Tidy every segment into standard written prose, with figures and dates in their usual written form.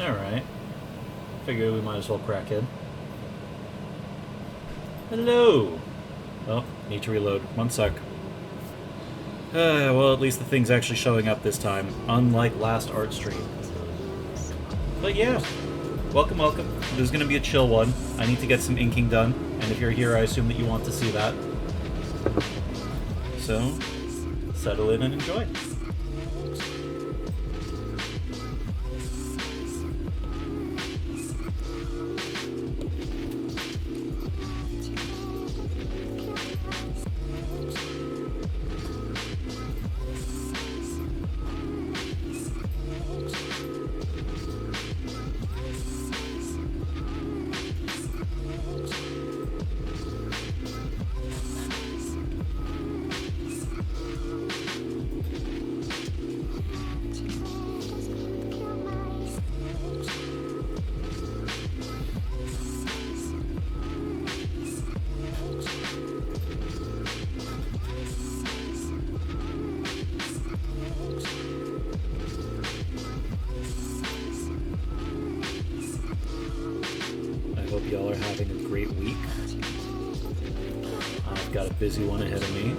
Alright. Figure we might as well crack in. Hello! Oh, need to reload. One sec. Well, at least the thing's actually showing up this time, unlike last art stream. But yeah, welcome, welcome. This is going to be a chill one. I need to get some inking done, and if you're here, I assume that you want to see that. So, settle in and enjoy. Y'all are having a great week. I've got a busy one ahead of me.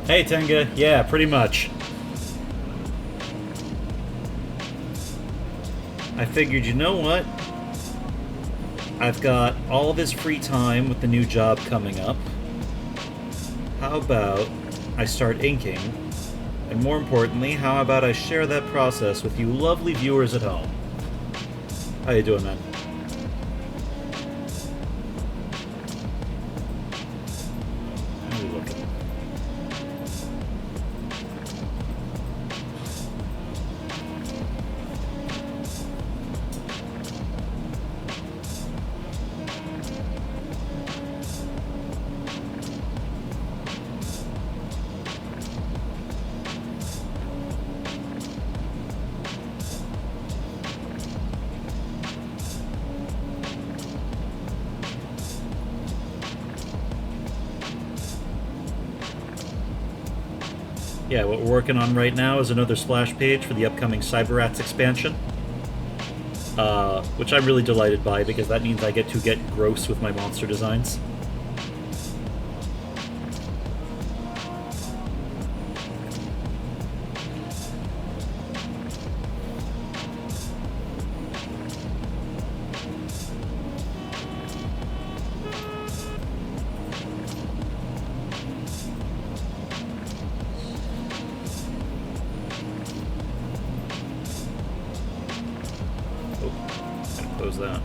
Hey, Tenga. Yeah, pretty much. I figured, you know what? I've got all this free time with the new job coming up. How about I start inking? And more importantly, how about I share that process with you lovely viewers at home? How you doing, man? How you looking? Yeah, what we're working on right now is another splash page for the upcoming Cyber Rats expansion. Which I'm really delighted by, because that means I get to get gross with my monster designs. was that?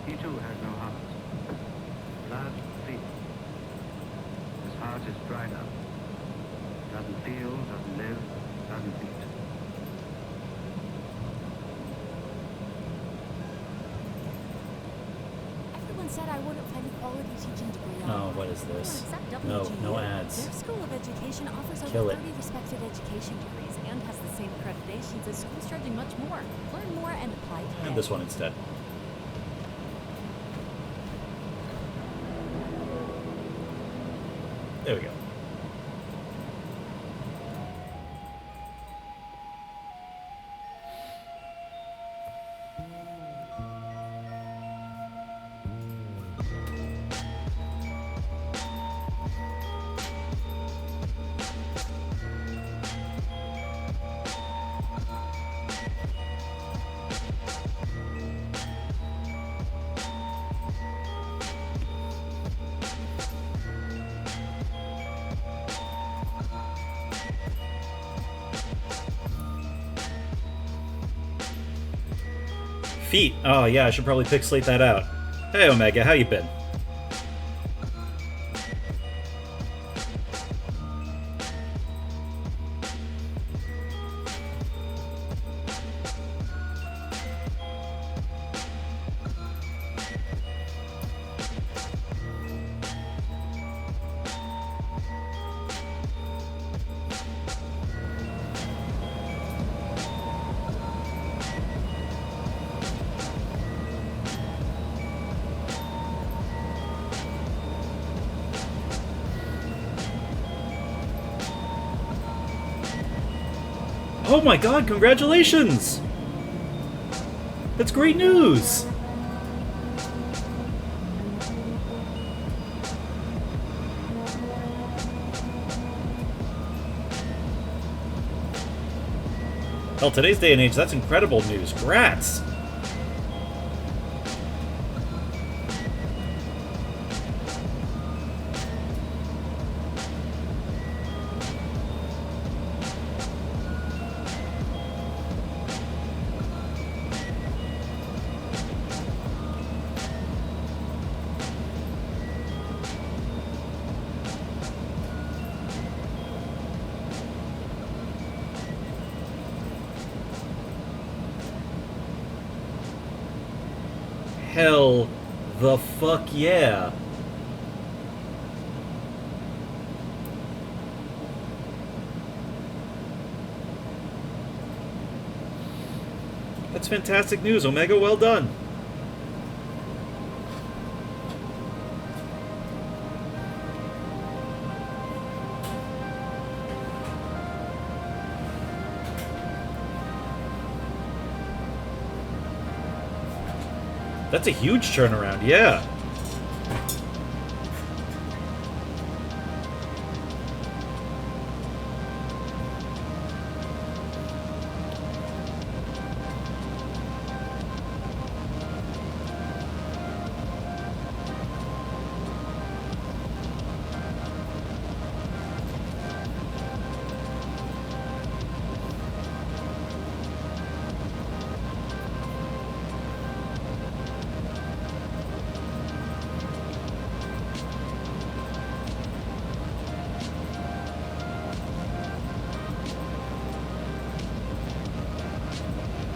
He too has no heart. Blood, feet. His heart is dried up. Doesn't feel, doesn't live, doesn't beat. Everyone said I wouldn't find a quality teaching degree. Oh, what is this? No, no ads. Their School of Education offers Kill over it. 30 respected education degrees and has the same accreditations as schools charging much more. Learn more and apply today. And this one instead. There we go. Feet. Oh yeah, I should probably pixelate that out. Hey Omega, how you been? Oh my god, congratulations! That's great news! Well, today's day and age, that's incredible news. Grats! Hell the fuck yeah. That's fantastic news, Omega, well done. That's a huge turnaround, yeah.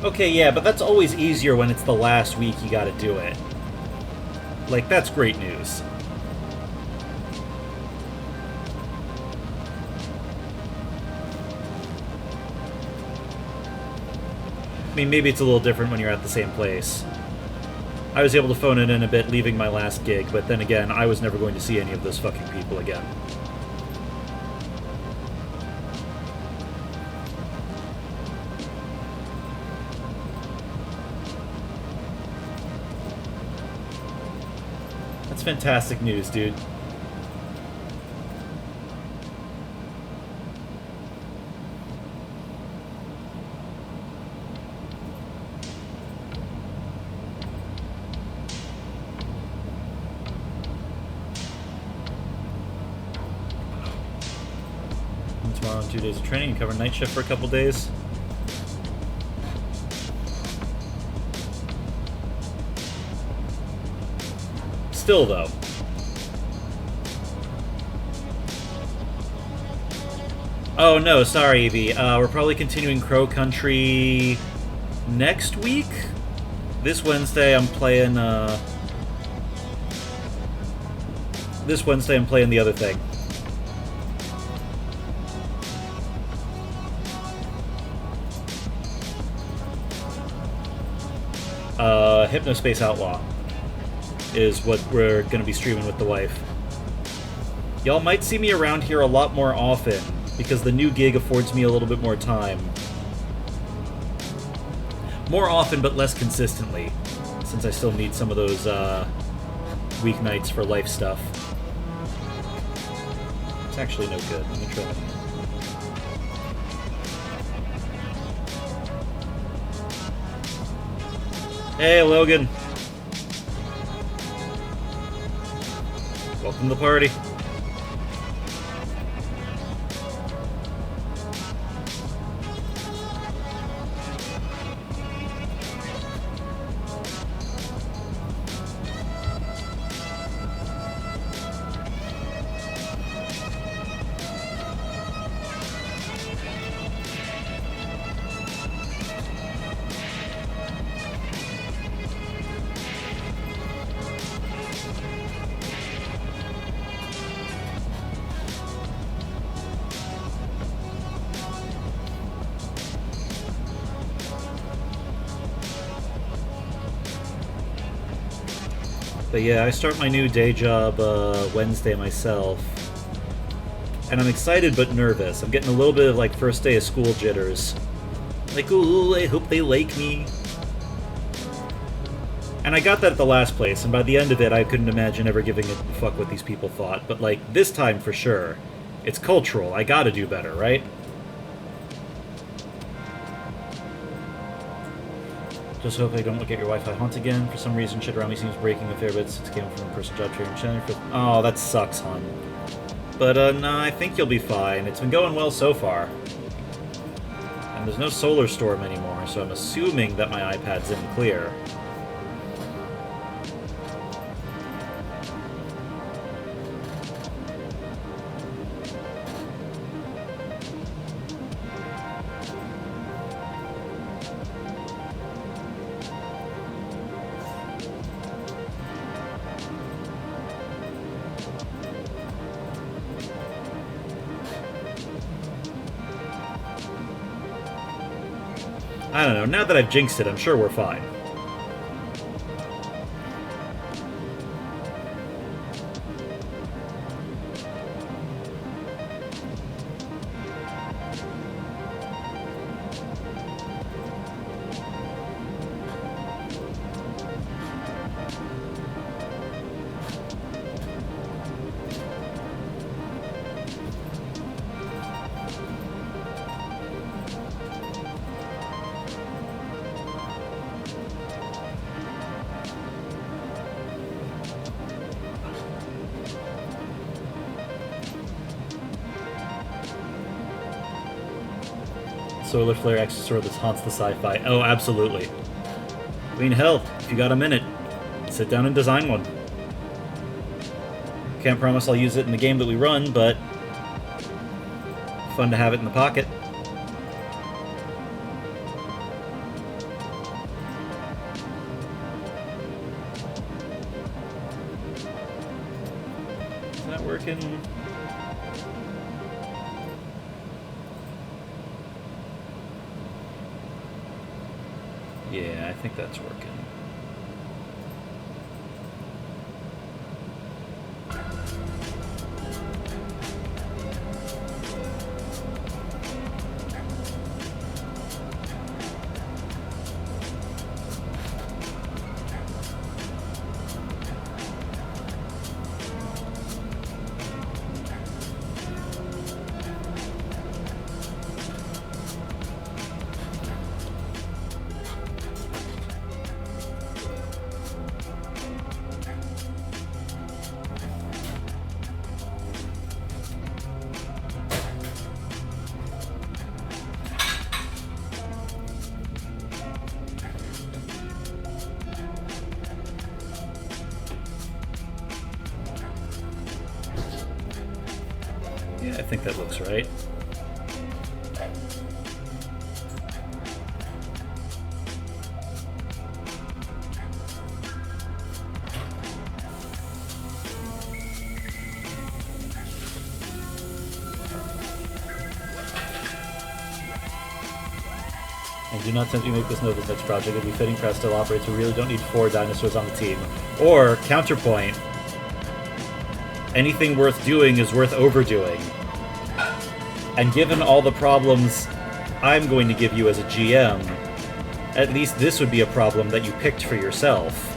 Okay, yeah, but that's always easier when it's the last week you gotta do it. Like, that's great news. I mean, maybe it's a little different when you're at the same place. I was able to phone it in a bit leaving my last gig, but then again, I was never going to see any of those fucking people again. That's fantastic news, dude. Tomorrow and 2 days of training and cover night shift for a couple days. Still, though. Oh, no, sorry, Evie. We're probably continuing Crow Country next week? This Wednesday, I'm playing, This Wednesday, I'm playing the other thing. Hypnospace Outlaw is what we're going to be streaming with the wife. Y'all might see me around here a lot more often, because the new gig affords me a little bit more time. More often, but less consistently, since I still need some of those weeknights for life stuff. It's actually no good. Let me try that. Hey, Logan. Welcome to the party. But yeah, I start my new day job Wednesday myself. And I'm excited but nervous. I'm getting a little bit of like first day of school jitters. Like, ooh, I hope they like me. And I got that at the last place, and by the end of it, I couldn't imagine ever giving a fuck what these people thought. But, like, this time for sure, it's cultural. I gotta do better, right? Just hope I don't look at your Wi-Fi haunt again. For some reason, shit around me seems breaking a fair bit since it came from a person job training channel. Oh, that sucks, hon. But, no, I think you'll be fine. It's been going well so far. And there's no solar storm anymore, so I'm assuming that my iPad's in the clear. I don't know, now that I've jinxed it, I'm sure we're fine. Solar flare accessor that haunts the sci-fi. Oh, absolutely. I mean, hell, if you got a minute, sit down and design one. Can't promise I'll use it in the game that we run, but fun to have it in the pocket. Is that working? Yeah, I think that's working. Yeah, I think that looks right. And do not tempt me to make this Nova's next project. It'd be fitting Press still operates. We really don't need 4 dinosaurs on the team. Or, counterpoint, anything worth doing is worth overdoing. And given all the problems I'm going to give you as a GM, at least this would be a problem that you picked for yourself.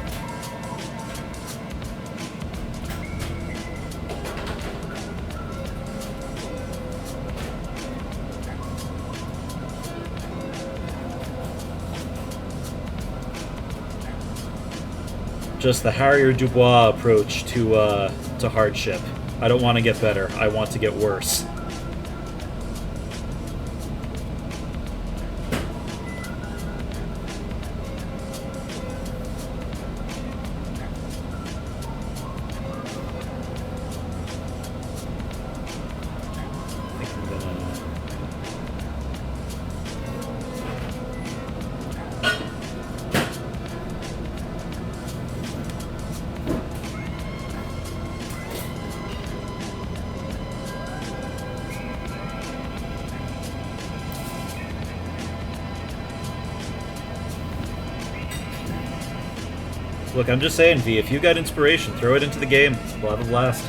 Just the Harrier Dubois approach to hardship. I don't want to get better. I want to get worse. I think I'm gonna... Look, I'm just saying, V, if you got inspiration, throw it into the game. We'll have a blast.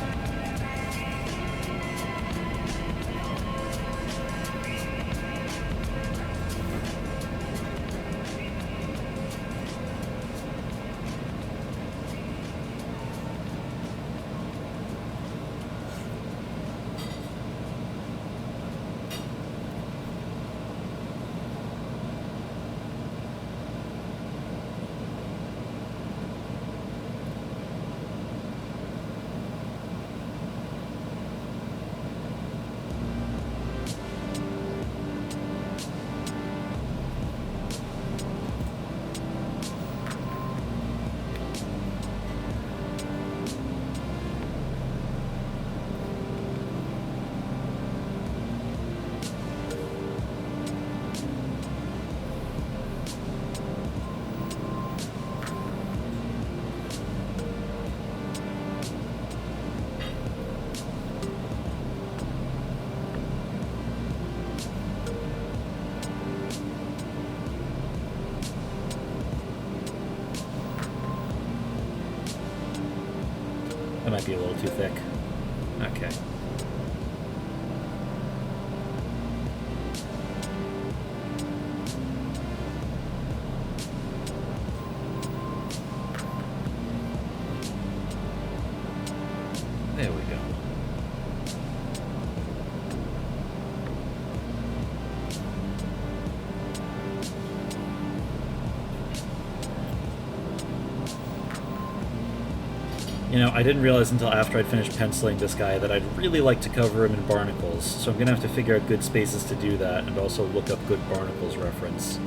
That might be a little too thick. Okay. There we go. You know, I didn't realize until after I'd finished penciling this guy that I'd really like to cover him in barnacles, so I'm gonna have to figure out good spaces to do that and also look up good barnacles reference.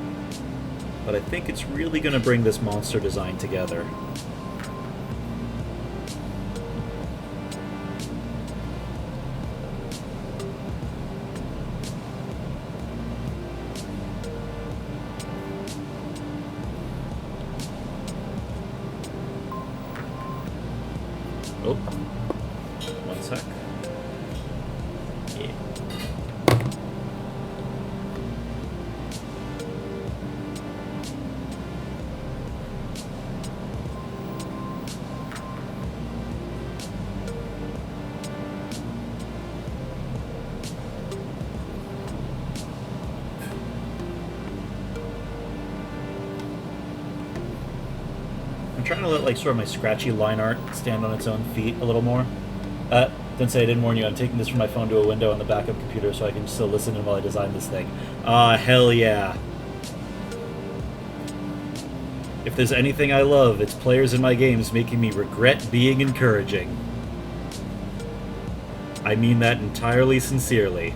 But I think it's really gonna bring this monster design together. Oh, one sec. Yeah. I'm trying to let like sort of my scratchy line art stand on its own feet a little more. Don't say I didn't warn you. I'm taking this from my phone to a window on the backup computer so I can still listen in while I design this thing. Ah, hell yeah. If there's anything I love, it's players in my games making me regret being encouraging. I mean that entirely sincerely.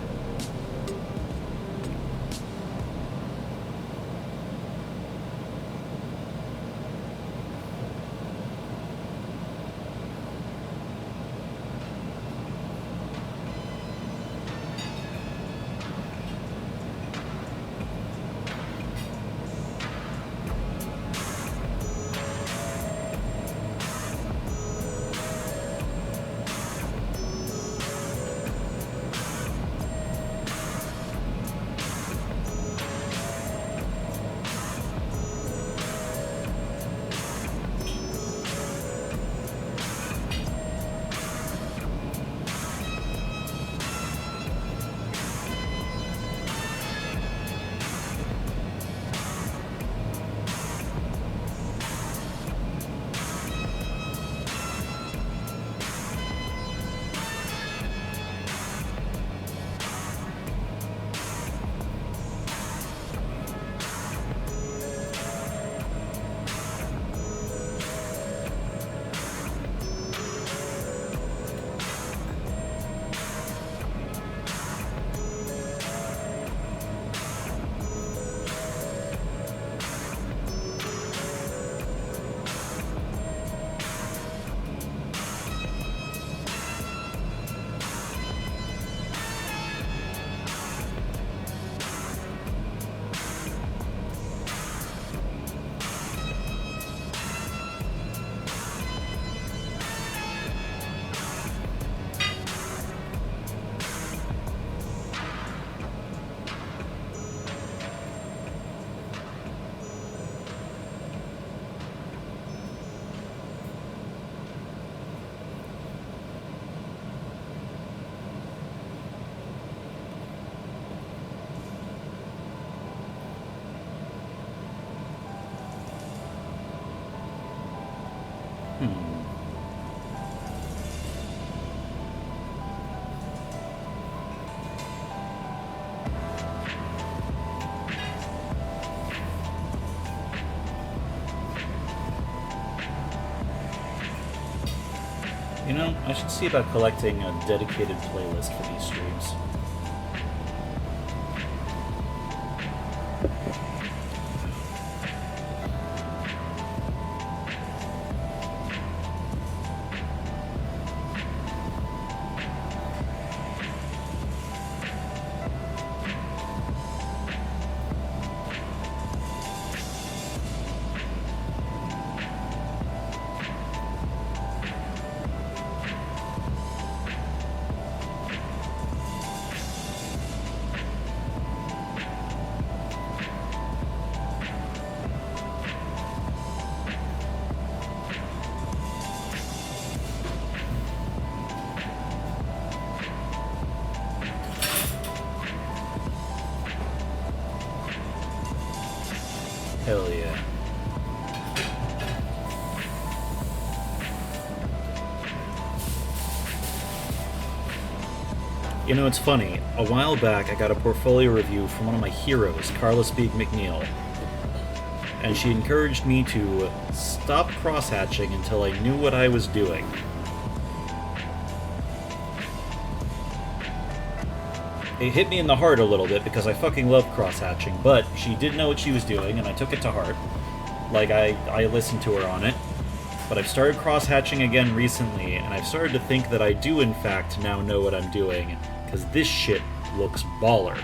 You know, I should see about collecting a dedicated playlist for these streams. Hell yeah. You know, it's funny. A while back, I got a portfolio review from one of my heroes, Carla Speak McNeil. And she encouraged me to stop cross-hatching until I knew what I was doing. It hit me in the heart a little bit because I fucking love cross-hatching, but she did know what she was doing, and I took it to heart. Like, I listened to her on it. But I've started cross-hatching again recently, and I've started to think that I do in fact now know what I'm doing, because this shit looks baller.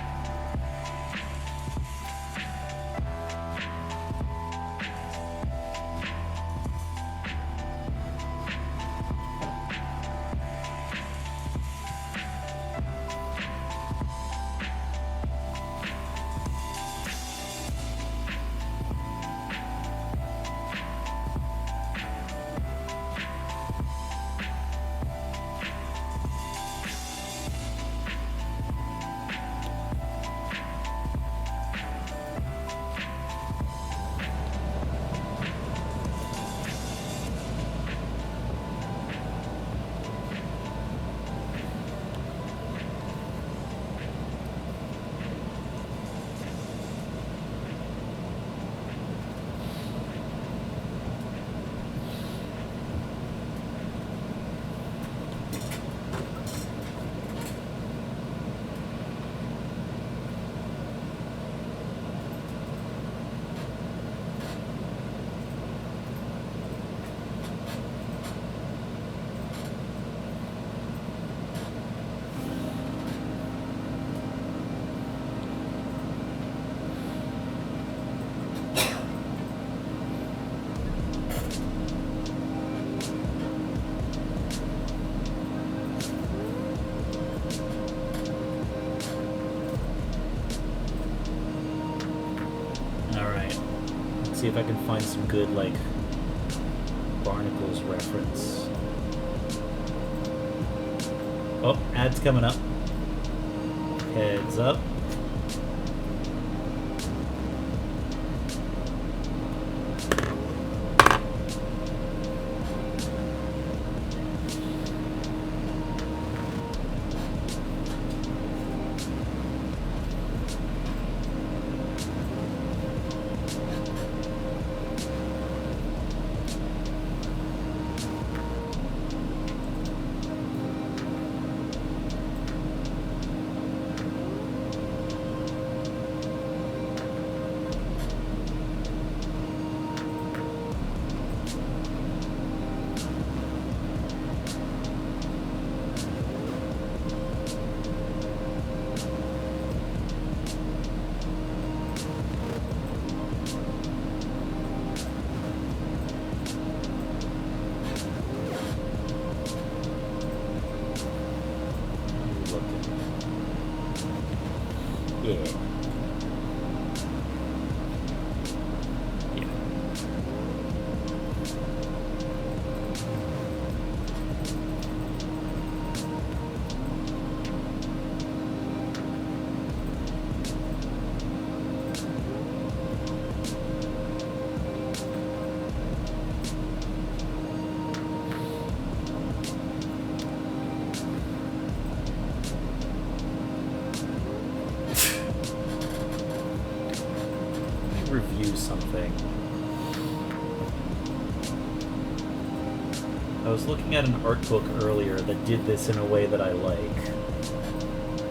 See if I can find some good, like, Barnacles reference. Oh, ad's coming up. Heads up. Review something. I was looking at an art book earlier that did this in a way that I like.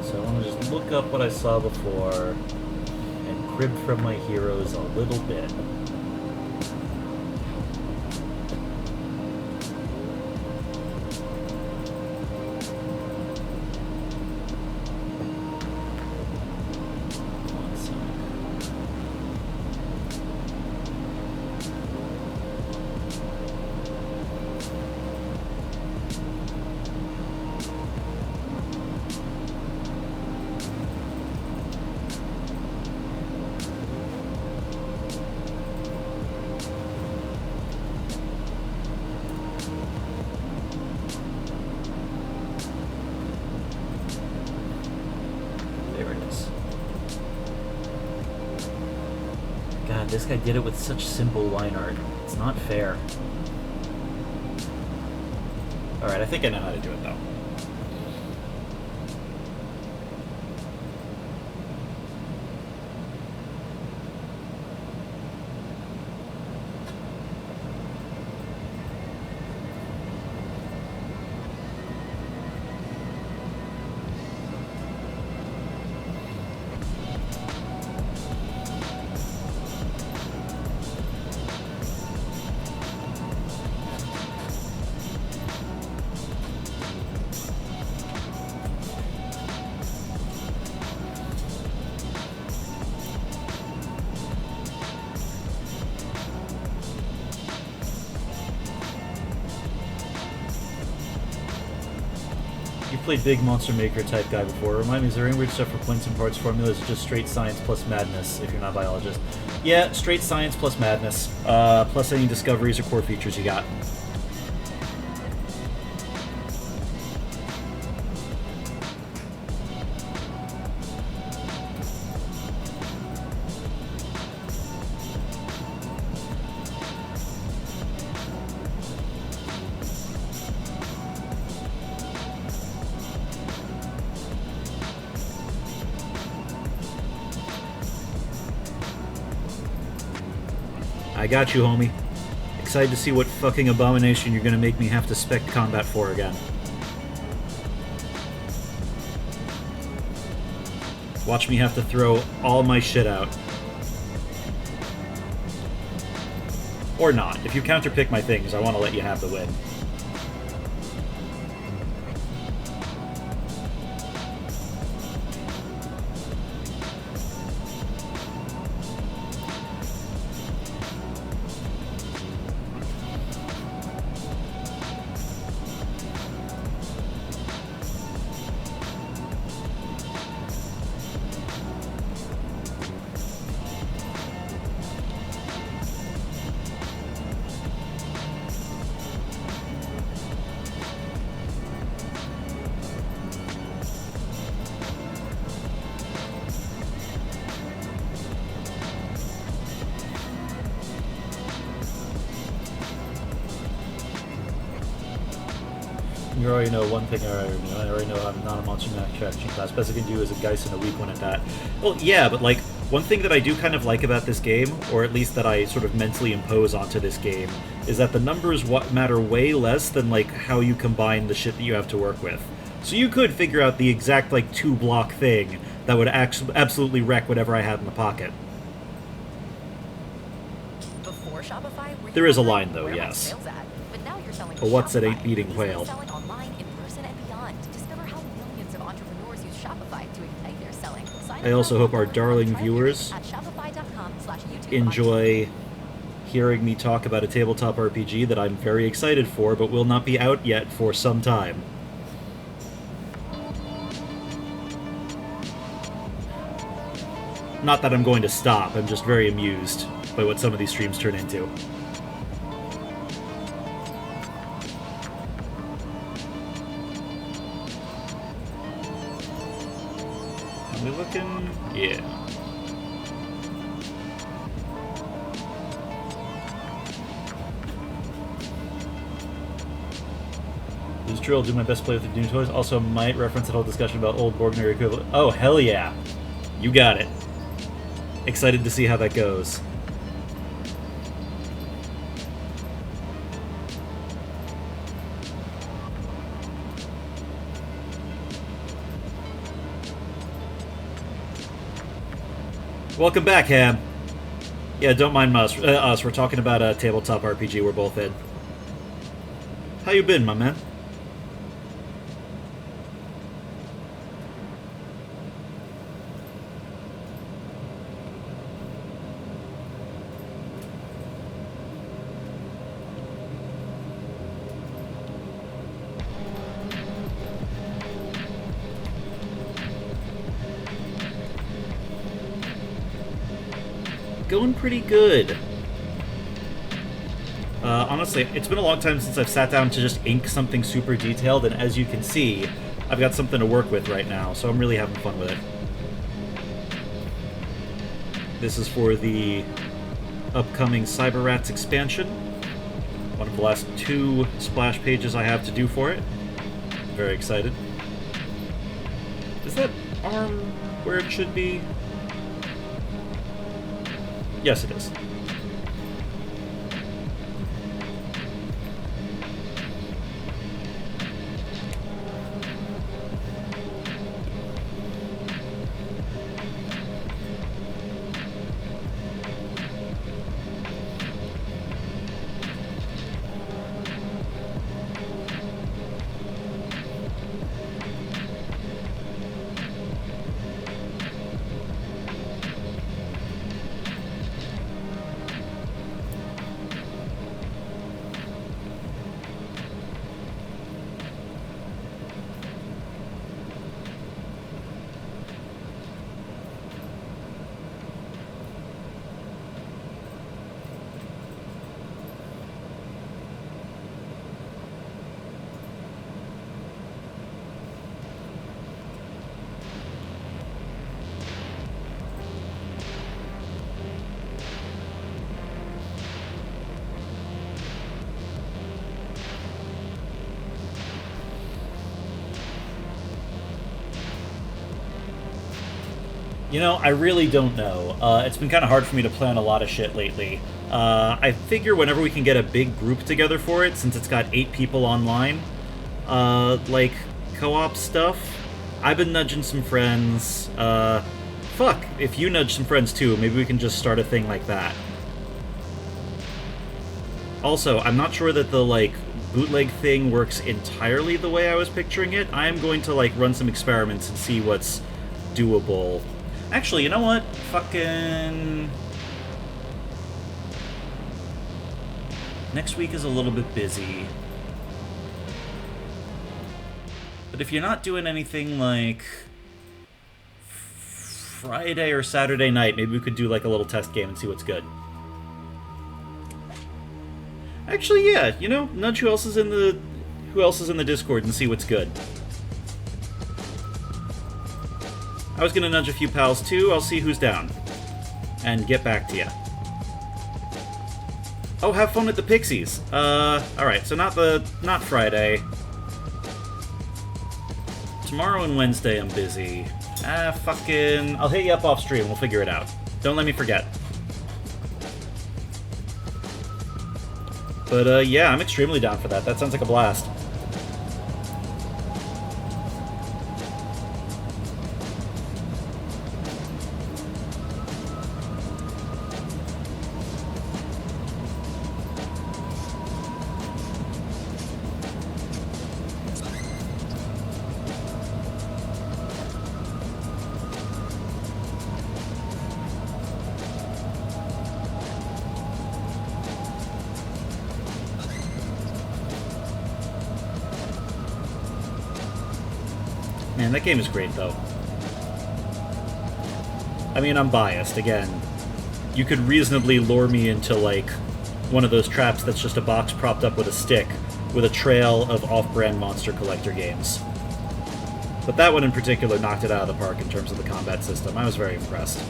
So I want to just look up what I saw before and crib from my heroes a little bit. God, this guy did it with such simple line art. It's not fair. Alright, I think I know how to do it, though. Played big Monster Maker type guy before. Remind me, is there any weird stuff for points and parts formulas, or just straight science plus madness if you're not a biologist? Yeah, straight science plus madness, plus any discoveries or core features you got. I got you, homie. Excited to see what fucking abomination you're gonna make me have to spec combat for again. Watch me have to throw all my shit out. Or not. If you counterpick my things, I want to let you have the win. You already know one thing I already know I'm not a monster manufacturing class. Best I can do is a Geist in a weak one at that. Well, yeah, but like, one thing that I do kind of like about this game, or at least that I sort of mentally impose onto this game, is that the numbers matter way less than like how you combine the shit that you have to work with. So you could figure out the exact like 2-block thing that would absolutely wreck whatever I had in the pocket. Before Shopify, There is a line though, yes. But now you're selling But what's that Shopify. 8-beating whale? Selling online, in person, and beyond. Discover how millions of entrepreneurs use Shopify to ignite their selling. Sign I up also now hope our and darling try it viewers at shopify.com/YouTube. enjoy hearing me talk about a tabletop RPG that I'm very excited for, but will not be out yet for some time. Not that I'm going to stop, I'm just very amused by what some of these streams turn into. Are we looking? Yeah. This drill, do my best play with the Doom toys. Also, might reference that whole discussion about old Borgnor equivalent. Oh, hell yeah. You got it. Excited to see how that goes. Welcome back, Ham. Yeah, don't mind us. We're talking about a tabletop RPG we're both in. How you been, my man? Going pretty good. Honestly, it's been a long time since I've sat down to just ink something super detailed, and as you can see, I've got something to work with right now, so I'm really having fun with it. This is for the upcoming Cyber Rats expansion. One of the last 2 splash pages I have to do for it. Very excited. Is that arm where it should be? Yes, it is. You know, I really don't know. It's been kind of hard for me to plan a lot of shit lately. I figure whenever we can get a big group together for it, since it's got 8 people online, like co-op stuff, I've been nudging some friends. Fuck, if you nudge some friends too, maybe we can just start a thing like that. Also, I'm not sure that the, like, bootleg thing works entirely the way I was picturing it. I am going to, like, run some experiments and see what's doable. Actually, you know what? Fucking... Next week is a little bit busy. But if you're not doing anything like Friday or Saturday night, maybe we could do like a little test game and see what's good. Actually, yeah, you know, nudge who else is in the Discord and see what's good. I was gonna nudge a few pals too. I'll see who's down and get back to you. Oh, have fun with the Pixies. Alright, so not Friday. Tomorrow and Wednesday I'm busy. Fucking... I'll hit you up off stream, we'll figure it out. Don't let me forget. But, yeah, I'm extremely down for that. That sounds like a blast. Man, that game is great, though. I mean, I'm biased, again. You could reasonably lure me into, like, one of those traps that's just a box propped up with a stick, with a trail of off-brand Monster Collector games. But that one in particular knocked it out of the park in terms of the combat system. I was very impressed.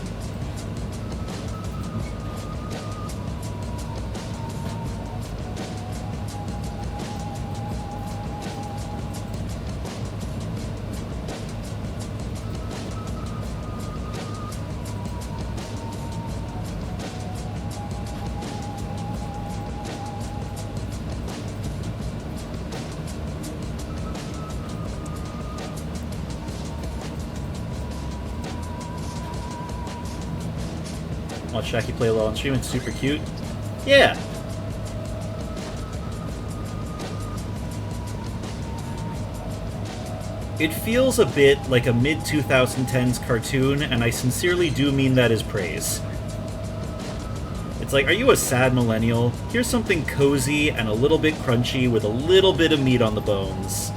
Watch Shaki play LOL on stream, it's super cute. Yeah! It feels a bit like a mid-2010s cartoon, and I sincerely do mean that as praise. It's like, are you a sad millennial? Here's something cozy and a little bit crunchy with a little bit of meat on the bones.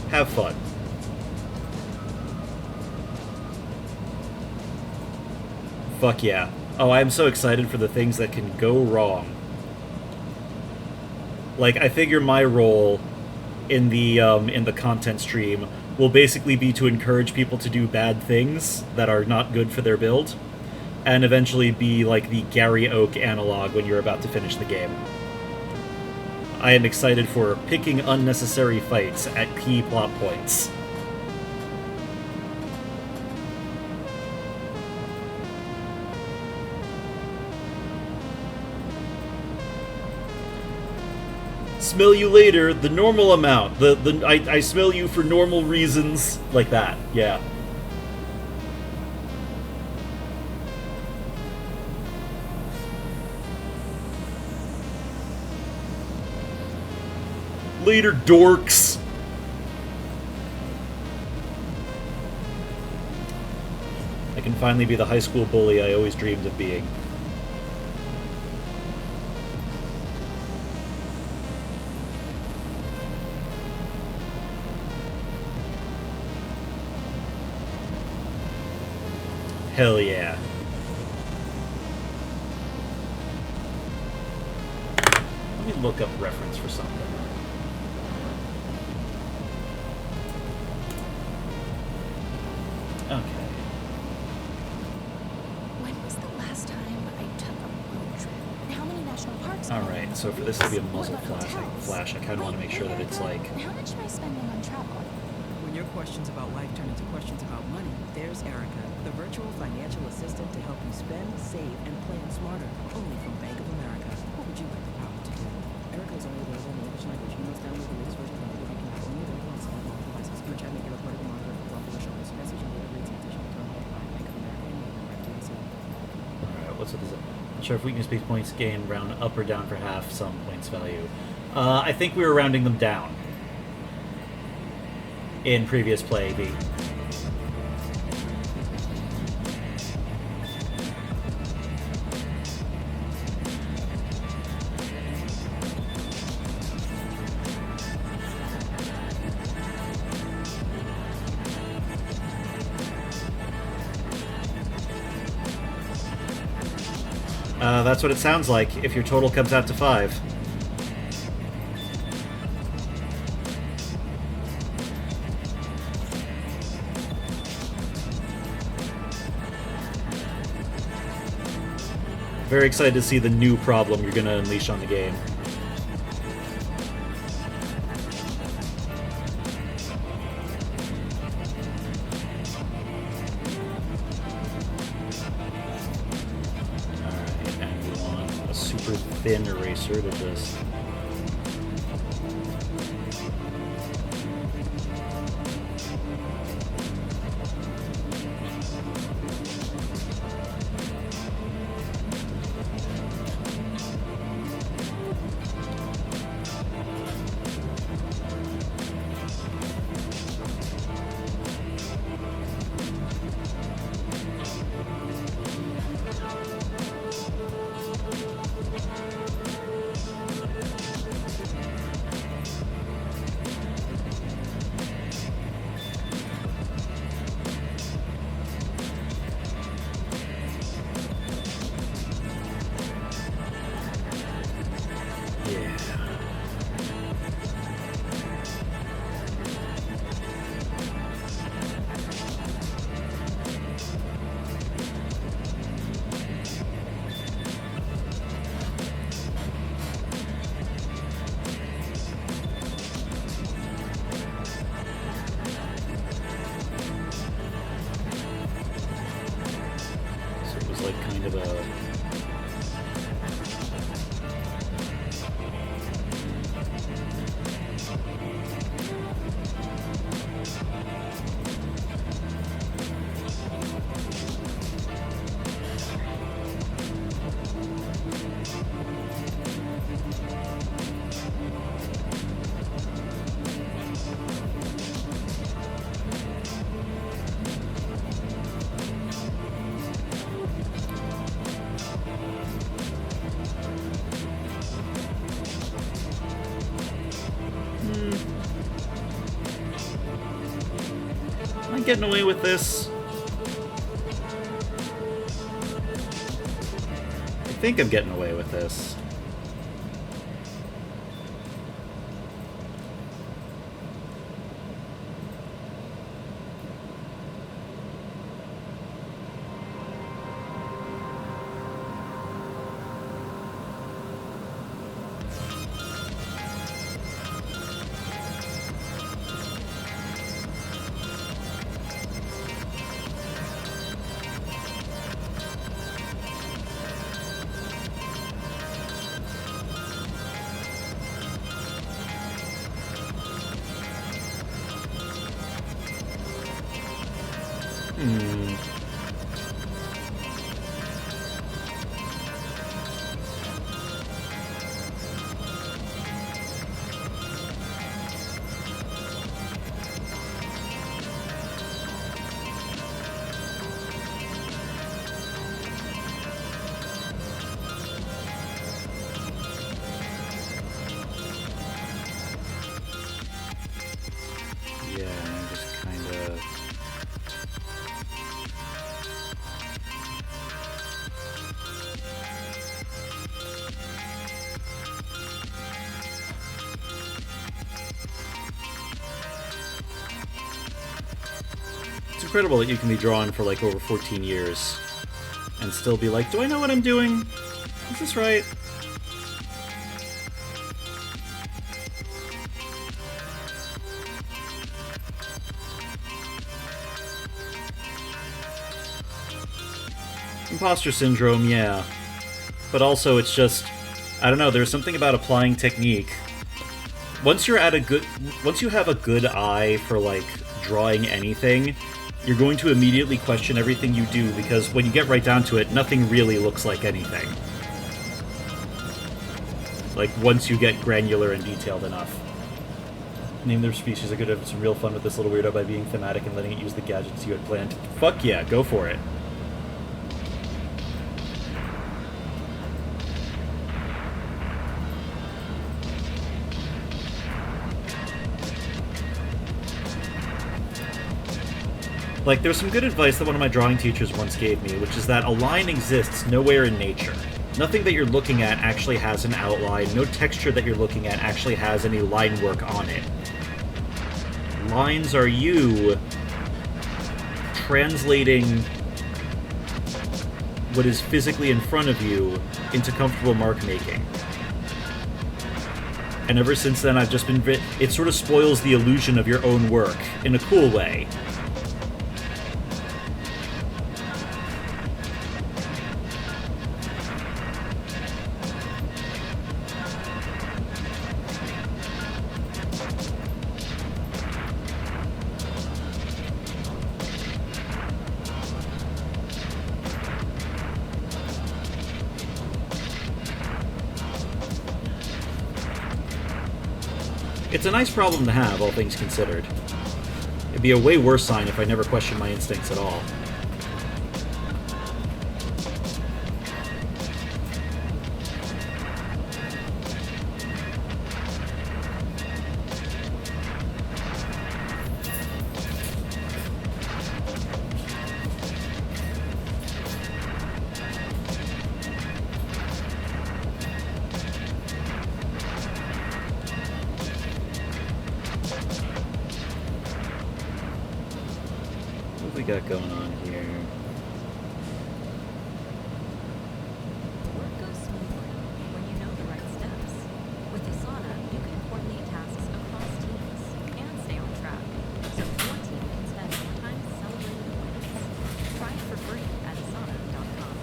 Have fun. Fuck yeah. Oh, I am so excited for the things that can go wrong. Like, I figure my role in the content stream will basically be to encourage people to do bad things that are not good for their build. and eventually be like the Gary Oak analog when you're about to finish the game. I am excited for picking unnecessary fights at key plot points. Smell you later, the normal amount. I smell you for normal reasons. Like that, yeah. Later, dorks. I can finally be the high school bully I always dreamed of being. Hell yeah. Let me look up reference for something. Okay. When was the last time I took a road trip? How many national parks? Alright, so for this to be a muzzle flash, I kind of want to make sure that it's like... How much am I spending on travel? When your questions about life turn into questions about money, there's Erica, the virtual financial assistant to help you spend, save, and plan smarter. Only from Bank of America. What would you like the power to do? Erica is only available in English language. You must download the latest version of the banking app only available on cell phone devices. Your chat may be recorded and monitored for fraud assurance. Message and data rates and additional term by Bank of America and Member FDIC. Alright, what's with this? Not sure if weakness based points gain round up or down for half some points value. I think we were rounding them down in previous play, V. That's what it sounds like if your total comes out to 5. Very excited to see the new problem you're going to unleash on the game. Alright, and we want a super thin eraser to just... Am I getting away with this? I think I'm getting away with this. incredible that you can be drawn for like over 14 years and still be like, do I know what I'm doing? Is this right? Imposter syndrome, yeah. But also it's just, I don't know, there's something about applying technique. Once you have a good eye for like drawing anything, you're going to immediately question everything you do, because when you get right down to it, nothing really looks like anything. Like, once you get granular and detailed enough. Name their species. I could have some real fun with this little weirdo by being thematic and letting it use the gadgets you had planned. Fuck yeah, go for it. Like, there's some good advice that one of my drawing teachers once gave me, which is that a line exists nowhere in nature. Nothing that you're looking at actually has an outline. No texture that you're looking at actually has any line work on it. Lines are you translating what is physically in front of you into comfortable mark making. And ever since then, I've just been... It sort of spoils the illusion of your own work in a cool way. It's a nice problem to have, all things considered. It'd be a way worse sign if I never questioned my instincts at all. What we got going on here? Work goes smoothly when you know the right steps. With Asana, you can coordinate tasks across teams and stay on track, so your team can spend more time celebrating wins. Try it for free at asana.com.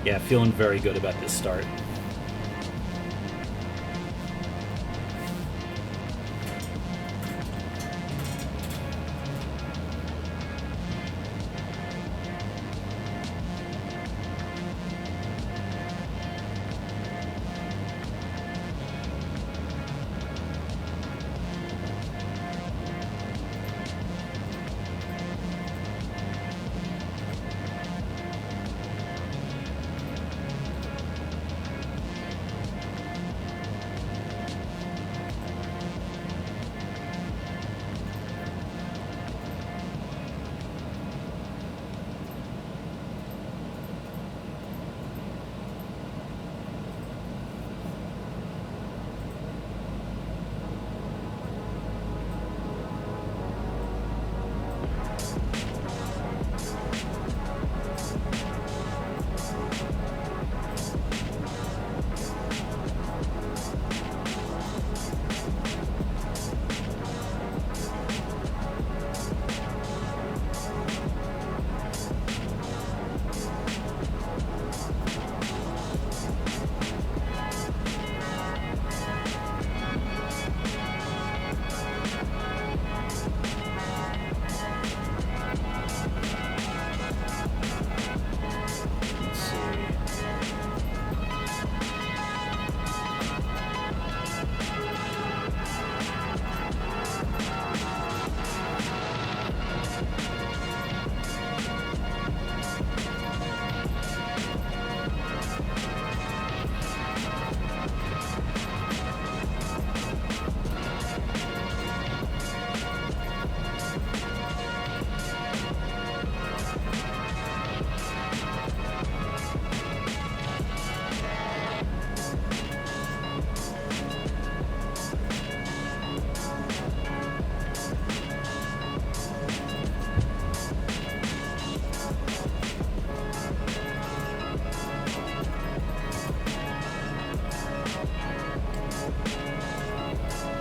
Yeah, feeling very good about this start.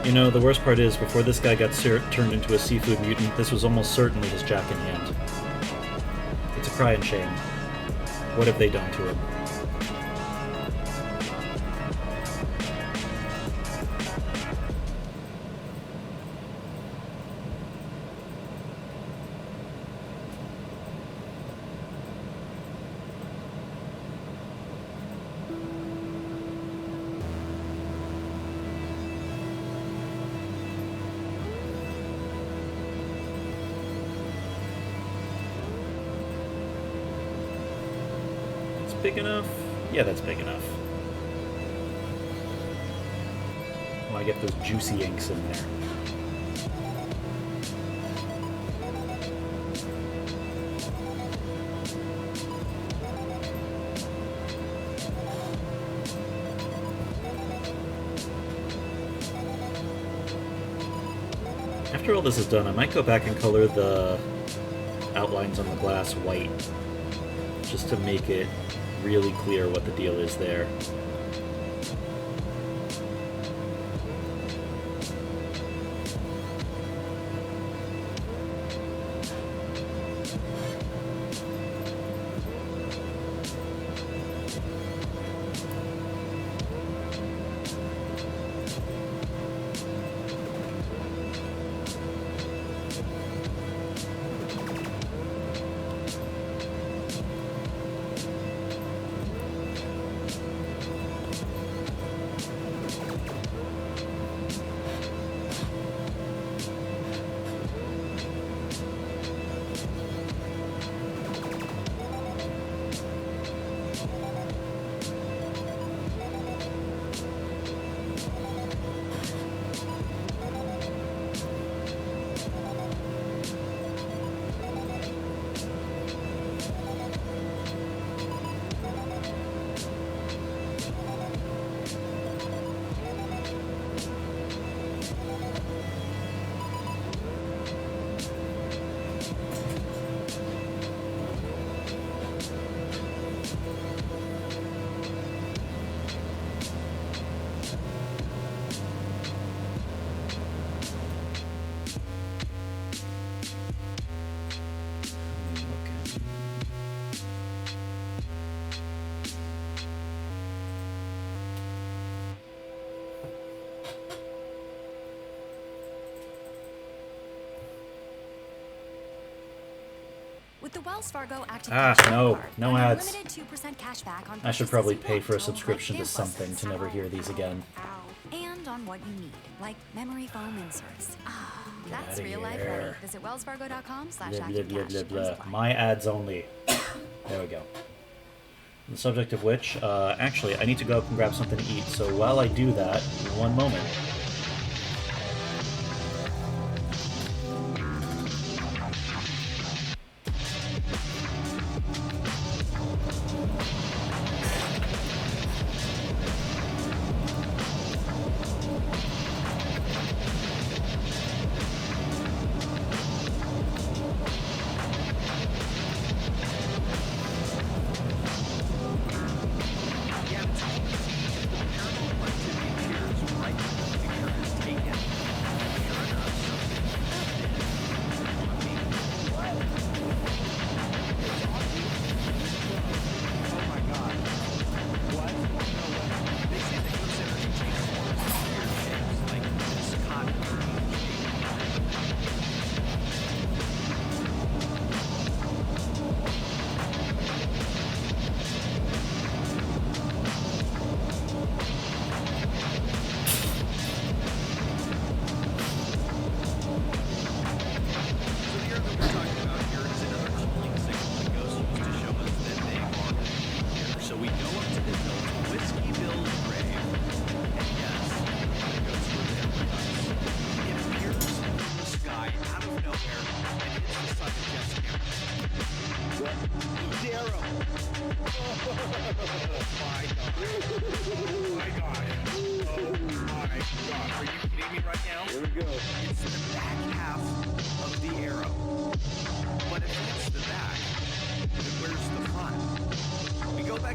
You know, the worst part is, before this guy got turned into a seafood mutant, this was almost certainly his jack in hand. It's a crying shame. What have they done to him? Big enough? Yeah, that's big enough. I want to get those juicy inks in there. After all this is done, I might go back and color the outlines on the glass white, just to make it really clear what the deal is there. With the Wells Fargo Active Ah, Cashback no. Card, No earn ads. unlimited 2% cashback on I should purchases probably you pay want, for a like subscription to earbuds. something to never hear these again. And on what you need, like memory foam inserts. That's outta real life here. ready. Visit Blah, wellsfargo.com/activecash. blah, blah, blah, Terms blah. apply. My ads only. There we go. The subject of which, actually, I need to go up and grab something to eat, so while I do that, one moment.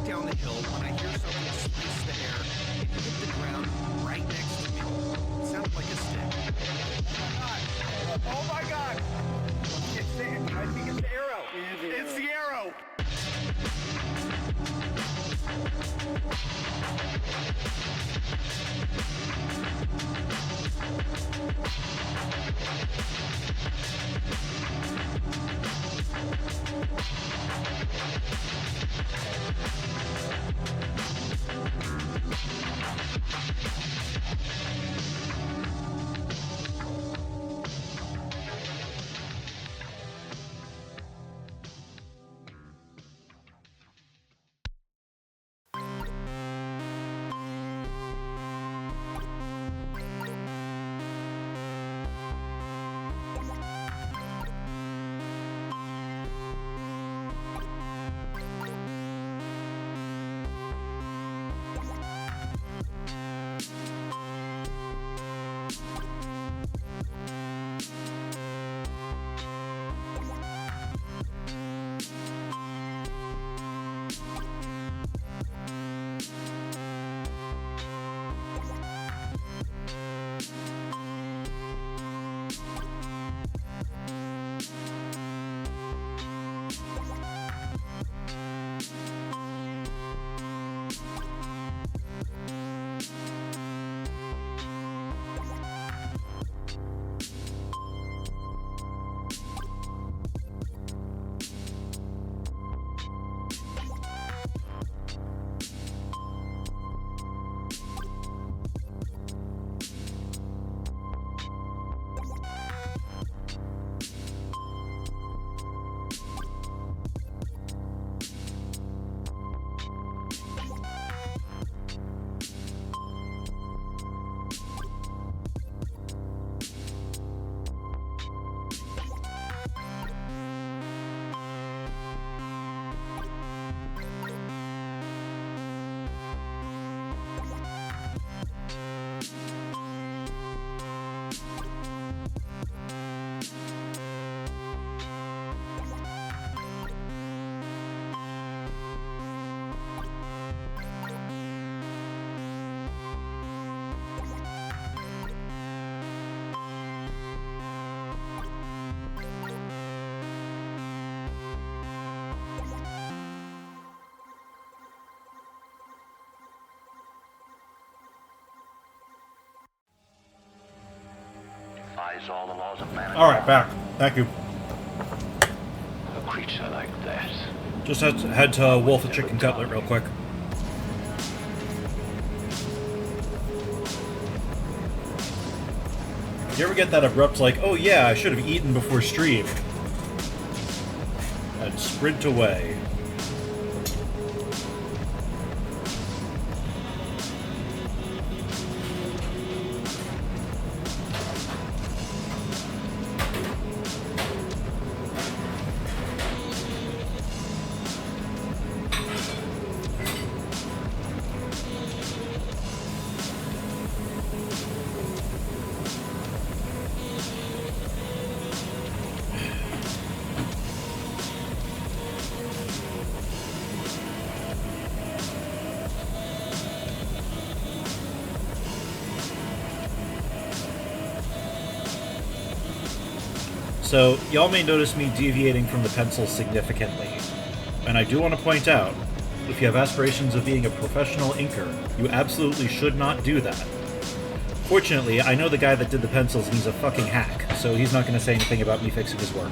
Down the hill when I hear something slice the air and hit the ground right next to me. It sounded like a my God! I think it's the arrow. It's the arrow. Defies all the laws of man. All right, back. Thank you. A creature like that. Just had to wolf a chicken cutlet real quick. You ever get that abrupt, like, oh yeah, I should have eaten before stream, and sprint away? So, y'all may notice me deviating from the pencil significantly. And I do want to point out, if you have aspirations of being a professional inker, you absolutely should not do that. Fortunately, I know the guy that did the pencils and he's a fucking hack, so he's not going to say anything about me fixing his work.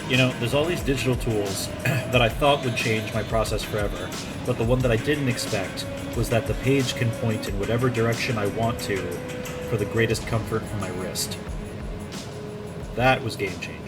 You know, there's all these digital tools that I thought would change my process forever, but the one that I didn't expect was that the page can point in whatever direction I want to for the greatest comfort for my wrist. That was game changing.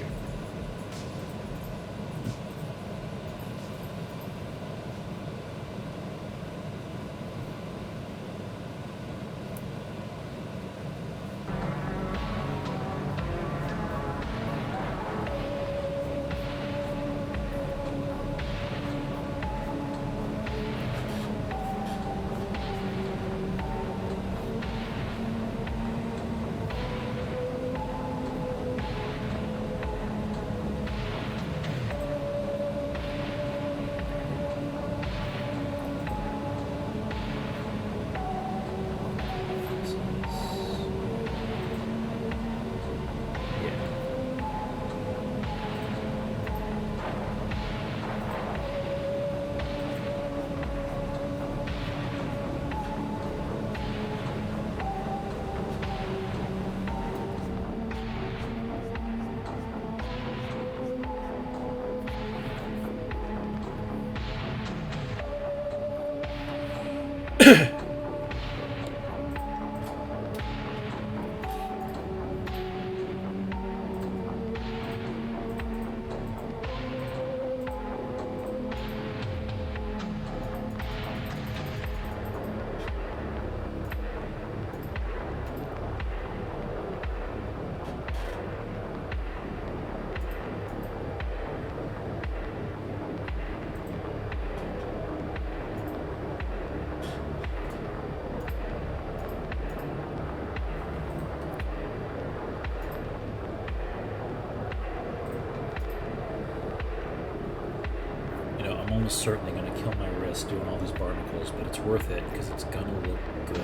I'm almost certainly going to kill my wrist doing all these barnacles, but it's worth it because it's going to look good.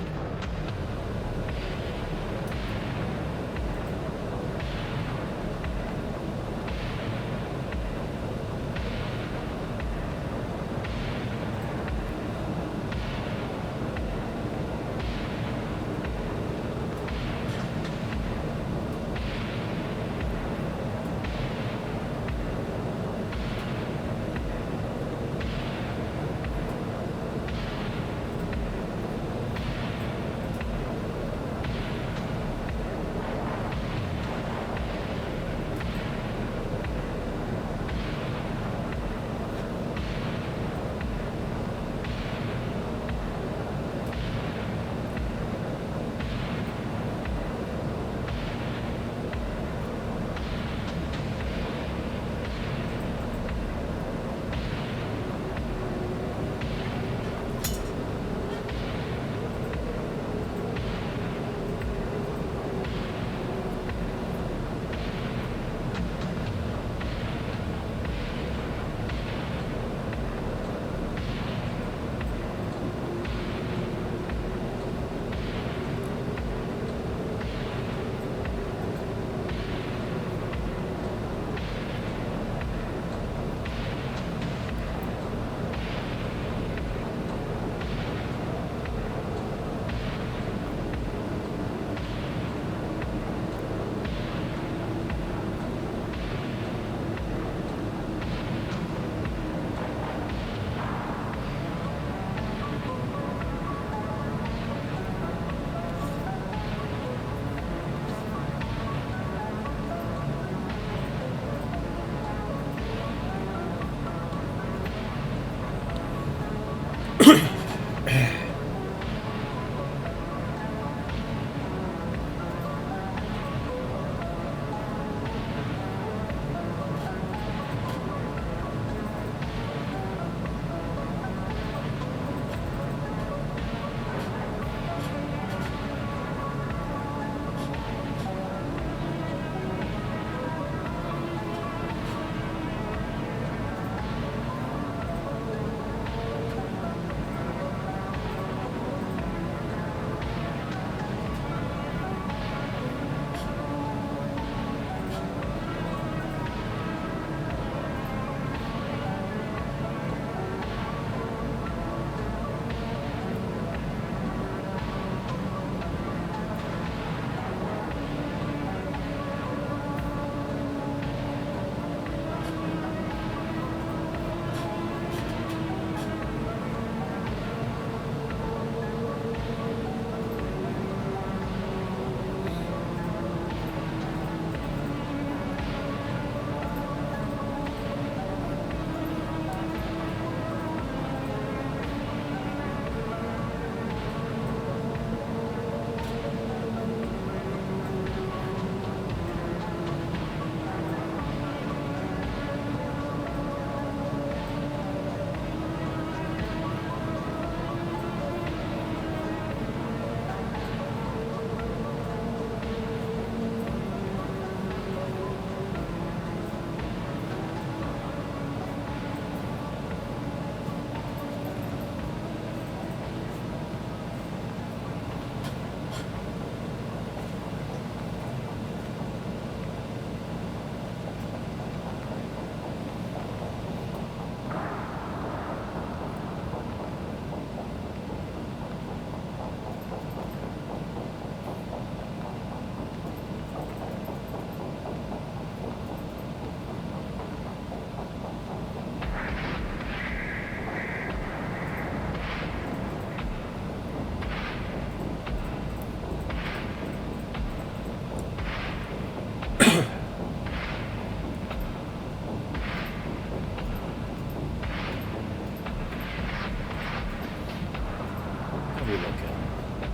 we look at?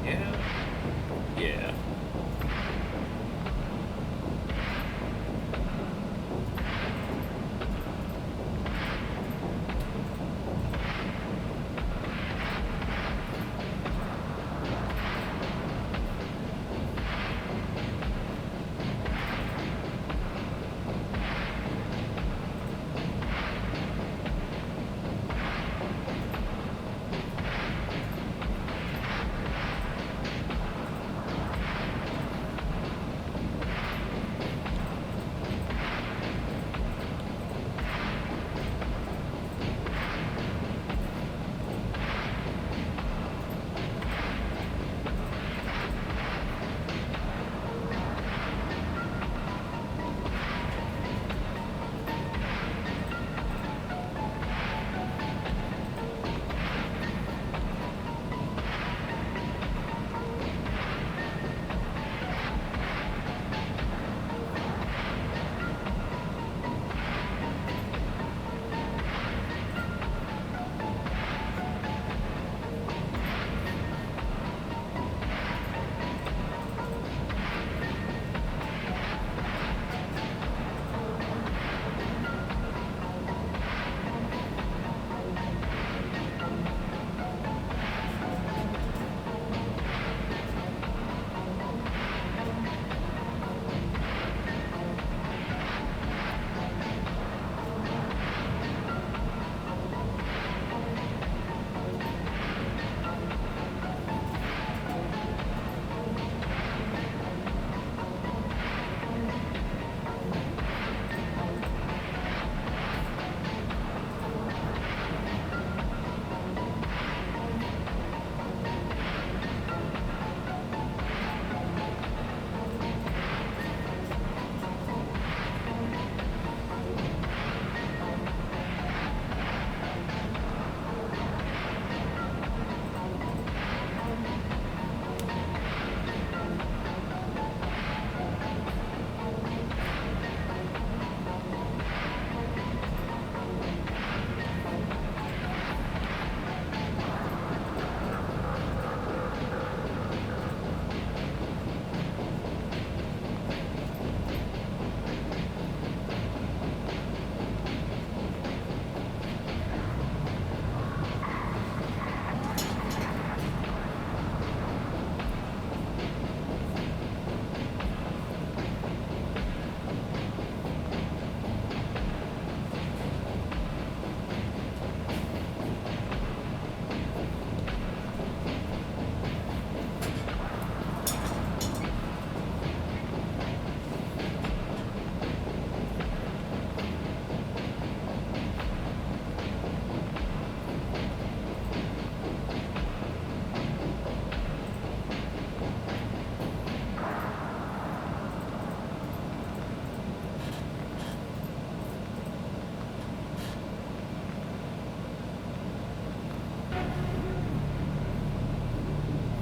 Yeah. Yeah.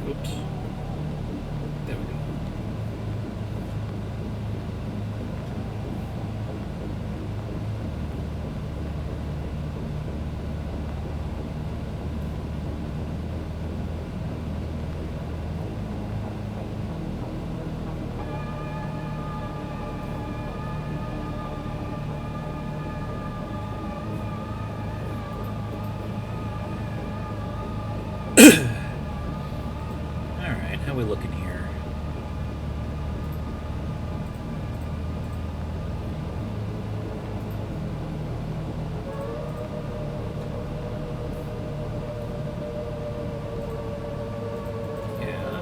Oops. There we go. Alright, how we looking here? Yeah.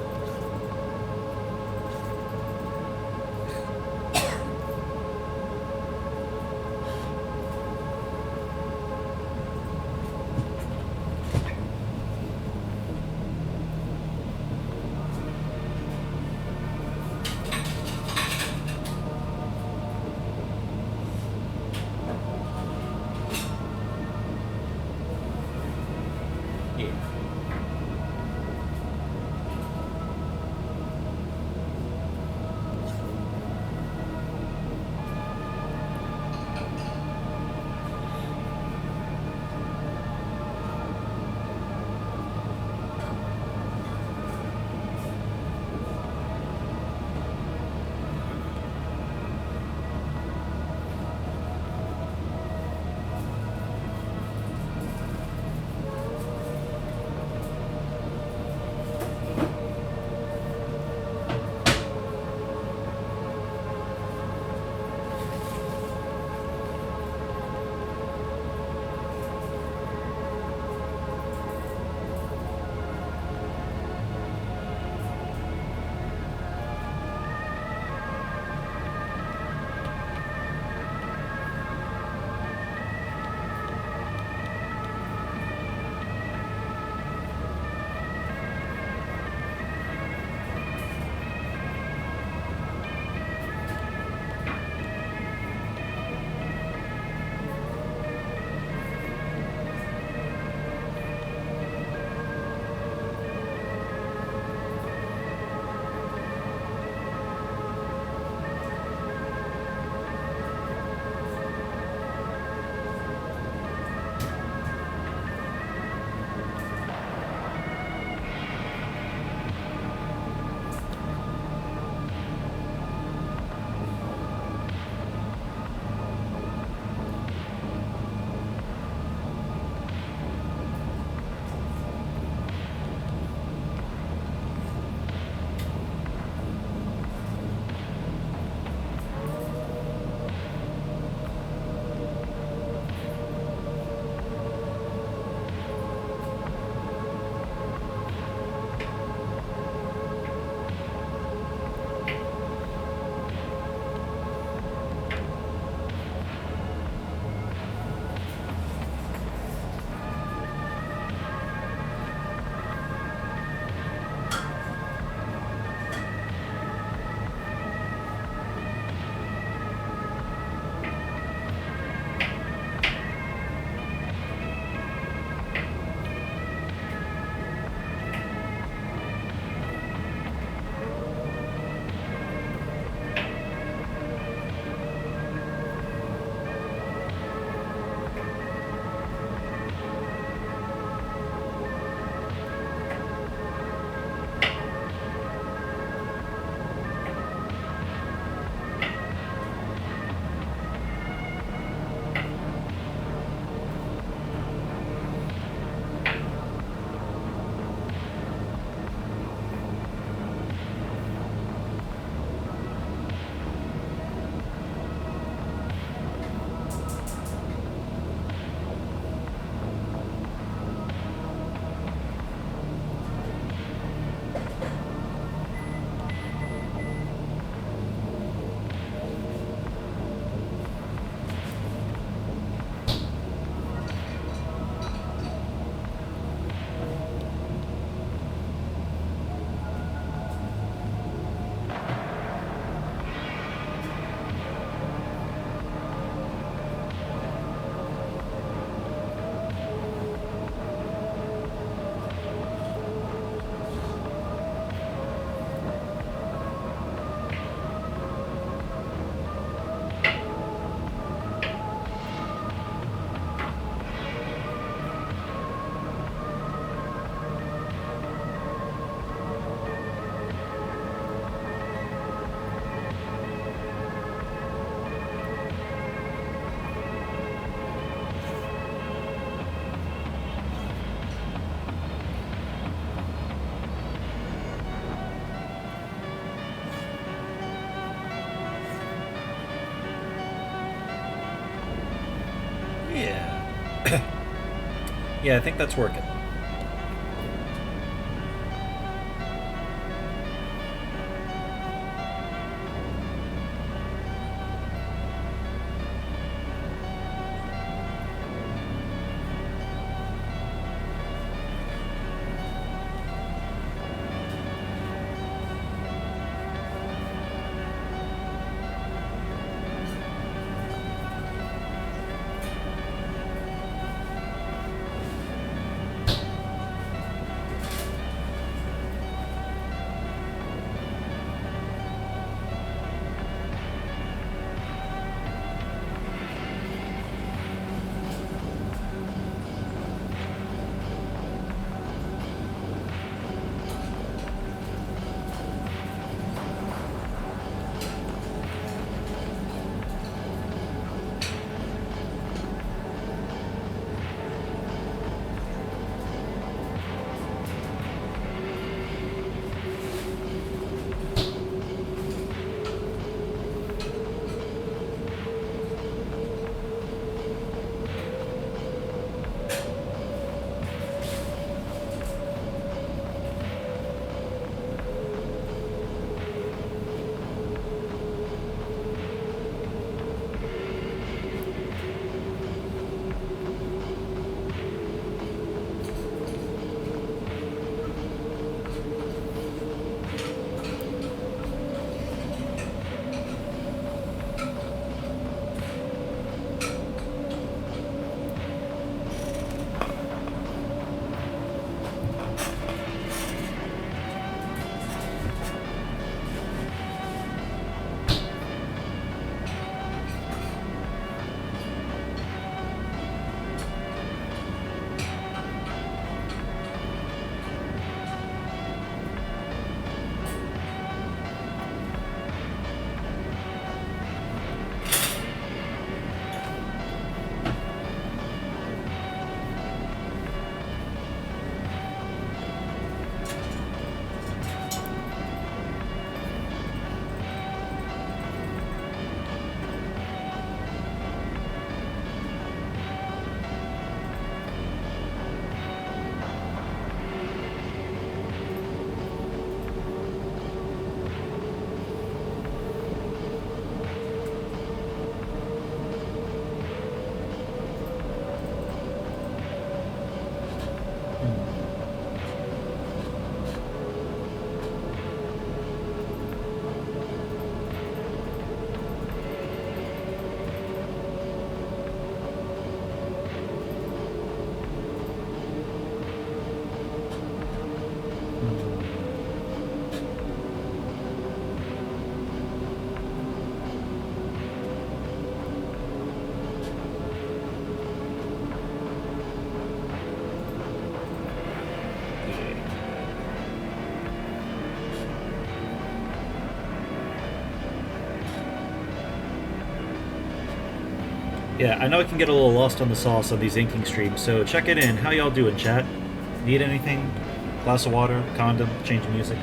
Yeah. Yeah, I think that's working. Yeah, I know I can get a little lost on the sauce on these inking streams, so check it in. How y'all doing, chat? Need anything? Glass of water? Condom? Change of music?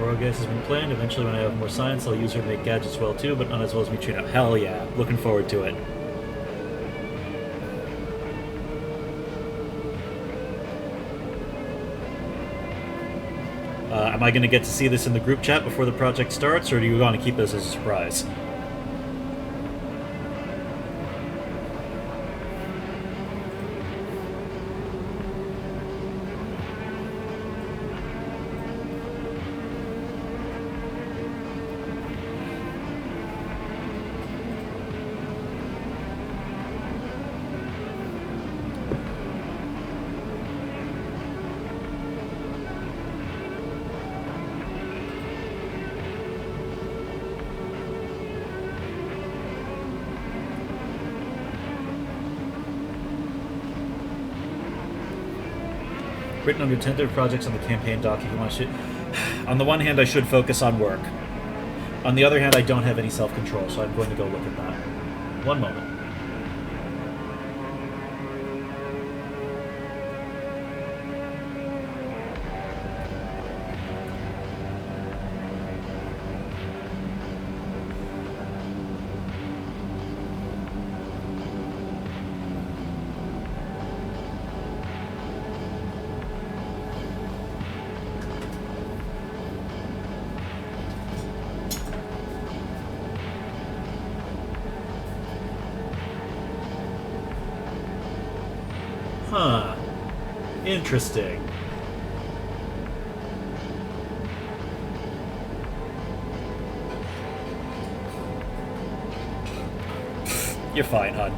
Orogas has been planned. Eventually, when I have more science, I'll use her to make gadgets well too, but not as well as me train up. Hell yeah. Looking forward to it. Am I going to get to see this in the group chat before the project starts, or do you want to keep this as a surprise? Written under tentative projects on the campaign doc if you want to. On the one hand, I should focus on work. On the other hand, I don't have any self-control, so I'm going to go look at that. One moment. Huh. Interesting. You're fine, hon.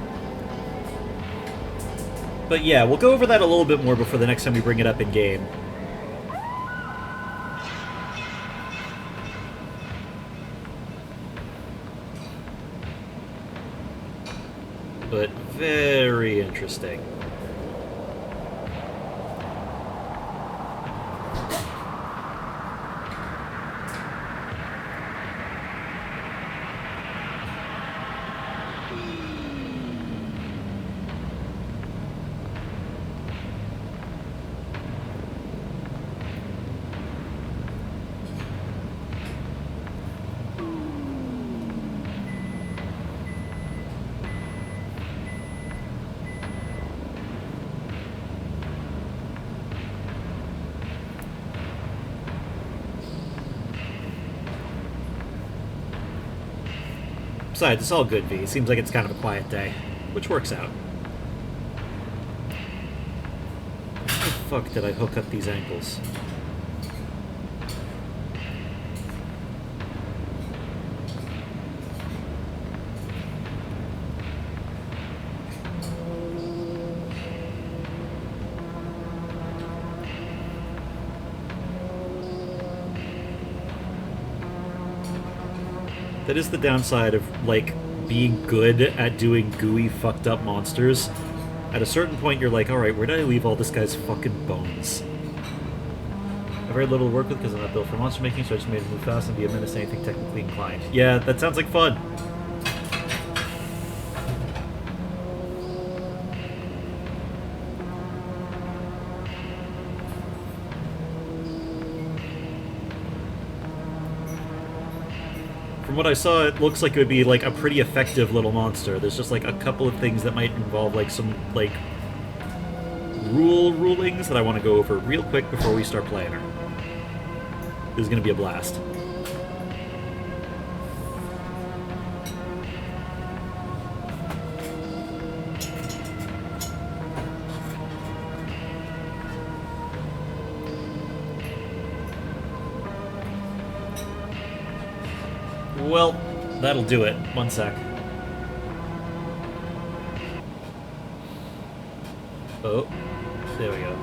But yeah, we'll go over that a little bit more before the next time we bring it up in game. But very interesting. Besides, it's all good, V. It seems like it's kind of a quiet day, which works out. How the fuck did I hook up these ankles? That is the downside of, like, being good at doing gooey, fucked up monsters. At a certain point, you're like, alright, where did I leave all this guy's fucking bones? I have very little to work with because I'm not built for monster making, so I just made it move fast and be a menace to anything technically inclined. Yeah, that sounds like fun. From what I saw, it looks like it would be, like, a pretty effective little monster. There's just, like, a couple of things that might involve, like, some, like, rulings that I want to go over real quick before we start playing her. This is going to be a blast. Well, that'll do it. One sec. Oh, there we go.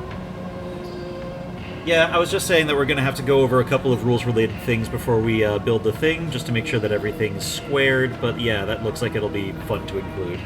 Yeah, I was just saying that we're going to have to go over a couple of rules-related things before we build the thing, just to make sure that everything's squared, but yeah, that looks like it'll be fun to include.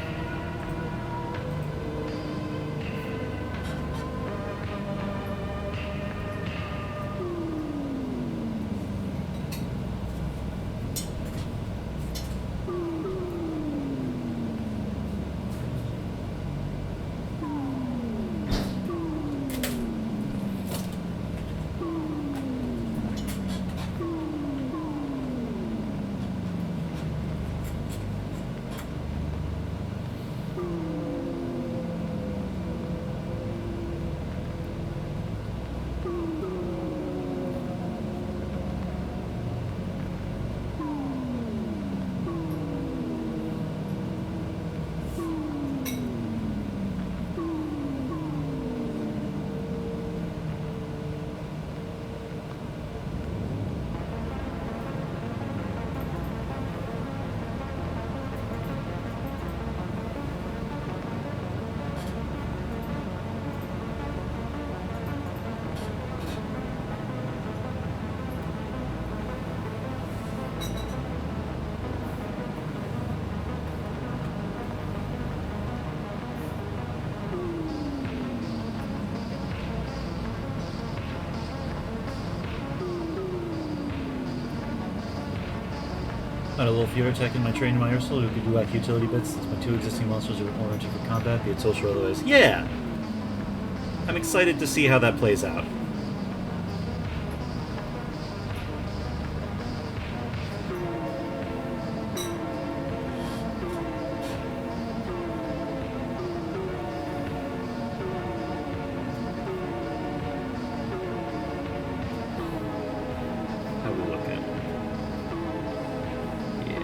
Not a little fear attack in my train in my arsenal who could do like utility bits since my 2 existing monsters are oriented for combat, be it social or otherwise. Yeah! I'm excited to see how that plays out. How we looking? Yeah.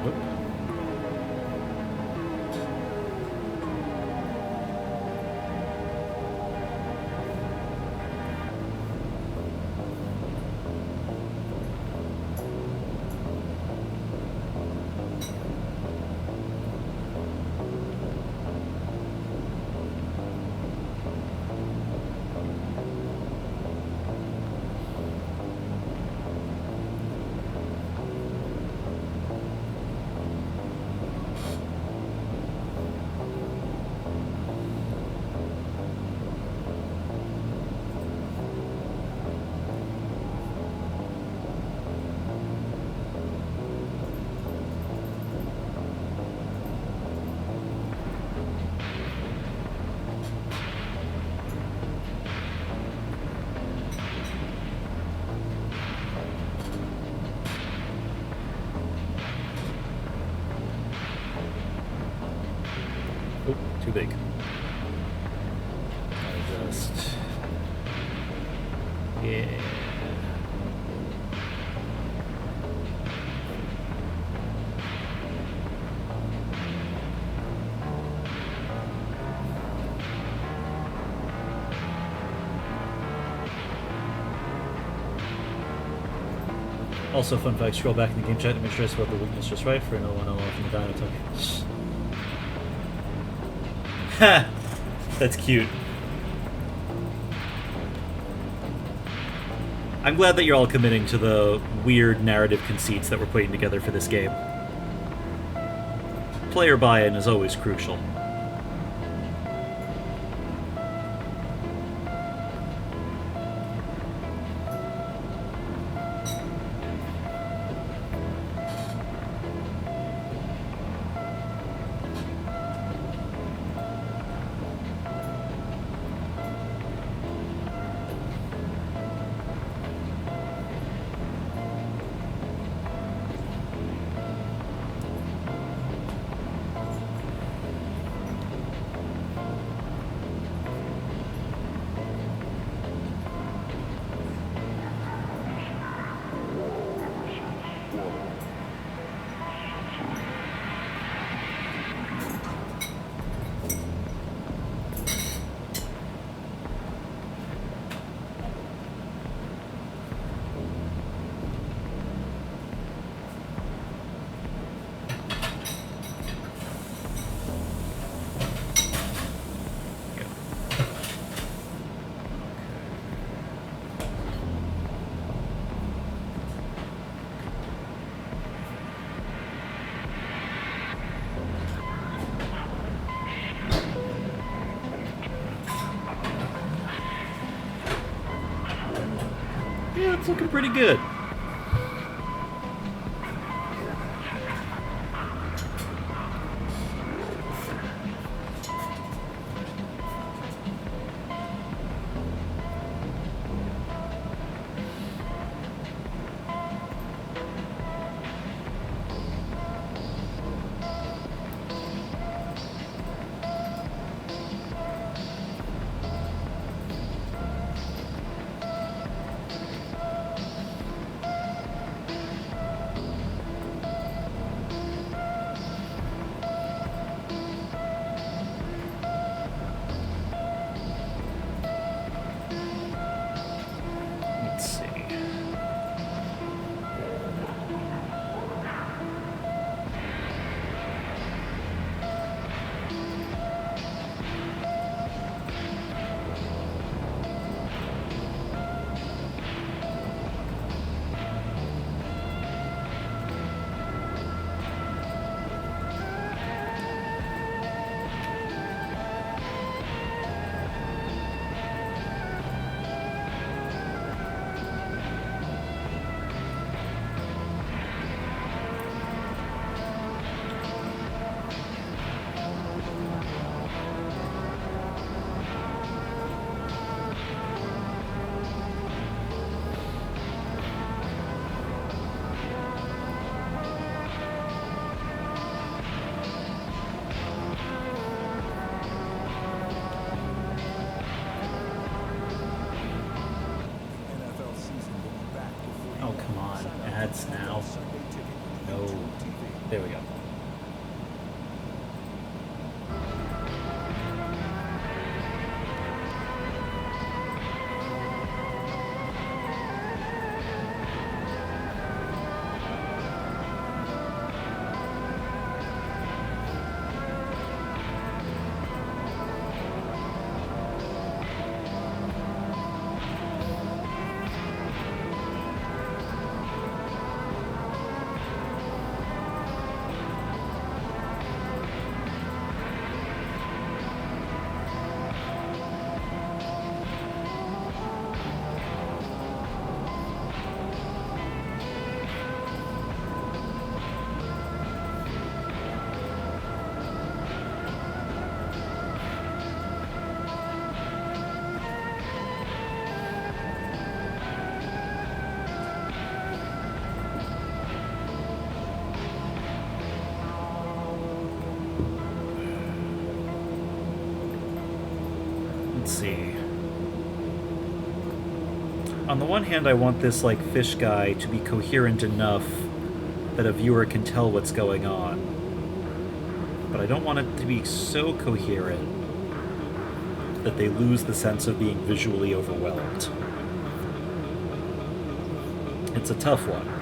Whoop. Oh, too big. I'll just... Yeah. Also, fun fact, scroll back in the game chat to make sure I spelled the weakness just right for an 0-1-0 from the Dino Tuck. Ha! That's cute. I'm glad that you're all committing to the weird narrative conceits that we're putting together for this game. Player buy-in is always crucial. Yeah, it's looking pretty good. Let's see. On the one hand, I want this, like, fish guy to be coherent enough that a viewer can tell what's going on. But I don't want it to be so coherent that they lose the sense of being visually overwhelmed. It's a tough one.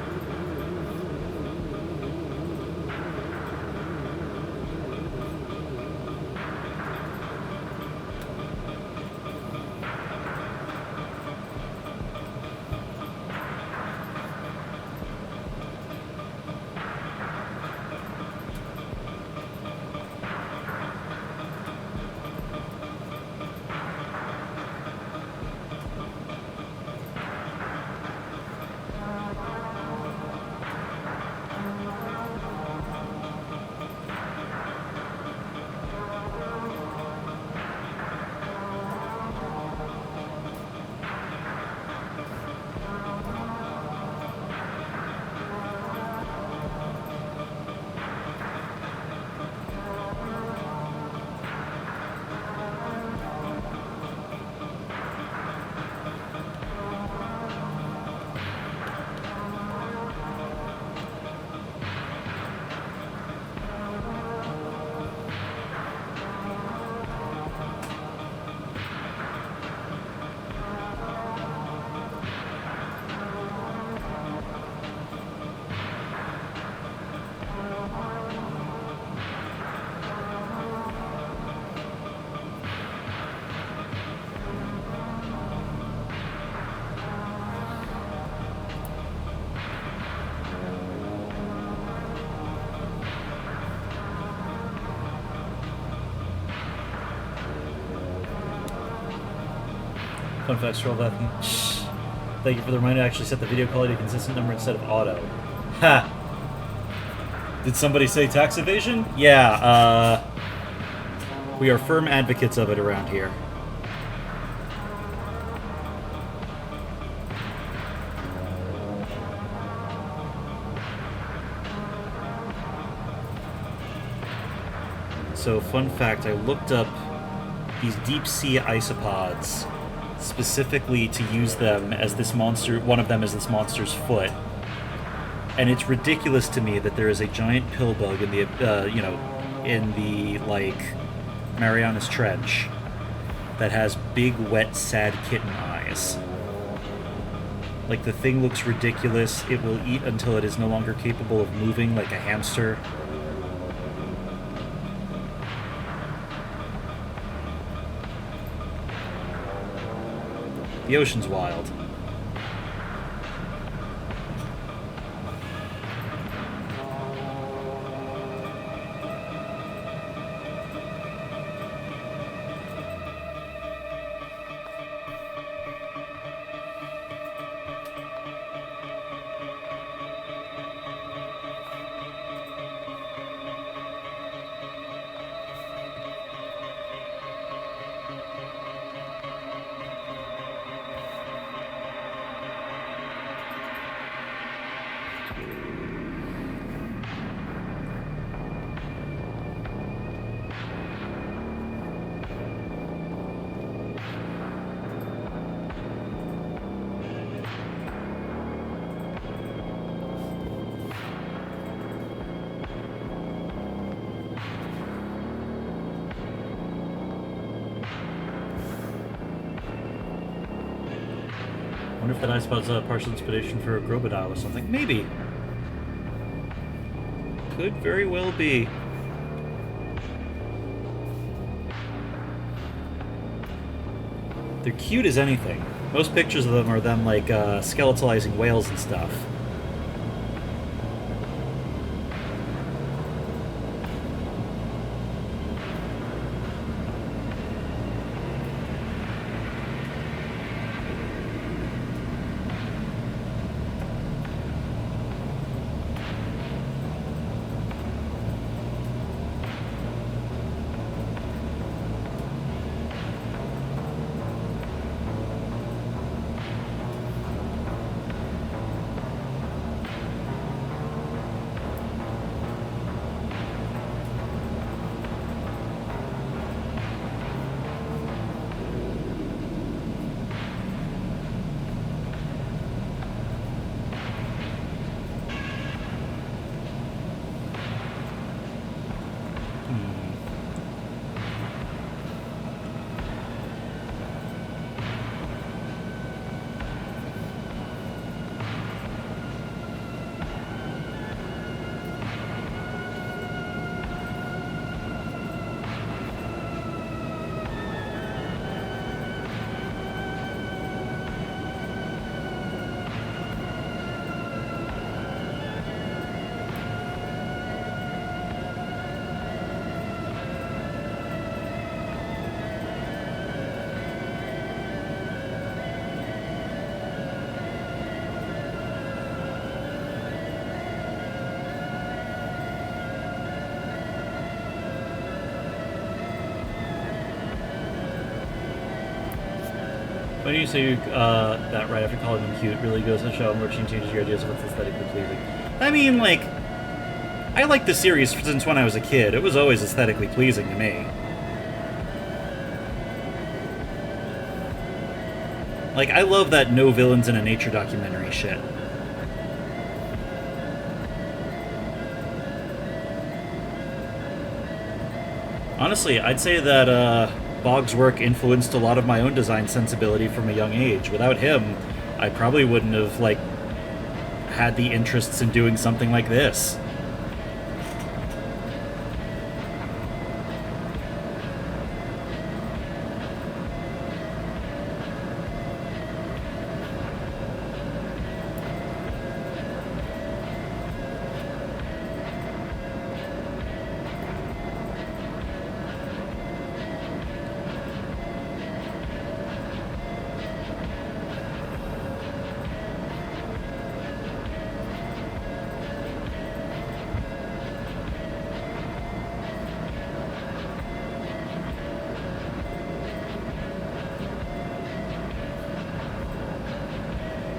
Fun fact, scroll left. Thank you for the reminder to actually set the video quality to consistent number instead of auto. Ha! Did somebody say tax evasion? Yeah, we are firm advocates of it around here. So, fun fact, I looked up these deep sea isopods specifically to use them as this monster, one of them is this monster's foot. And it's ridiculous to me that there is a giant pill bug in the, in the, like, Marianas Trench that has big, wet, sad kitten eyes. Like, the thing looks ridiculous. It will eat until it is no longer capable of moving like a hamster. The ocean's wild. I wonder if that icepod's a partial inspiration for a Grobodile or something. Maybe. Could very well be. They're cute as anything. Most pictures of them are them, like, skeletalizing whales and stuff. When you say that right after calling them cute really goes to show how much changes your ideas of what's aesthetically pleasing. I mean, like, I liked the series since when I was a kid. It was always aesthetically pleasing to me. Like, I love that no villains in a nature documentary shit. Honestly, I'd say that Boggs' work influenced a lot of my own design sensibility from a young age. Without him, I probably wouldn't have, like, had the interests in doing something like this.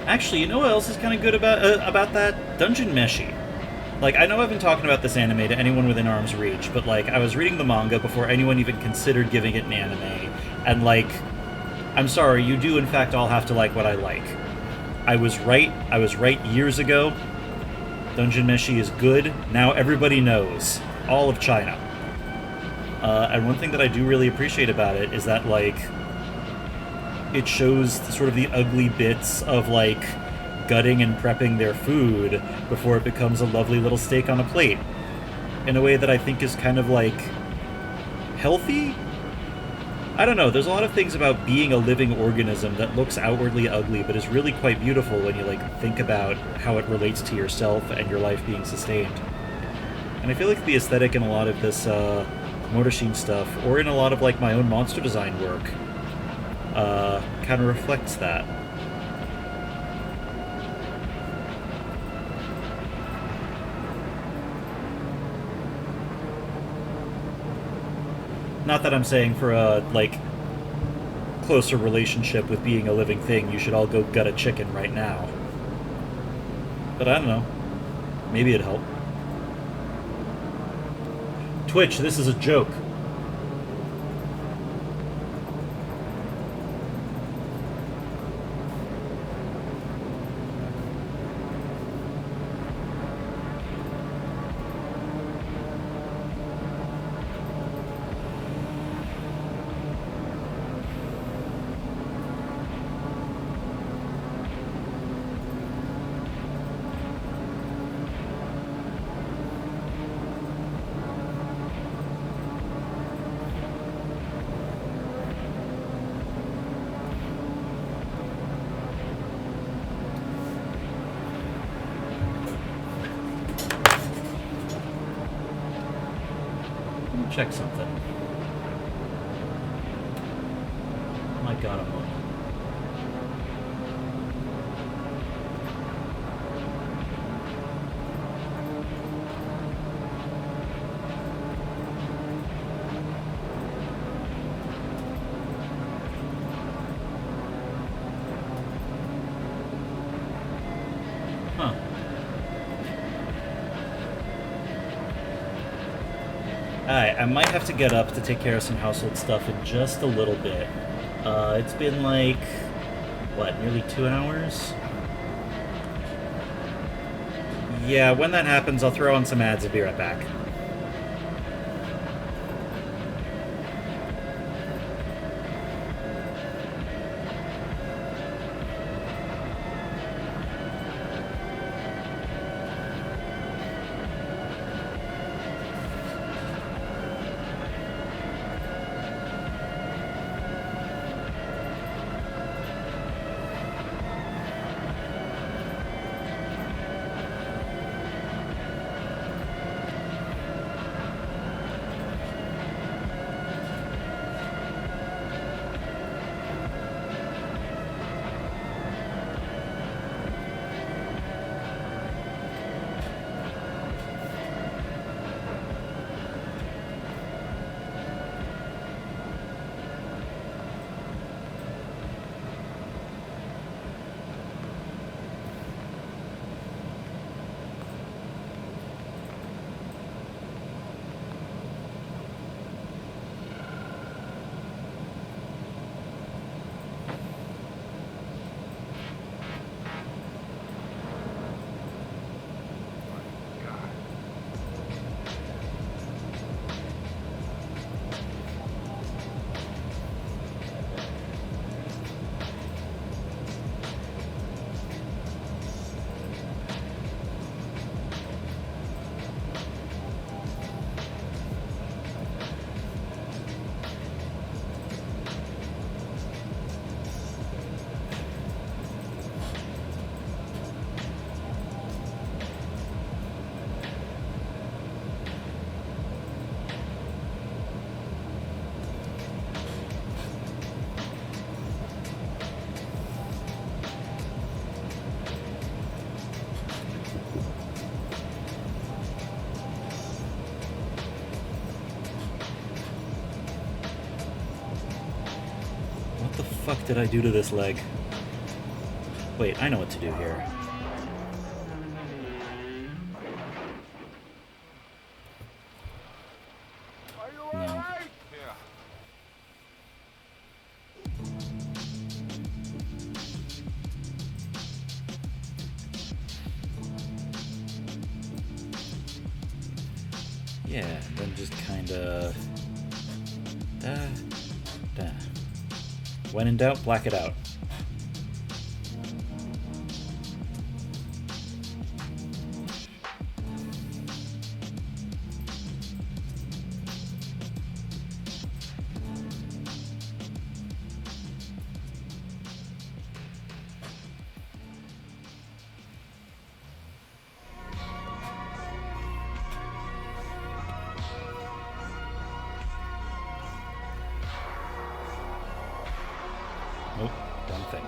Actually, you know what else is kind of good about that? Dungeon Meshi. Like, I know I've been talking about this anime to anyone within arm's reach, but, like, I was reading the manga before anyone even considered giving it an anime, and, like, I'm sorry, you do in fact all have to like what I like. I was right years ago. Dungeon Meshi is good. Now everybody knows. All of China. And one thing that I do really appreciate about it is that, like, it shows sort of the ugly bits of, like, gutting and prepping their food before it becomes a lovely little steak on a plate. In a way that I think is kind of, like, healthy? I don't know, there's a lot of things about being a living organism that looks outwardly ugly, but is really quite beautiful when you, like, think about how it relates to yourself and your life being sustained. And I feel like the aesthetic in a lot of this, Motoshine stuff, or in a lot of, like, my own monster design work, kind of reflects that. Not that I'm saying for a, like, closer relationship with being a living thing, you should all go gut a chicken right now. But I don't know. Maybe it'd help. Twitch, this is a joke. Check something. My god, I'm lonely. Huh. Alright, I might have to get up to take care of some household stuff in just a little bit. It's been like, what, nearly 2 hours? Yeah, when that happens, I'll throw on some ads and be right back. fuck did I do to this leg? Wait, I know what to do here. No. Yeah, then just kinda... When in doubt, black it out. Nope, dumb thing.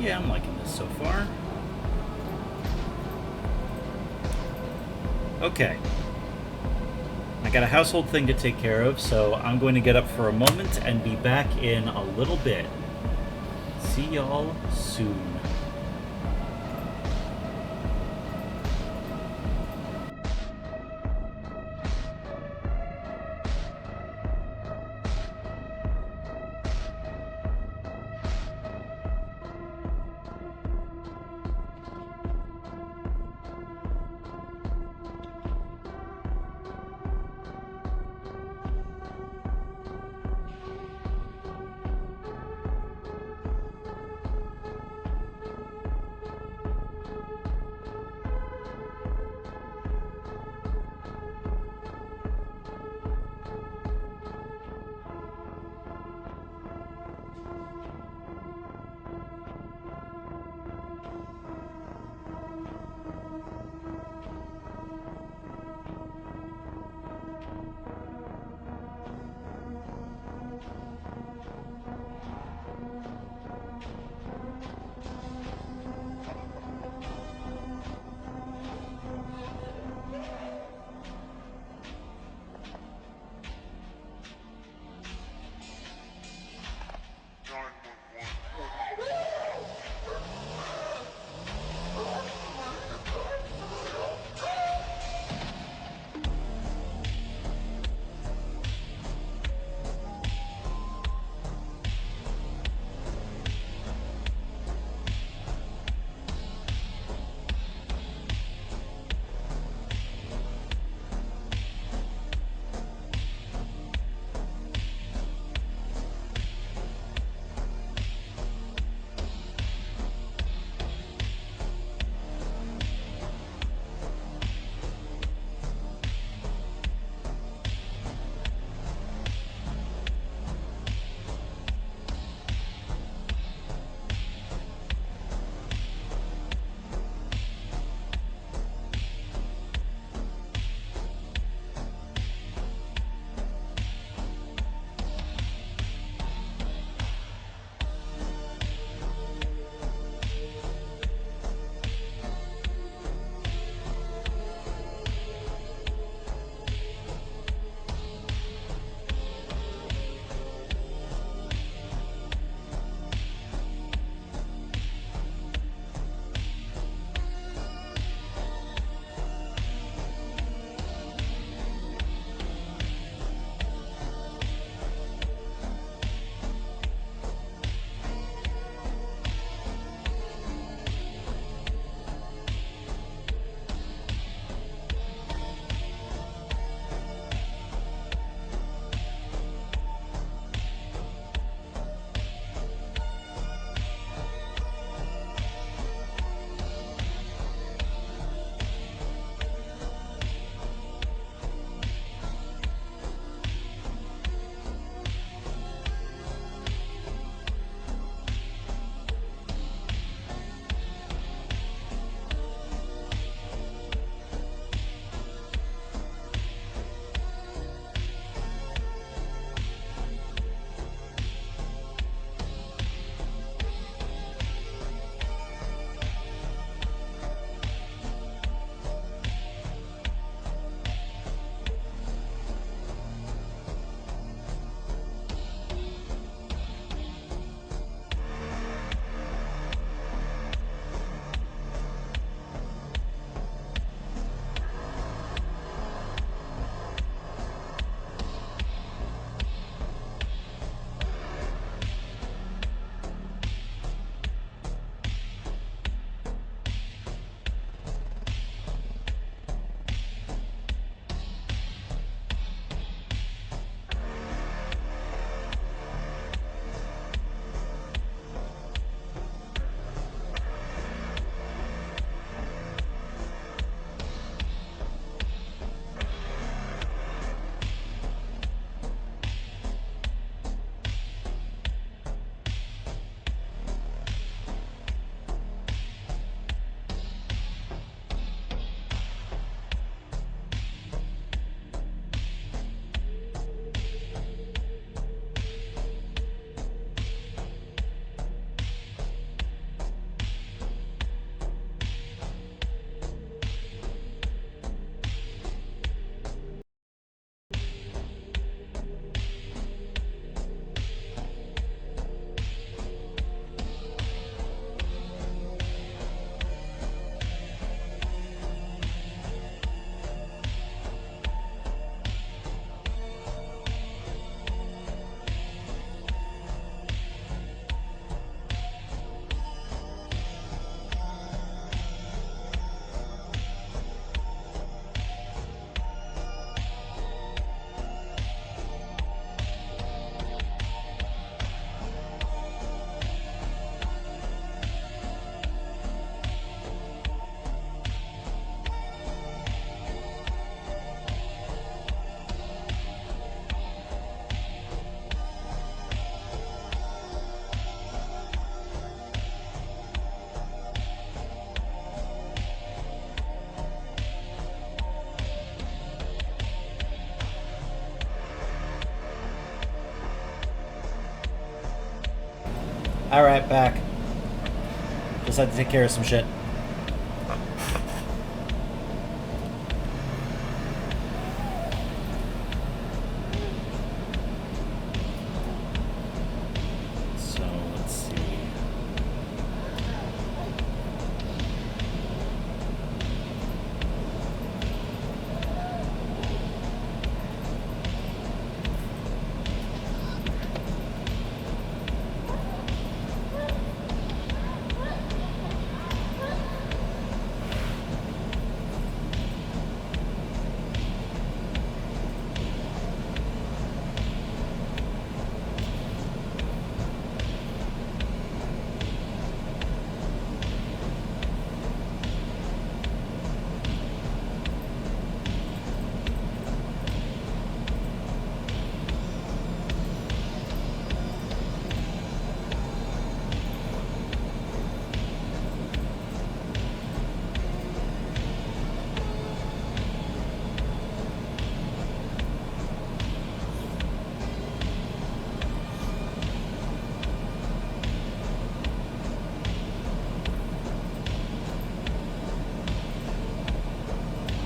Yeah, I'm liking this so far. Okay. I got a household thing to take care of, so I'm going to get up for a moment and be back in a little bit. See y'all soon. Alright, back. Just had to take care of some shit. So, let's see.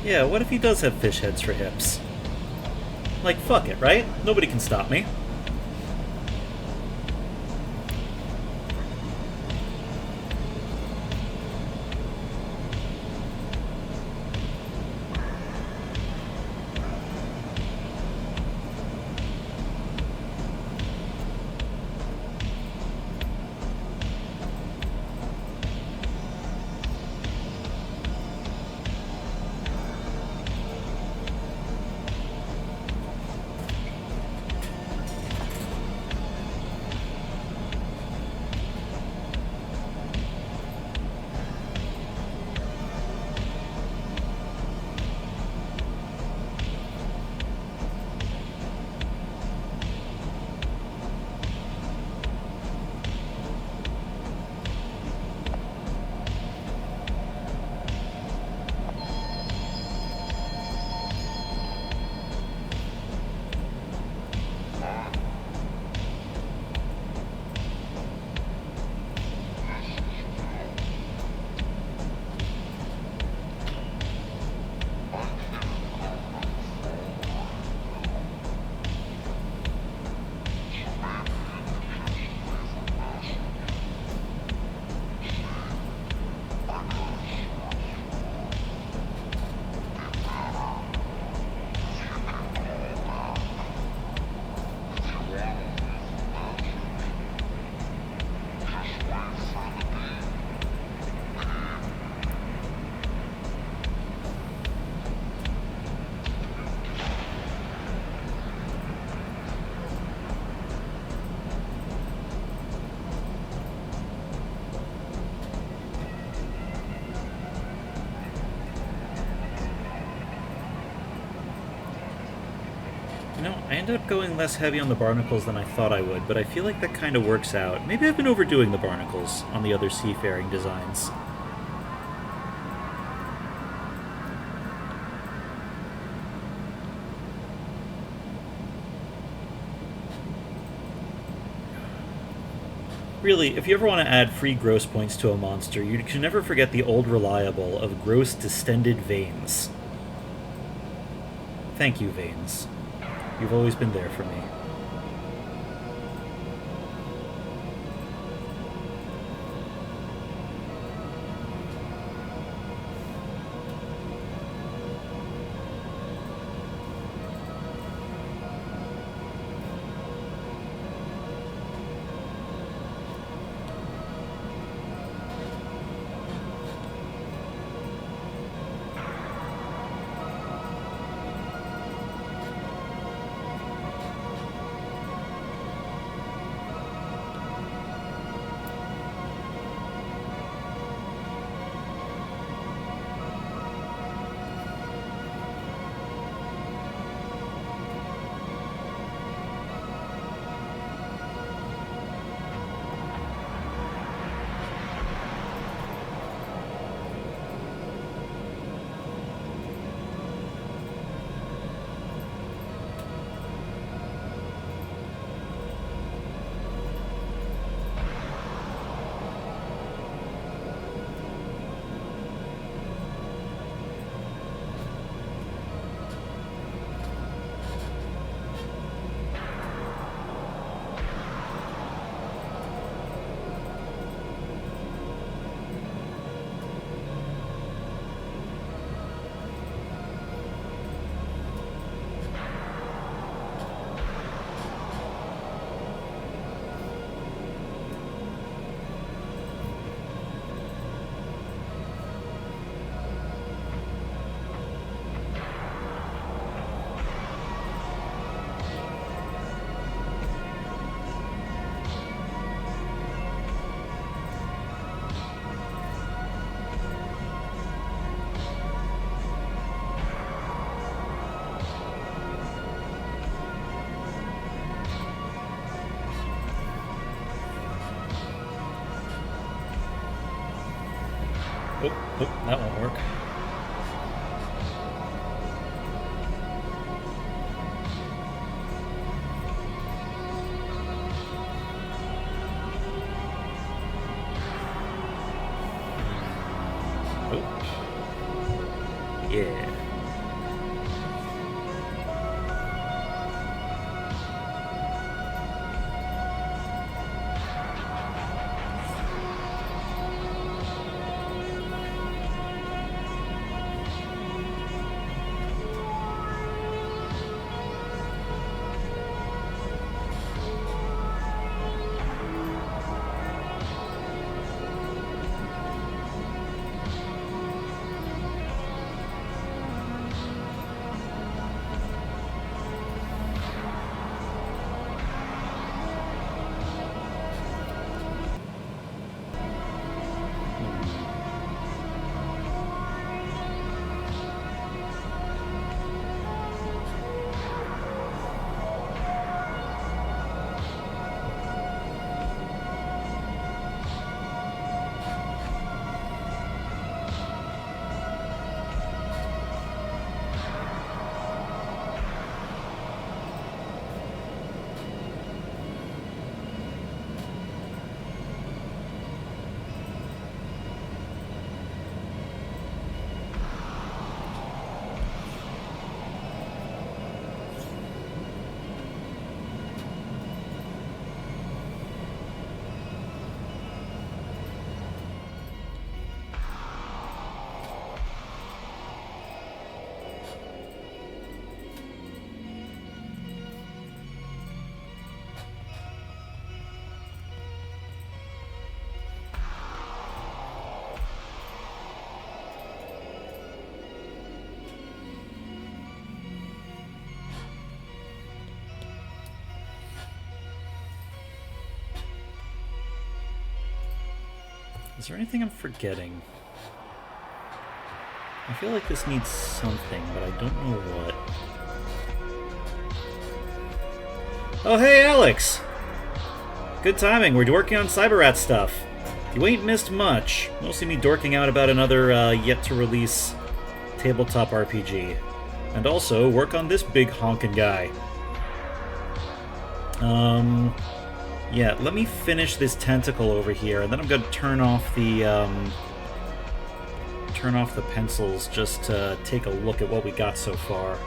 Yeah, what if he does have fish heads for hips? Like, fuck it, right? Nobody can stop me. You know, I ended up going less heavy on the barnacles than I thought I would, but I feel like that kind of works out. Maybe I've been overdoing the barnacles on the other seafaring designs. Really, if you ever want to add free gross points to a monster, you should never forget the old reliable of gross distended veins. Thank you, veins. You've always been there for me. Oh, that won't work. Oh. Yeah. Is there anything I'm forgetting? I feel like this needs something, but I don't know what. Oh, hey, Alex! Good timing. We're working on Cyberrat stuff. You ain't missed much. Mostly me dorking out about another yet-to-release tabletop RPG. And also, work on this big honkin' guy. Yeah, let me finish this tentacle over here, and then I'm gonna turn off the pencils just to take a look at what we got so far.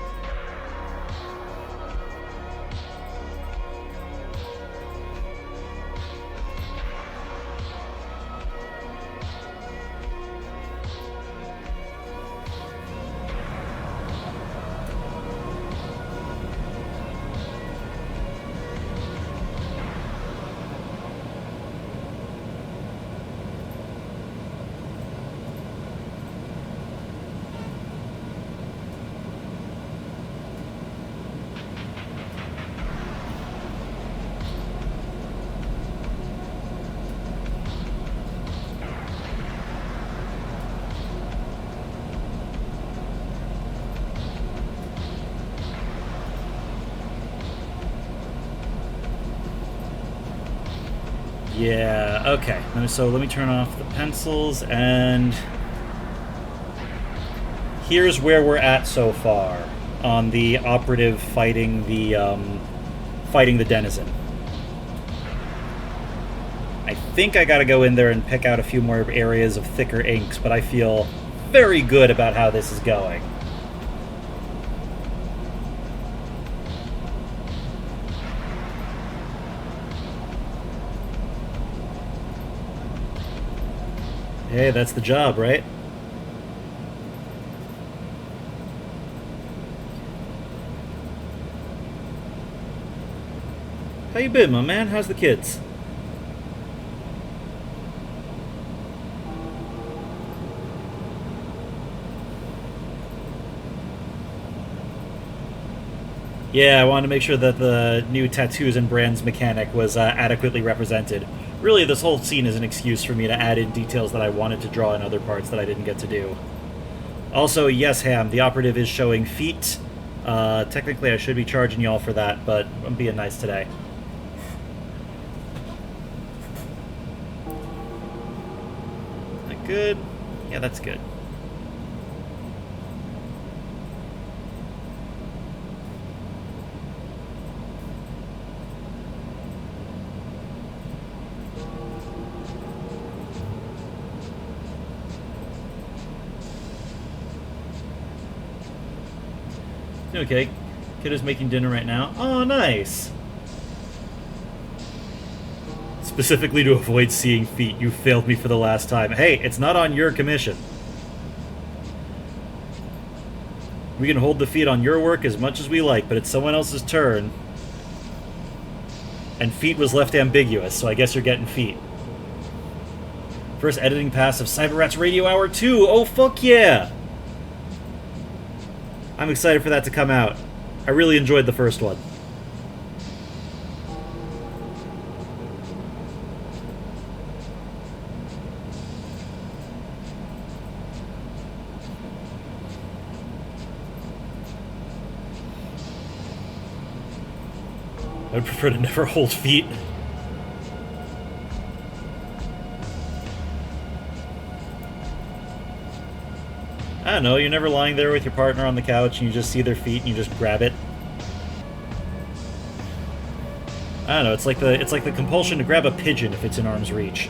Yeah, okay. So let me turn off the pencils, and here's where we're at so far on the operative fighting the denizen. I think I gotta go in there and pick out a few more areas of thicker inks, but I feel very good about how this is going. Hey, that's the job, right? How you been, my man? How's the kids? Yeah, I wanted to make sure that the new tattoos and brands mechanic was adequately represented. Really, this whole scene is an excuse for me to add in details that I wanted to draw in other parts that I didn't get to do. Also, yes, Ham, the operative is showing feet. Technically, I should be charging y'all for that, but I'm being nice today. That good? Yeah, that's good. Okay, kiddo's making dinner right now. Oh, nice! Specifically to avoid seeing feet, you failed me for the last time. Hey, it's not on your commission. We can hold the feet on your work as much as we like, but it's someone else's turn. And feet was left ambiguous, so I guess you're getting feet. First editing pass of Cyber Rats Radio Hour 2! Oh, fuck yeah! I'm excited for that to come out. I really enjoyed the first one. I would prefer to never hold feet. I don't know, you're never lying there with your partner on the couch and you just see their feet and you just grab it. I don't know, it's like the compulsion to grab a pigeon if it's in arm's reach.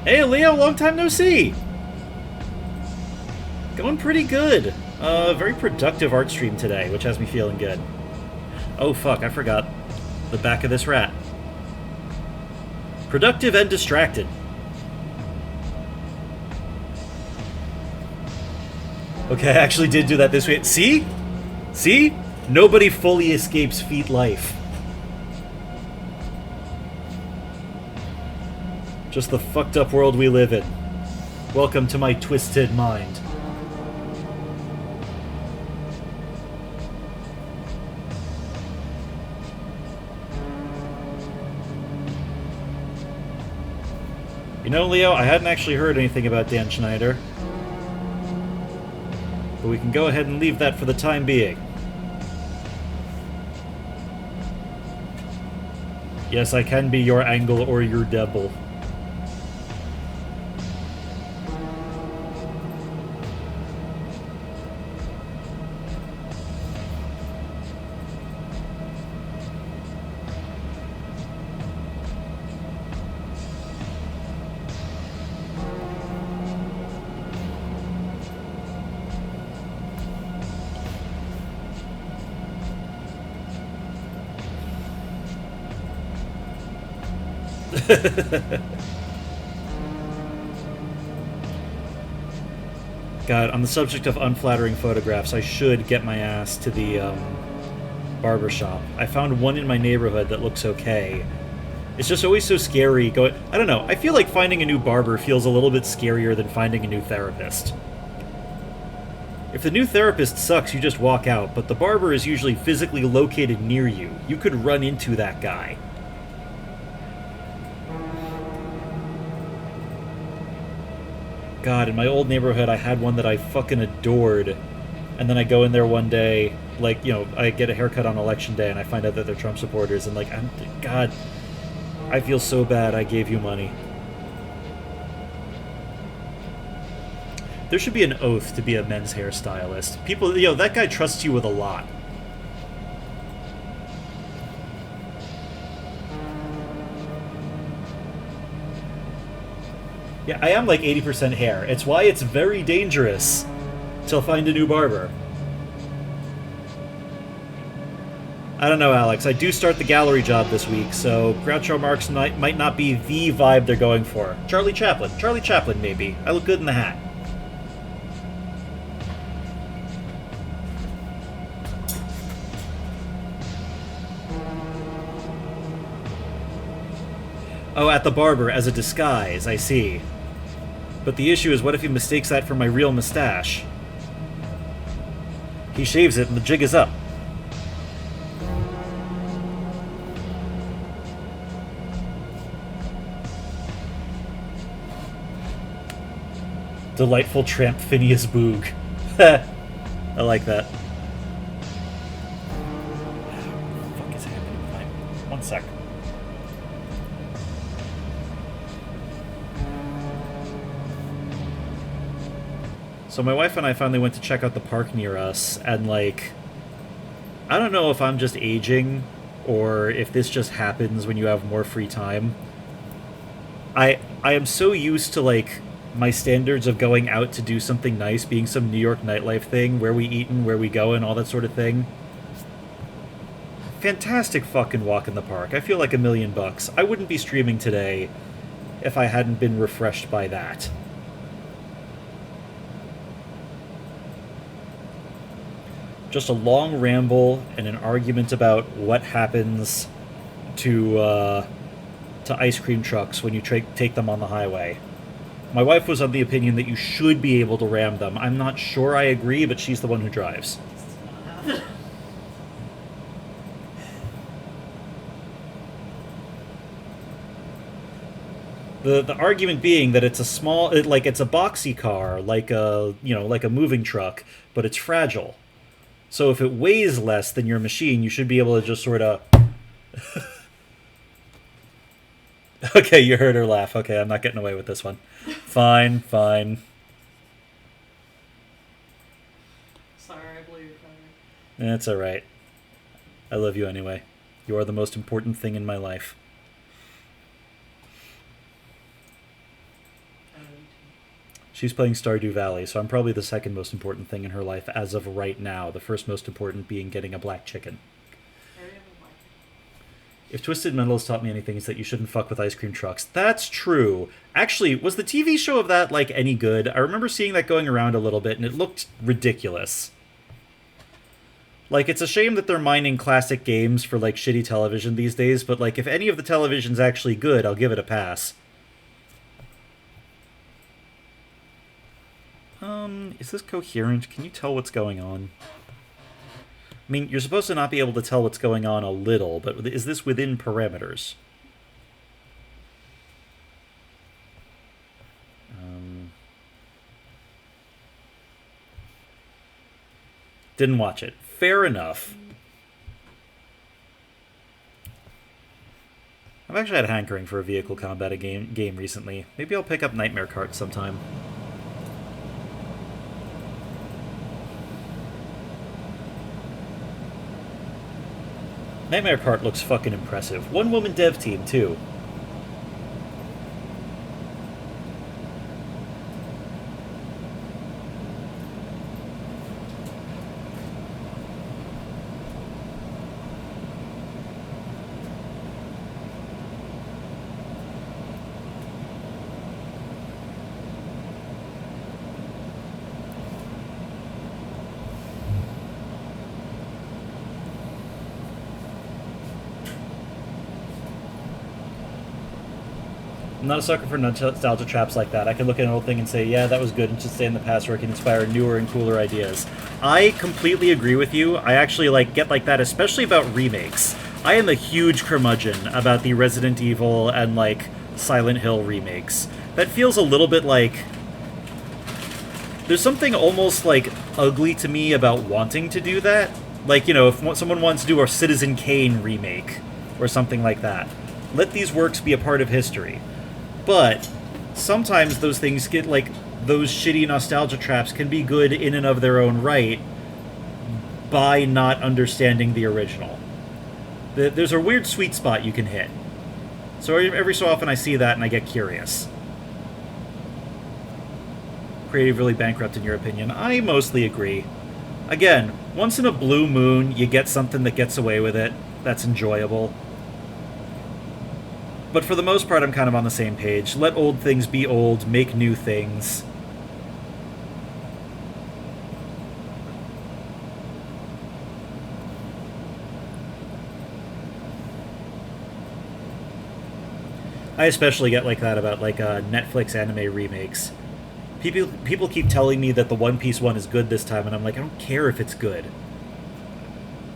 Hey Leo, long time no see! Going pretty good. Very productive art stream today, which has me feeling good. Oh fuck, I forgot the back of this rat. Productive and distracted. Okay, I actually did do that this week. See? See? Nobody fully escapes feet life. Just the fucked up world we live in. Welcome to my twisted mind. You know, Leo, I hadn't actually heard anything about Dan Schneider. But we can go ahead and leave that for the time being. Yes, I can be your angle or your devil. God, on the subject of unflattering photographs, I should get my ass to the barbershop. I found one in my neighborhood that looks okay. It's just always so scary going... I don't know, I feel like finding a new barber feels a little bit scarier than finding a new therapist. If the new therapist sucks, you just walk out, but the barber is usually physically located near you. You could run into that guy. God, in my old neighborhood, I had one that I fucking adored. And then I go in there one day, like, you know, I get a haircut on election day and I find out that they're Trump supporters. And, like, God, I feel so bad I gave you money. There should be an oath to be a men's hairstylist. People, you know, that guy trusts you with a lot. Yeah, I am like 80% hair. It's why it's very dangerous to find a new barber. I don't know, Alex. I do start the gallery job this week, so Groucho Marx might not be the vibe they're going for. Charlie Chaplin. Charlie Chaplin, maybe. I look good in the hat. Oh, at the barber, as a disguise, I see. But the issue is, what if he mistakes that for my real mustache? He shaves it and the jig is up. Delightful tramp Phineas Boog. I like that. What the fuck is happening? One sec. So my wife and I finally went to check out the park near us, and like, I don't know if I'm just aging or if this just happens when you have more free time. I am so used to like my standards of going out to do something nice being some New York nightlife thing, where we eat and where we go and all that sort of thing. Fantastic fucking walk in the park. I feel like $1,000,000. I wouldn't be streaming today if I hadn't been refreshed by that. Just a long ramble and an argument about what happens to ice cream trucks when you take them on the highway. My wife was of the opinion that you should be able to ram them. I'm not sure I agree, but she's the one who drives. The argument being that it's a small, it's a boxy car, like a moving truck, but it's fragile. So if it weighs less than your machine, you should be able to just sort of... Okay, you heard her laugh. Okay, I'm not getting away with this one. Fine, fine. Sorry, I blew your fire. That's alright. I love you anyway. You are the most important thing in my life. She's playing Stardew Valley, so I'm probably the second most important thing in her life as of right now. The first most important being getting a black chicken. If Twisted Metal has taught me anything, it's that you shouldn't fuck with ice cream trucks. That's true. Actually, was the TV show of that, like, any good? I remember seeing that going around a little bit, and it looked ridiculous. Like, it's a shame that they're mining classic games for, like, shitty television these days, but, like, if any of the television's actually good, I'll give it a pass. Is this coherent? Can you tell what's going on? I mean, you're supposed to not be able to tell what's going on a little, but is this within parameters? Didn't watch it. Fair enough. I've actually had a hankering for a vehicle combat game recently. Maybe I'll pick up Nightmare Kart sometime. Nightmare Kart looks fucking impressive. One-woman dev team, too. I'm not a sucker for nostalgia traps like that. I can look at an old thing and say, yeah, that was good, and should stay in the past where it can inspire newer and cooler ideas. I completely agree with you. I actually get like that, especially about remakes. I am a huge curmudgeon about the Resident Evil and, like, Silent Hill remakes. That feels a little bit like... There's something almost, like, ugly to me about wanting to do that. Like, you know, if someone wants to do a Citizen Kane remake or something like that. Let these works be a part of history. But sometimes those things get, like, those shitty nostalgia traps can be good in and of their own right by not understanding the original. There's a weird sweet spot you can hit. So every so often I see that and I get curious. Creative really bankrupt in your opinion? I mostly agree. Again, once in a blue moon you get something that gets away with it. That's enjoyable. But for the most part, I'm kind of on the same page. Let old things be old, make new things. I especially get like that about, like, Netflix anime remakes. People keep telling me that the One Piece one is good this time, and I'm like, I don't care if it's good.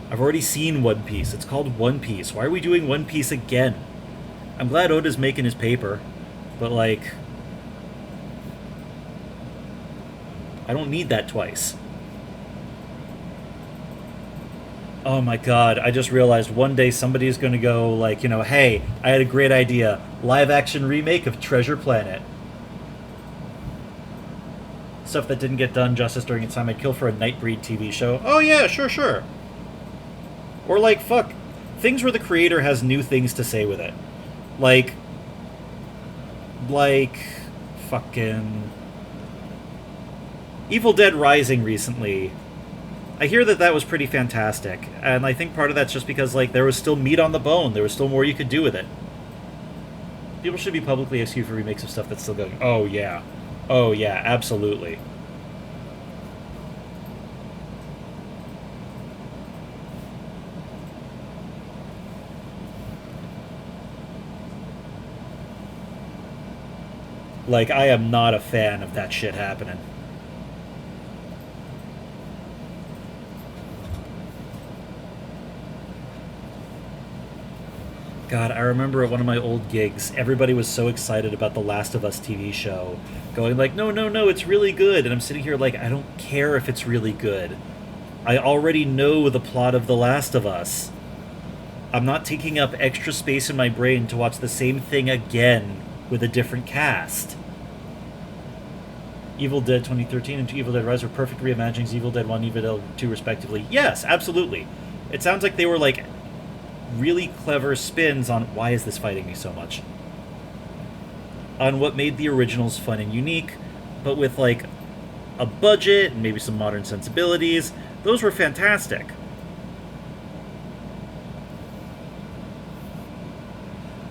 I've already seen One Piece. It's called One Piece. Why are we doing One Piece again? I'm glad Oda's making his paper, but, like, I don't need that twice. Oh my god, I just realized one day somebody's gonna go, like, you know, hey, I had a great idea. Live-action remake of Treasure Planet. stuff that didn't get done justice during its time, I'd kill for a Nightbreed TV show. Oh yeah, sure. Or like, fuck, things where the creator has new things to say with it. Like, fucking Evil Dead Rising recently. I hear that was pretty fantastic, and I think part of that's just because, like, there was still meat on the bone. There was still more you could do with it. People should be publicly excused for remakes of stuff that's still going. Oh, yeah, absolutely. Like, I am not a fan of that shit happening. God, I remember at one of my old gigs, everybody was so excited about the Last of Us TV show, going like, no, it's really good. And I'm sitting here like, I don't care if it's really good. I already know the plot of The Last of Us. I'm not taking up extra space in my brain to watch the same thing again with a different cast. Evil Dead 2013 and Evil Dead Rise were perfect reimaginings of Evil Dead 1 and Evil Dead 2 respectively. Yes, absolutely. It sounds like they were like really clever spins on why is this fighting me so much? On what made the originals fun and unique, but with like a budget and maybe some modern sensibilities. Those were fantastic.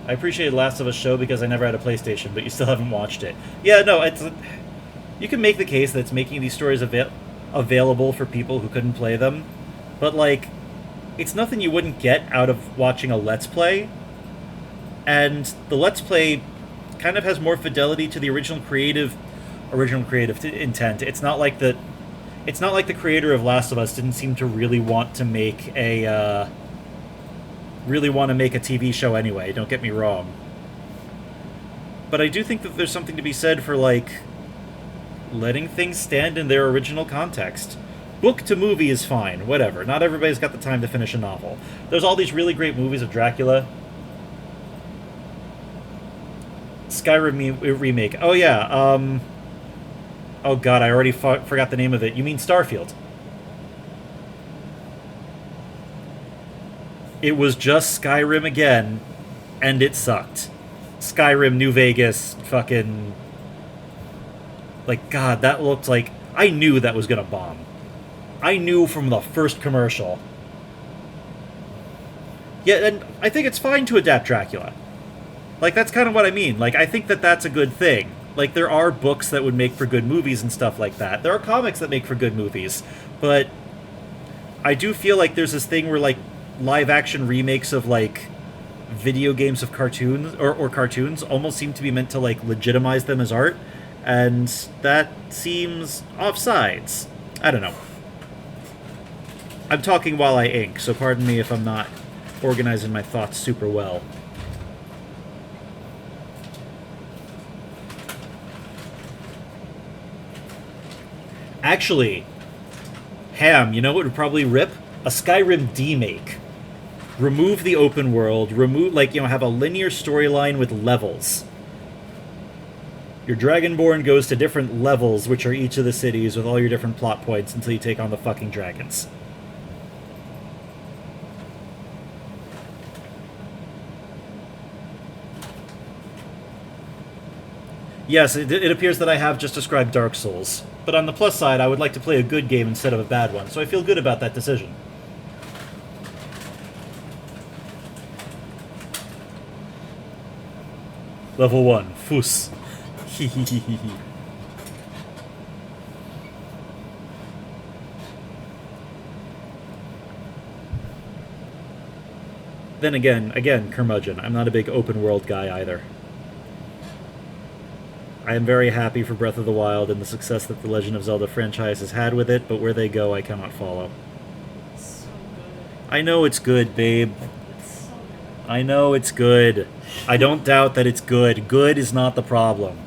I appreciated Last of Us show because I never had a PlayStation, but you still haven't watched it. Yeah, no, it's... You can make the case that it's making these stories available for people who couldn't play them, but, like, it's nothing you wouldn't get out of watching a Let's Play, and the Let's Play kind of has more fidelity to the original creative intent. It's not like the creator of Last of Us didn't seem to really want to make a TV show anyway, don't get me wrong. But I do think that there's something to be said for, like, letting things stand in their original context. Book to movie is fine, whatever. Not everybody's got the time to finish a novel. There's all these really great movies of Dracula. Skyrim remake. Oh, yeah, oh, God, I already forgot the name of it. You mean Starfield. It was just Skyrim again, and it sucked. Skyrim, New Vegas, fucking... Like, God, that looked like... I knew that was gonna bomb. I knew from the first commercial. Yeah, and I think it's fine to adapt Dracula. Like, that's kind of what I mean. Like, I think that that's a good thing. Like, there are books that would make for good movies and stuff like that. There are comics that make for good movies. But I do feel like there's this thing where, like, live-action remakes of, like, video games of cartoons, or cartoons, almost seem to be meant to, like, legitimize them as art. And that seems offsides. I don't know. I'm talking while I ink, so pardon me if I'm not organizing my thoughts super well. Actually, Ham, you know what would probably rip? A Skyrim demake. Remove the open world, have a linear storyline with levels. Your Dragonborn goes to different levels, which are each of the cities, with all your different plot points until you take on the fucking dragons. Yes, it appears that I have just described Dark Souls. But on the plus side, I would like to play a good game instead of a bad one, so I feel good about that decision. Level 1, Fus. Then again, curmudgeon. I'm not a big open world guy either. I am very happy for Breath of the Wild and the success that the Legend of Zelda franchise has had with it, but where they go, I cannot follow. So good. I know it's good, babe. It's so good. I know it's good. I don't doubt that it's good. Good is not the problem.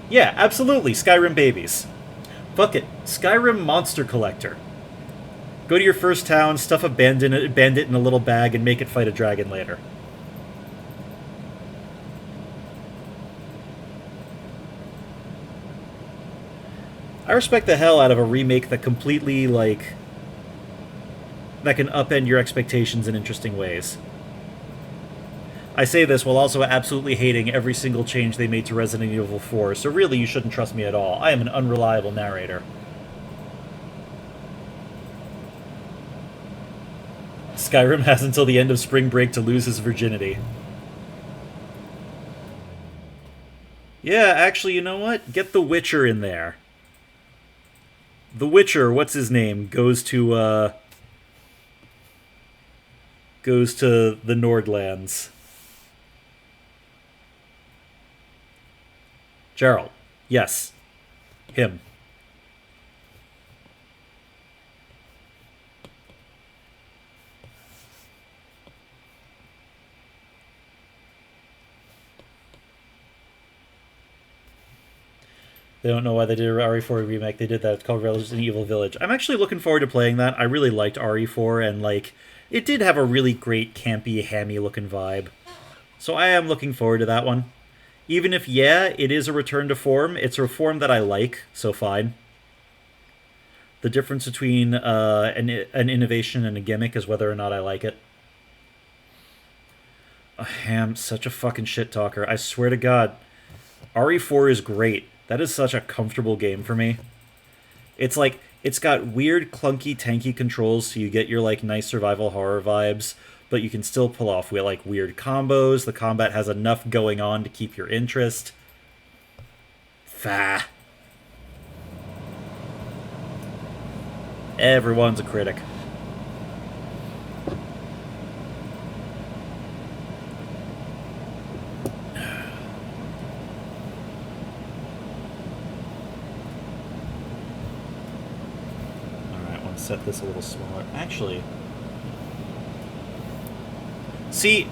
Yeah, absolutely, Skyrim babies. Fuck it, Skyrim Monster Collector. Go to your first town, stuff a bandit in a little bag, and make it fight a dragon later. I respect the hell out of a remake that completely, like, that can upend your expectations in interesting ways. I say this while also absolutely hating every single change they made to Resident Evil 4, so really you shouldn't trust me at all. I am an unreliable narrator. Skyrim has until the end of spring break to lose his virginity. Yeah, actually, you know what? Get The Witcher in there. The Witcher, what's his name, goes to the Nordlands. Gerald. Yes. Him. They don't know why they did a RE4 remake. They did that. It's called Resident Evil Village. I'm actually looking forward to playing that. I really liked RE4, and, like, it did have a really great, campy, hammy-looking vibe. So I am looking forward to that one. Even if, yeah, it is a return to form, it's a form that I like, so fine. The difference between an innovation and a gimmick is whether or not I like it. I am such a fucking shit talker. I swear to God. RE4 is great. That is such a comfortable game for me. It's like, it's got weird, clunky, tanky controls, so you get your, like, nice survival horror vibes, but you can still pull off, like, weird combos. The combat has enough going on to keep your interest. Fah. Everyone's a critic. Set this a little smaller. Actually, see,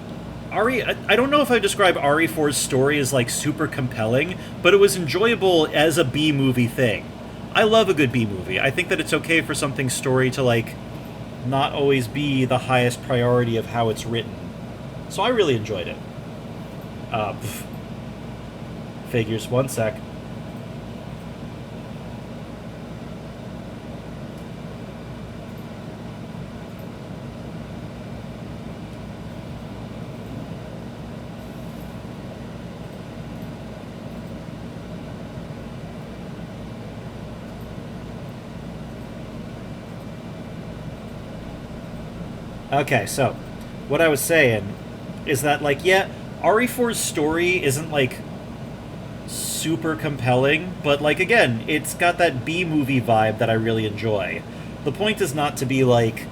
I don't know if I describe RE4's story as, like, super compelling, but it was enjoyable as a B-movie thing. I love a good B-movie. I think that it's okay for something's story to, like, not always be the highest priority of how it's written. So I really enjoyed it. Figures, one sec. Okay, so, what I was saying is that, like, yeah, RE4's story isn't, like, super compelling, but, like, again, it's got that B-movie vibe that I really enjoy. The point is not to be, like,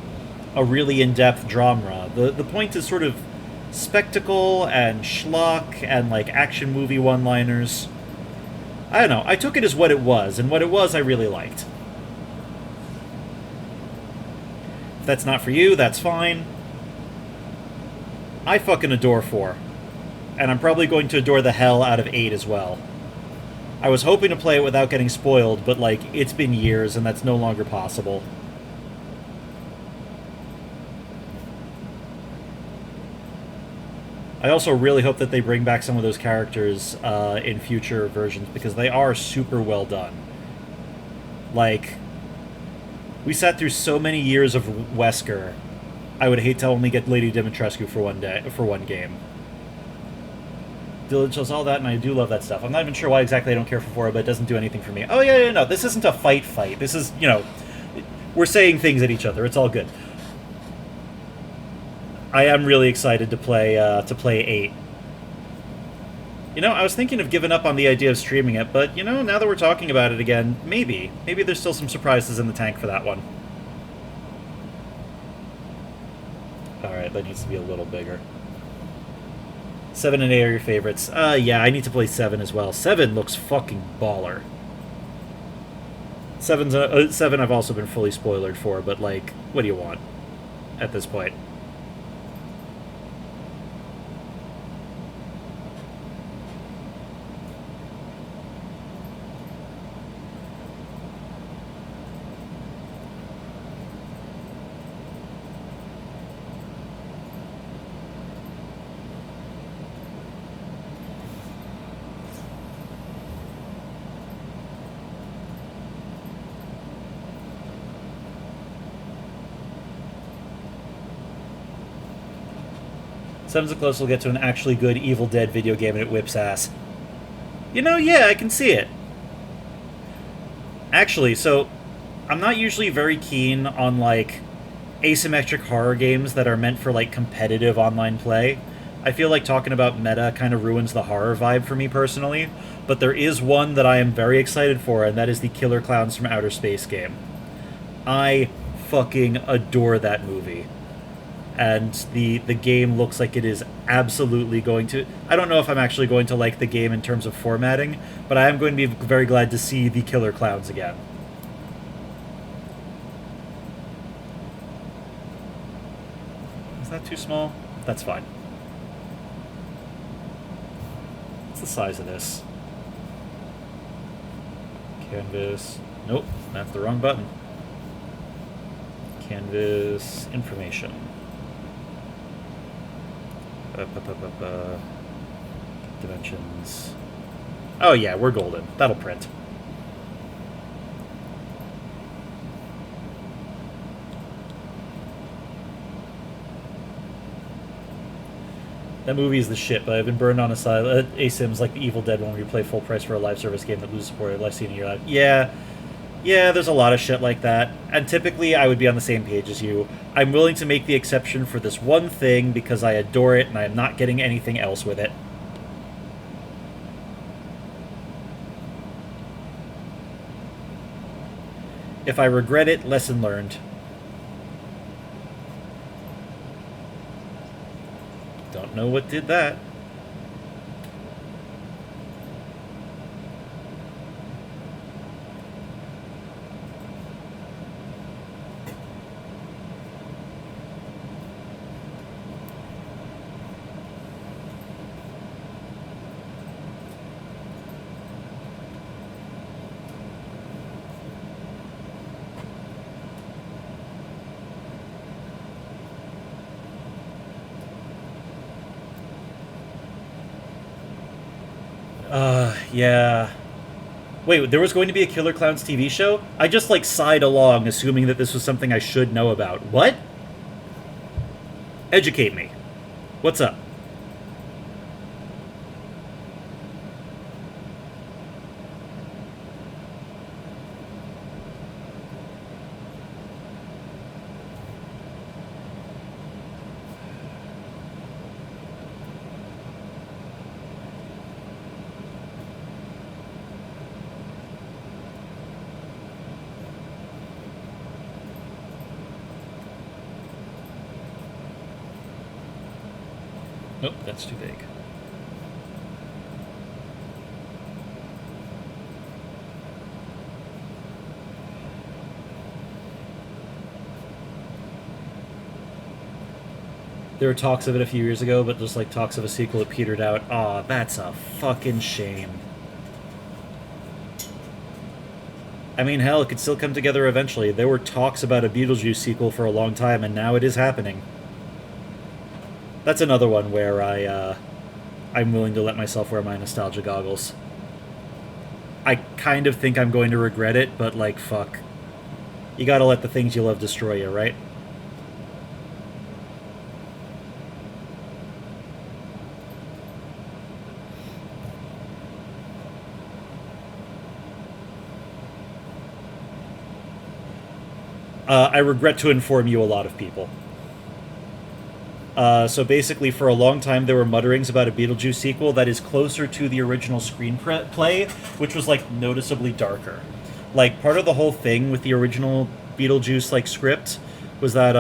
a really in-depth drama. The point is sort of spectacle and schlock and, like, action movie one-liners. I don't know, I took it as what it was, and what it was I really liked. If that's not for you, that's fine. I fucking adore 4. And I'm probably going to adore the hell out of 8 as well. I was hoping to play it without getting spoiled, but, like, it's been years and that's no longer possible. I also really hope that they bring back some of those characters in future versions, because they are super well done. Like, we sat through so many years of Wesker. I would hate to only get Lady Dimitrescu for one game. Village does all that, and I do love that stuff. I'm not even sure why exactly I don't care for 4, but it doesn't do anything for me. Oh, yeah, no, this isn't a fight. This is, you know, we're saying things at each other. It's all good. I am really excited to play 8. You know, I was thinking of giving up on the idea of streaming it, but, you know, now that we're talking about it again, maybe. Maybe there's still some surprises in the tank for that one. Alright, that needs to be a little bigger. 7 and 8 are your favorites. Yeah, I need to play 7 as well. 7 looks fucking baller. 7 I've also been fully spoilered for, but, like, what do you want at this point? Seven's the closest we'll get to an actually good Evil Dead video game, and it whips ass. You know, yeah, I can see it. Actually, so I'm not usually very keen on, like, asymmetric horror games that are meant for, like, competitive online play. I feel like talking about meta kind of ruins the horror vibe for me personally, but there is one that I am very excited for, and that is the Killer Clowns from Outer Space game. I fucking adore that movie. And the game looks like it is absolutely going to... I don't know if I'm actually going to like the game in terms of formatting, but I am going to be very glad to see the Killer Clowns again. Is that too small? That's fine. What's the size of this? Canvas... Nope, that's the wrong button. Canvas information. Dimensions. Oh yeah, we're golden. That'll print. That movie is the shit, but I've been burned on ASIMs like the Evil Dead one where you play full price for a live service game that loses support of live scene in your life. Yeah, there's a lot of shit like that. And typically I would be on the same page as you. I'm willing to make the exception for this one thing because I adore it and I am not getting anything else with it. If I regret it, lesson learned. Don't know what did that. Yeah. Wait, there was going to be a Killer Clowns TV show? I just, like, sighed along, assuming that this was something I should know about. What? Educate me. What's up? Nope, that's too big. There were talks of it a few years ago, but just like talks of a sequel, it petered out. Aw, that's a fucking shame. I mean, hell, it could still come together eventually. There were talks about a Beetlejuice sequel for a long time, and now it is happening. That's another one where I'm willing to let myself wear my nostalgia goggles. I kind of think I'm going to regret it, but, like, fuck. You gotta let the things you love destroy you, right? I regret to inform you, a lot of people. So basically, for a long time, there were mutterings about a Beetlejuice sequel that is closer to the original screenplay, which was, like, noticeably darker. Like, part of the whole thing with the original Beetlejuice, like, script was that,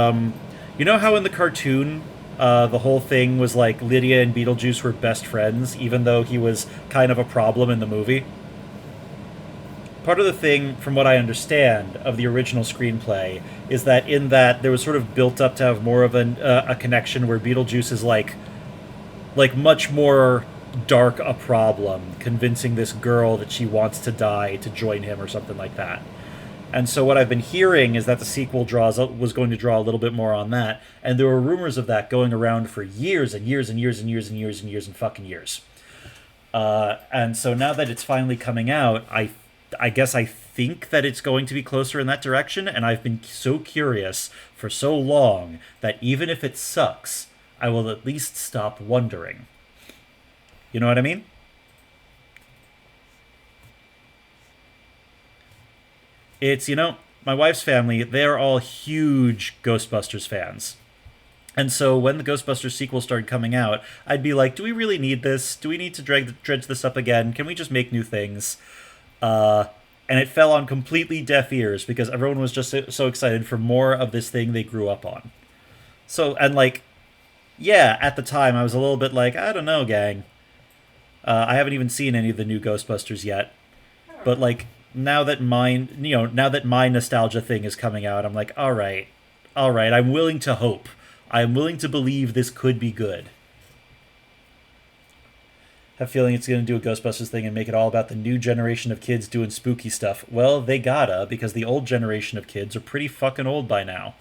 you know how in the cartoon, the whole thing was, like, Lydia and Beetlejuice were best friends, even though he was kind of a problem in the movie? Part of the thing, from what I understand, of the original screenplay is that in that there was sort of built up to have more of a connection where Beetlejuice is like much more dark a problem, convincing this girl that she wants to die to join him or something like that. And so what I've been hearing is that the sequel was going to draw a little bit more on that, and there were rumors of that going around for years and years and years and years and years and years and fucking years. And so now that it's finally coming out, I guess I think that it's going to be closer in that direction, and I've been so curious for so long that even if it sucks, I will at least stop wondering. You know what I mean? It's, my wife's family, they're all huge Ghostbusters fans. And so when the Ghostbusters sequel started coming out, I'd be like, do we really need this? Do we need to dredge this up again? Can we just make new things? And it fell on completely deaf ears because everyone was just so excited for more of this thing they grew up on. So, and like, yeah, at the time I was a little bit like, I don't know, gang. I haven't even seen any of the new Ghostbusters yet. But like, now that my nostalgia thing is coming out, I'm like, all right, I'm willing to hope. I'm willing to believe this could be good. Have a feeling it's going to do a Ghostbusters thing and make it all about the new generation of kids doing spooky stuff. Well, they gotta, because the old generation of kids are pretty fucking old by now.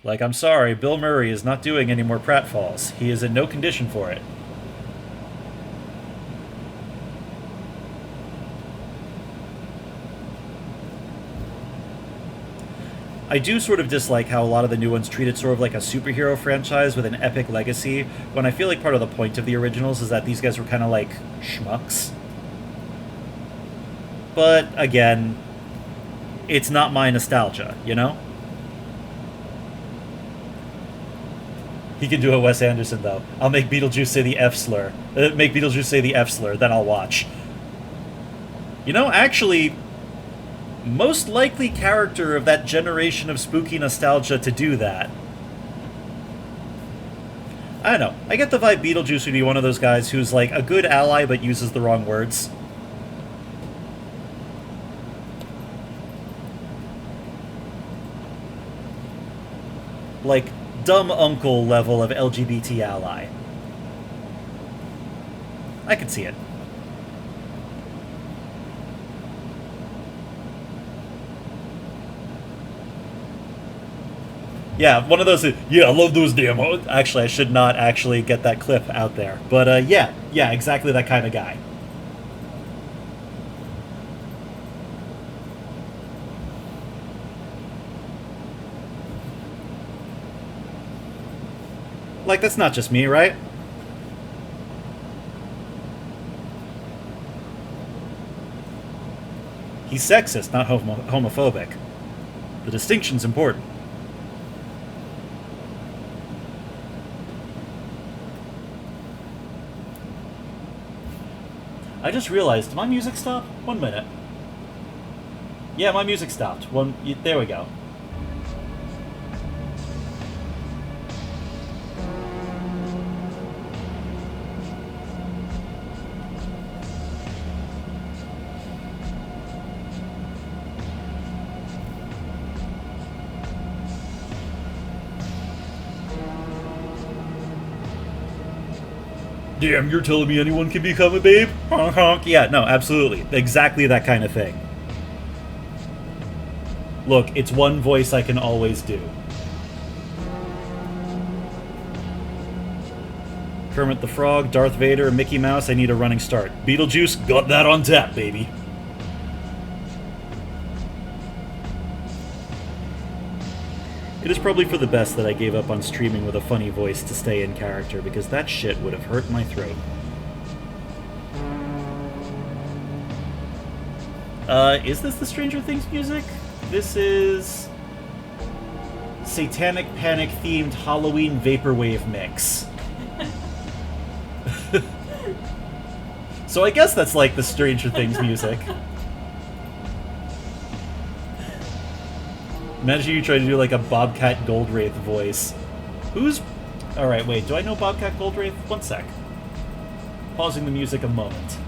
Like, I'm sorry, Bill Murray is not doing any more pratfalls. He is in no condition for it. I do sort of dislike how a lot of the new ones treat it sort of like a superhero franchise with an epic legacy, when I feel like part of the point of the originals is that these guys were kind of like schmucks. But, again, it's not my nostalgia, you know? He can do a Wes Anderson, though. I'll make Beetlejuice say the F slur. Make Beetlejuice say the F slur, then I'll watch. You know, actually, most likely character of that generation of spooky nostalgia to do that. I don't know. I get the vibe Beetlejuice would be one of those guys who's like a good ally but uses the wrong words. Like, dumb uncle level of LGBT ally. I could see it. Yeah, one of those, yeah, I love those damn... Actually, I should not actually get that clip out there. But, yeah, exactly that kind of guy. Like, that's not just me, right? He's sexist, not homophobic. The distinction's important. I just realized, did my music stop? 1 minute. Yeah, my music stopped. There we go. Damn, you're telling me anyone can become a babe? Honk honk. Yeah, no, absolutely. Exactly that kind of thing. Look, it's one voice I can always do. Kermit the Frog, Darth Vader, Mickey Mouse, I need a running start. Beetlejuice, got that on tap, baby. It is probably for the best that I gave up on streaming with a funny voice to stay in character, because that shit would have hurt my throat. Is this the Stranger Things music? This is... Satanic Panic-themed Halloween Vaporwave mix. So I guess that's like the Stranger Things music. Imagine you try to do like a Bobcat Goldthwait voice. Who's... Alright, wait, do I know Bobcat Goldthwait? 1 sec. Pausing the music a moment.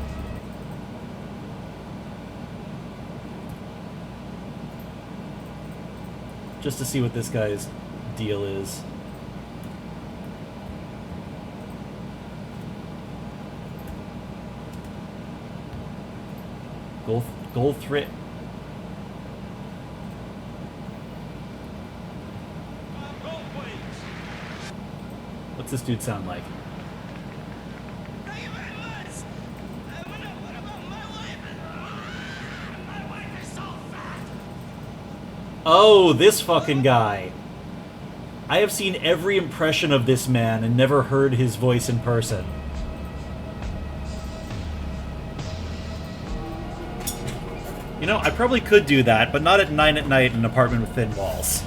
Just to see what this guy's deal is. Goldthwait... What's this dude sound like? Thank you very much. What about my wife? My wife is so fat. Oh, this fucking guy. I have seen every impression of this man and never heard his voice in person. You know, I probably could do that, but not at 9 at night in an apartment with thin walls.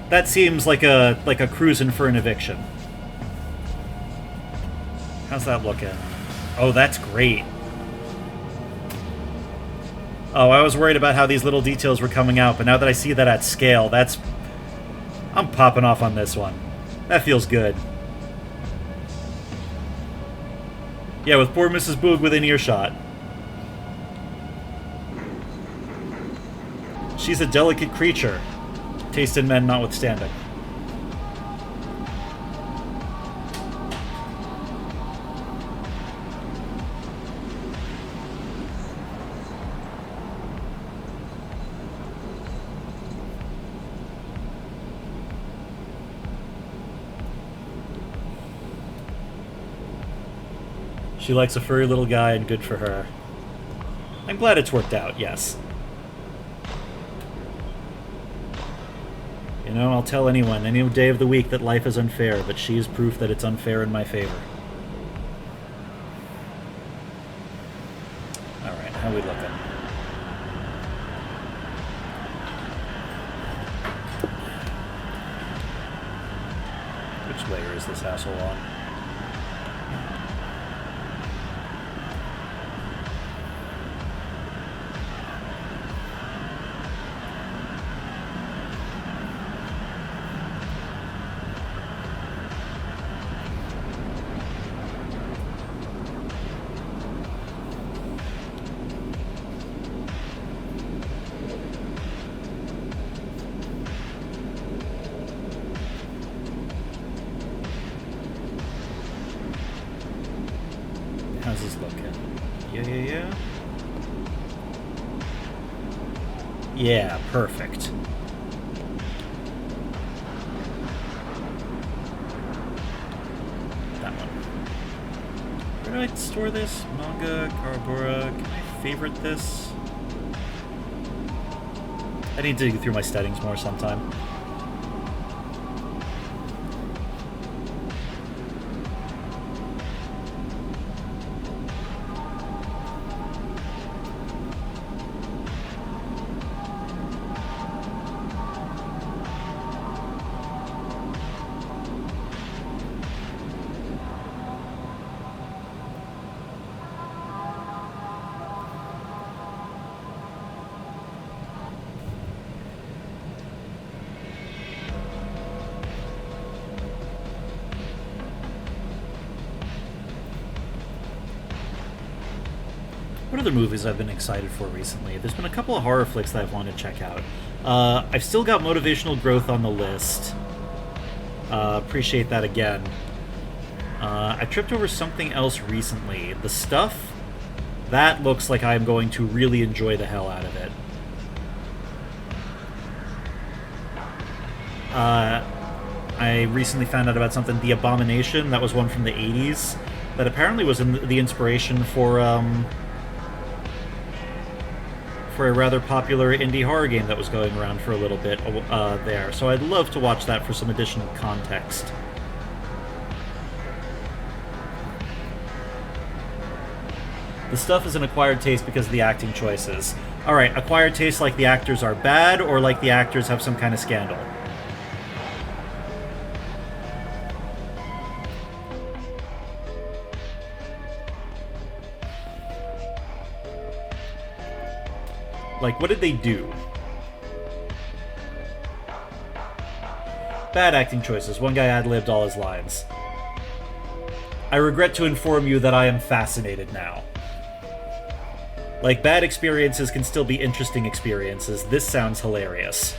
That seems like a cruising for an eviction. How's that looking? Oh, that's great. Oh, I was worried about how these little details were coming out, but now that I see that at scale, that's... I'm popping off on this one. That feels good. Yeah, with poor Mrs. Boog within earshot. She's a delicate creature. Taste in men notwithstanding. She likes a furry little guy, and good for her. I'm glad it's worked out, yes. You know, I'll tell anyone, any day of the week, that life is unfair, but she is proof that it's unfair in my favor. Alright, how we looking? Which layer is this asshole on? How's this looking? Yeah. Yeah, perfect. That one. Where do I store this? Manga, Karabura. Can I favorite this? I need to go through my settings more sometime. What other movies I've been excited for recently? There's been a couple of horror flicks that I've wanted to check out. I've still got Motivational Growth on the list. Appreciate that again. I tripped over something else recently. The Stuff, that looks like I'm going to really enjoy the hell out of it. I recently found out about something, The Abomination, that was one from the 80s, that apparently was the inspiration for a rather popular indie horror game that was going around for a little bit there. So I'd love to watch that for some additional context. The Stuff is an acquired taste because of the acting choices. Alright, acquired taste like the actors are bad, or like the actors have some kind of scandal? Like, what did they do? Bad acting choices. One guy ad-libbed all his lines. I regret to inform you that I am fascinated now. Like, bad experiences can still be interesting experiences. This sounds hilarious.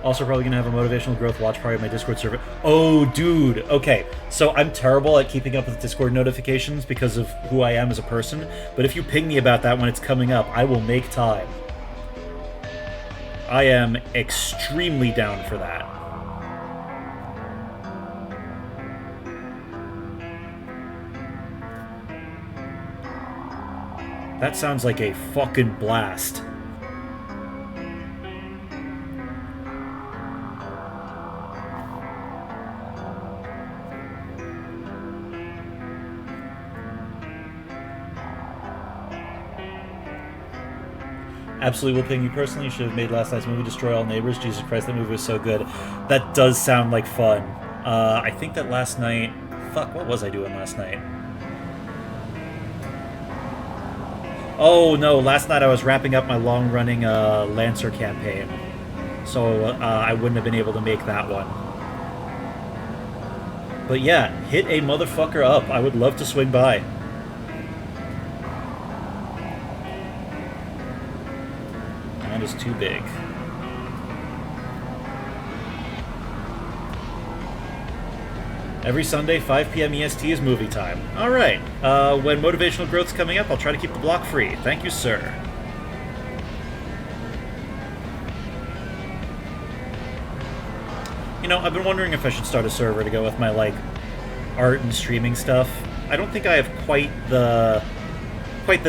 Also, probably gonna have a motivational growth watch party on my Discord server. Oh, dude. Okay, so I'm terrible at keeping up with Discord notifications because of who I am as a person. But if you ping me about that when it's coming up, I will make time. I am extremely down for that. That sounds like a fucking blast. Absolutely will ping you personally. You should have made last night's movie Destroy All Neighbors. Jesus Christ, that movie was so good. That does sound like fun. I think that last night... Fuck, what was I doing last night? Oh, no, last night I was wrapping up my long-running Lancer campaign. So I wouldn't have been able to make that one. But yeah, hit a motherfucker up. I would love to swing by. That is too big. Every Sunday, 5 p.m. EST is movie time. Alright. When motivational growth's coming up, I'll try to keep the block free. Thank you, sir. You know, I've been wondering if I should start a server to go with my, like, art and streaming stuff. I don't think I have quite the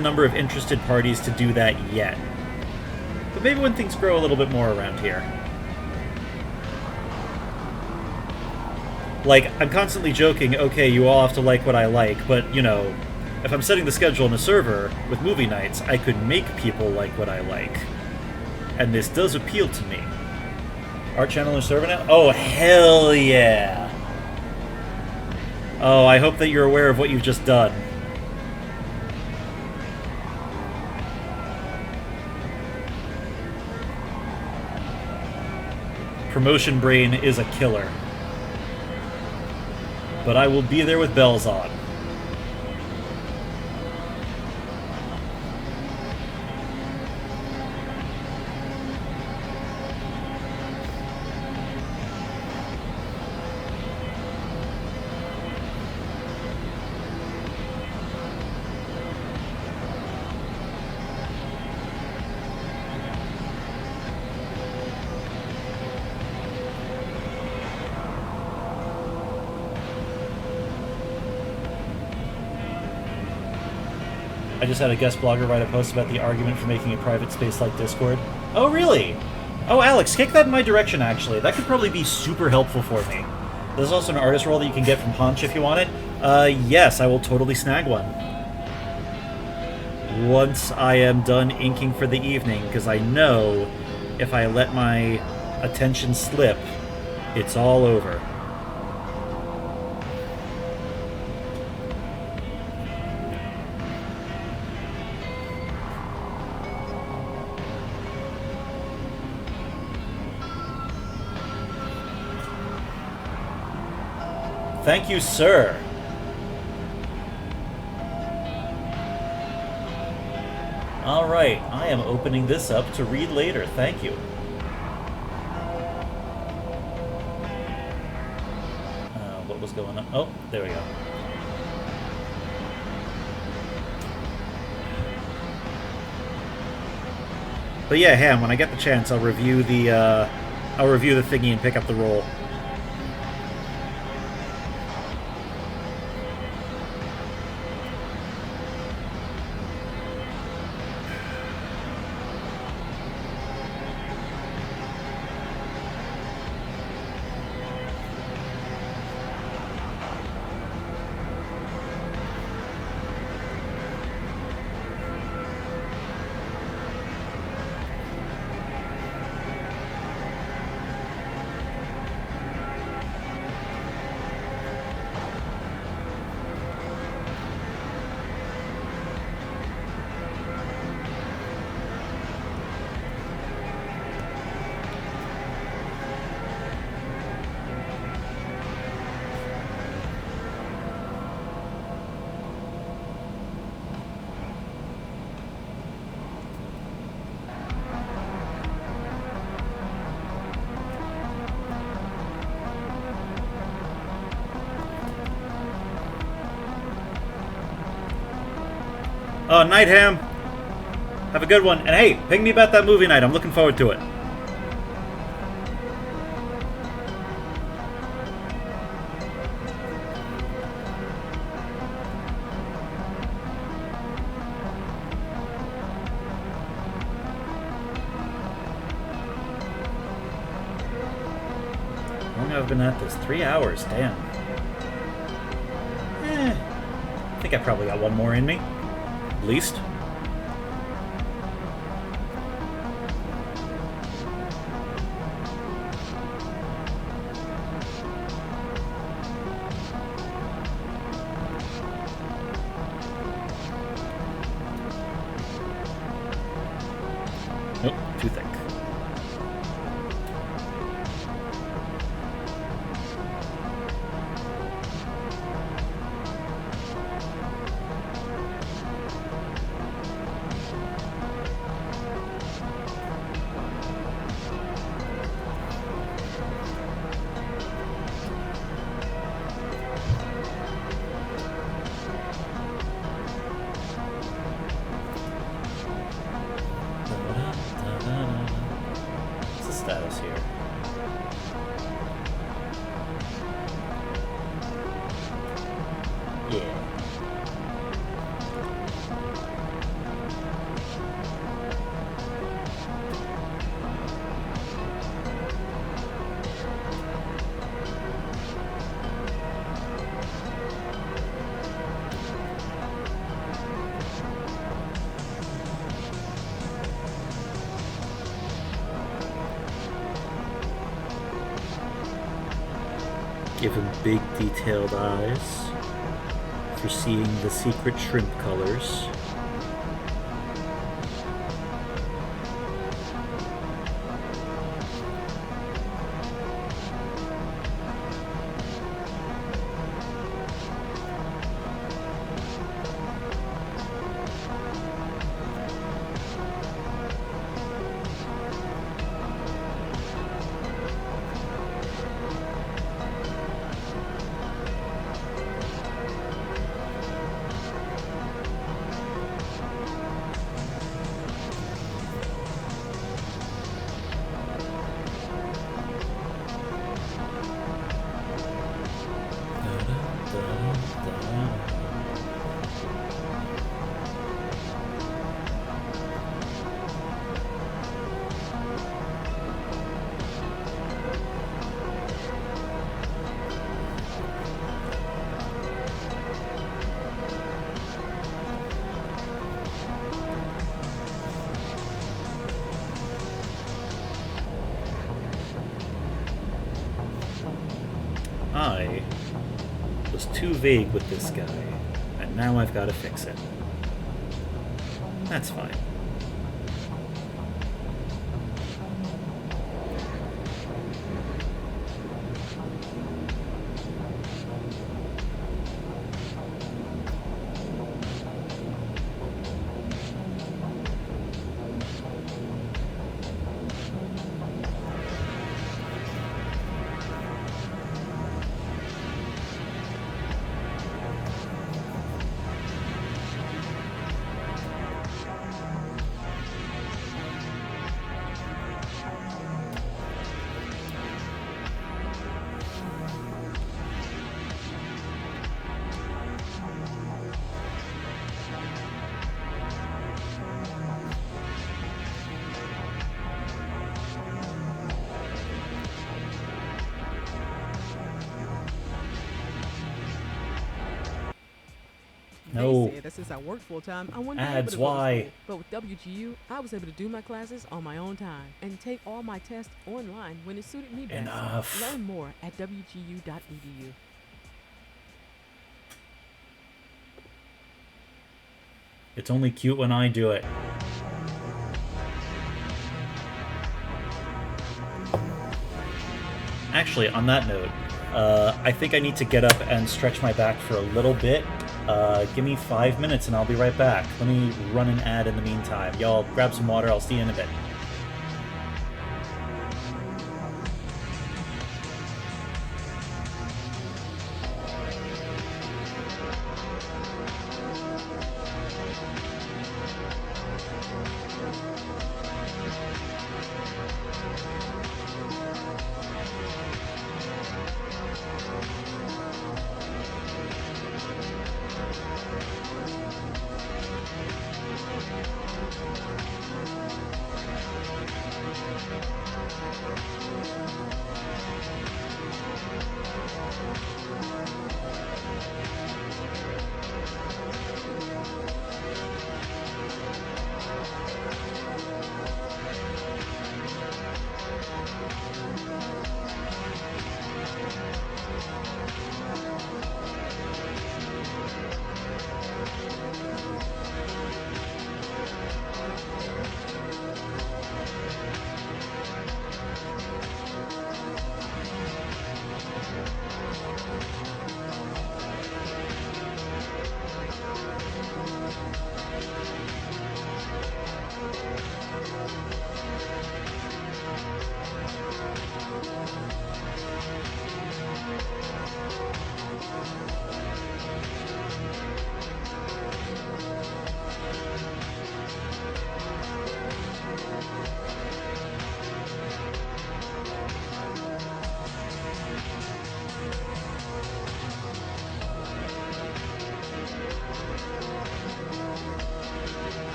number of interested parties to do that yet. But maybe when things grow a little bit more around here. Like, I'm constantly joking, okay, you all have to like what I like, but, you know, if I'm setting the schedule in a server with movie nights, I could make people like what I like. And this does appeal to me. Art channel and server now? Oh, hell yeah! Oh, I hope that you're aware of what you've just done. Promotion Brain is a killer. But I will be there with bells on. I just had a guest blogger write a post about the argument for making a private space like Discord. Oh, really? Oh, Alex, kick that in my direction, actually. That could probably be super helpful for me. There's also an artist role that you can get from Haunch if you want it. Yes, I will totally snag one. Once I am done inking for the evening, because I know if I let my attention slip, it's all over. Thank you, sir. Alright, I am opening this up to read later. Thank you. What was going on? Oh, there we go. But yeah, Ham, when I get the chance, I'll review the thingy and pick up the roll. Oh, Nightham. Have a good one. And hey, ping me about that movie night. I'm looking forward to it. How long have I been at this? 3 hours. Damn. I think I probably got one more in me. At least. Nope, too thick. What's the status here? Yeah. Give him big detailed eyes for seeing the secret shrimp colors. I was too vague with this guy, and now I've got to fix it. That's fine. No. They said that since I worked full time, I wouldn't be able Ads, to go to why? school. But with WGU, I was able to do my classes on my own time and take all my tests online when it suited me best. Enough. Learn more at wgu.edu. It's only cute when I do it. Actually, on that note, I think I need to get up and stretch my back for a little bit. Give me 5 minutes and I'll be right back. Let me run an ad in the meantime. Y'all grab some water. I'll see you in a bit.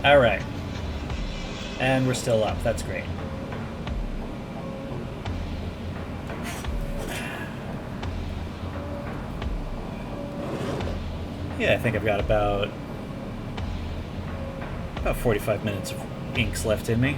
Alright. And we're still up. That's great. Yeah, I think I've got about 45 minutes of inks left in me.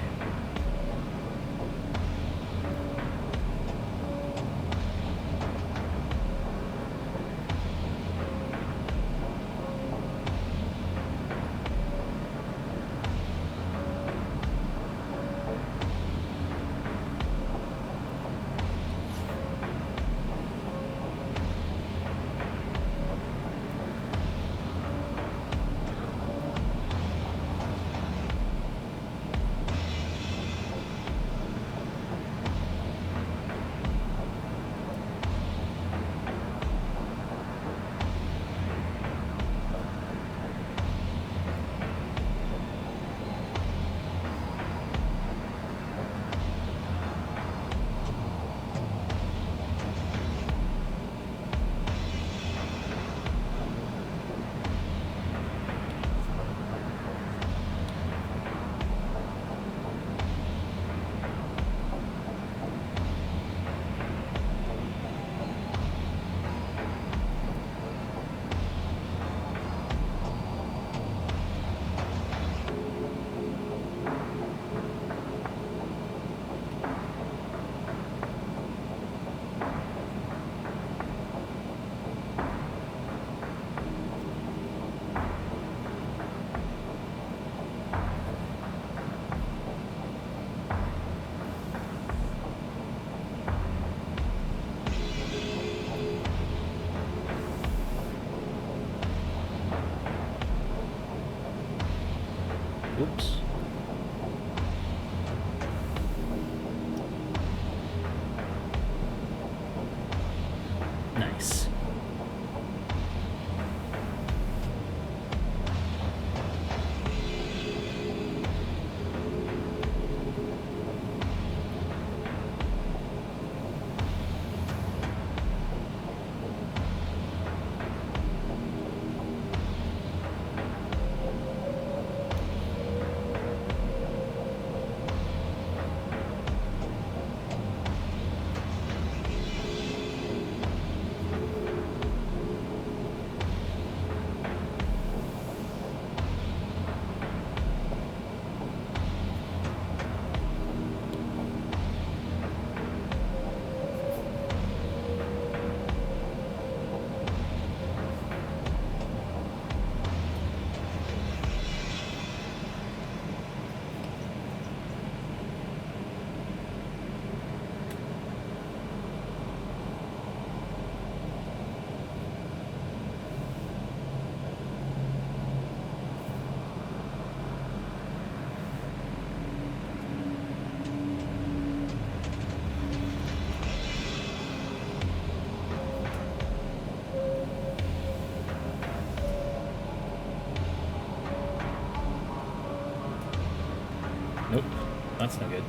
Oops. Nice. Nope, that's no good.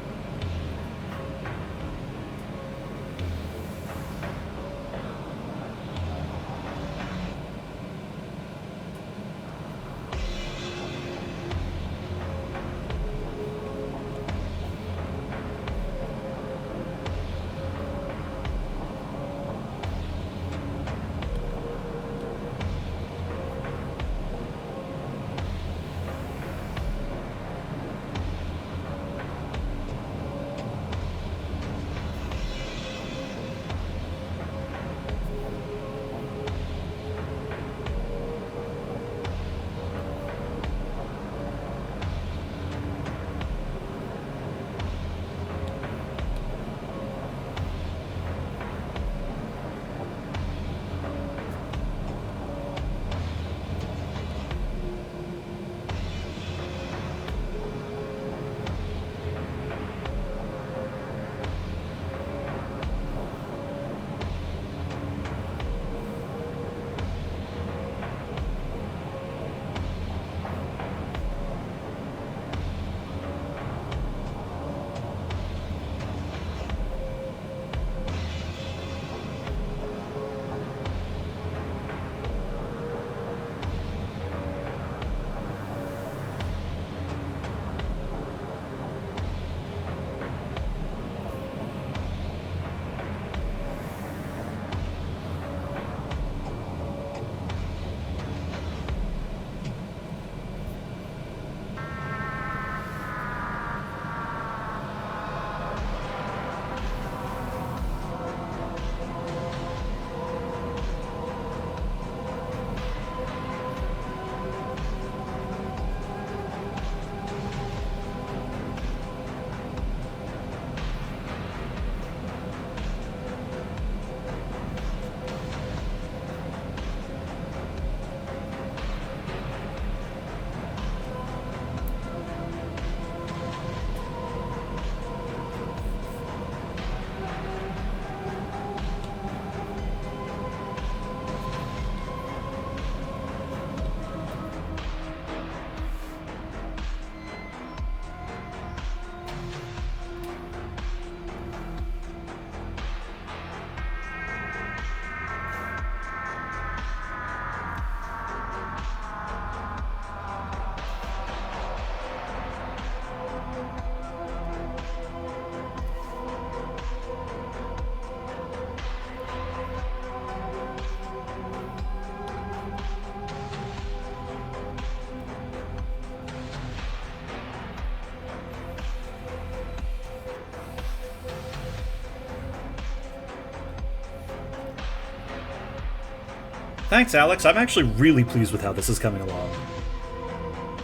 Thanks, Alex. I'm actually really pleased with how this is coming along.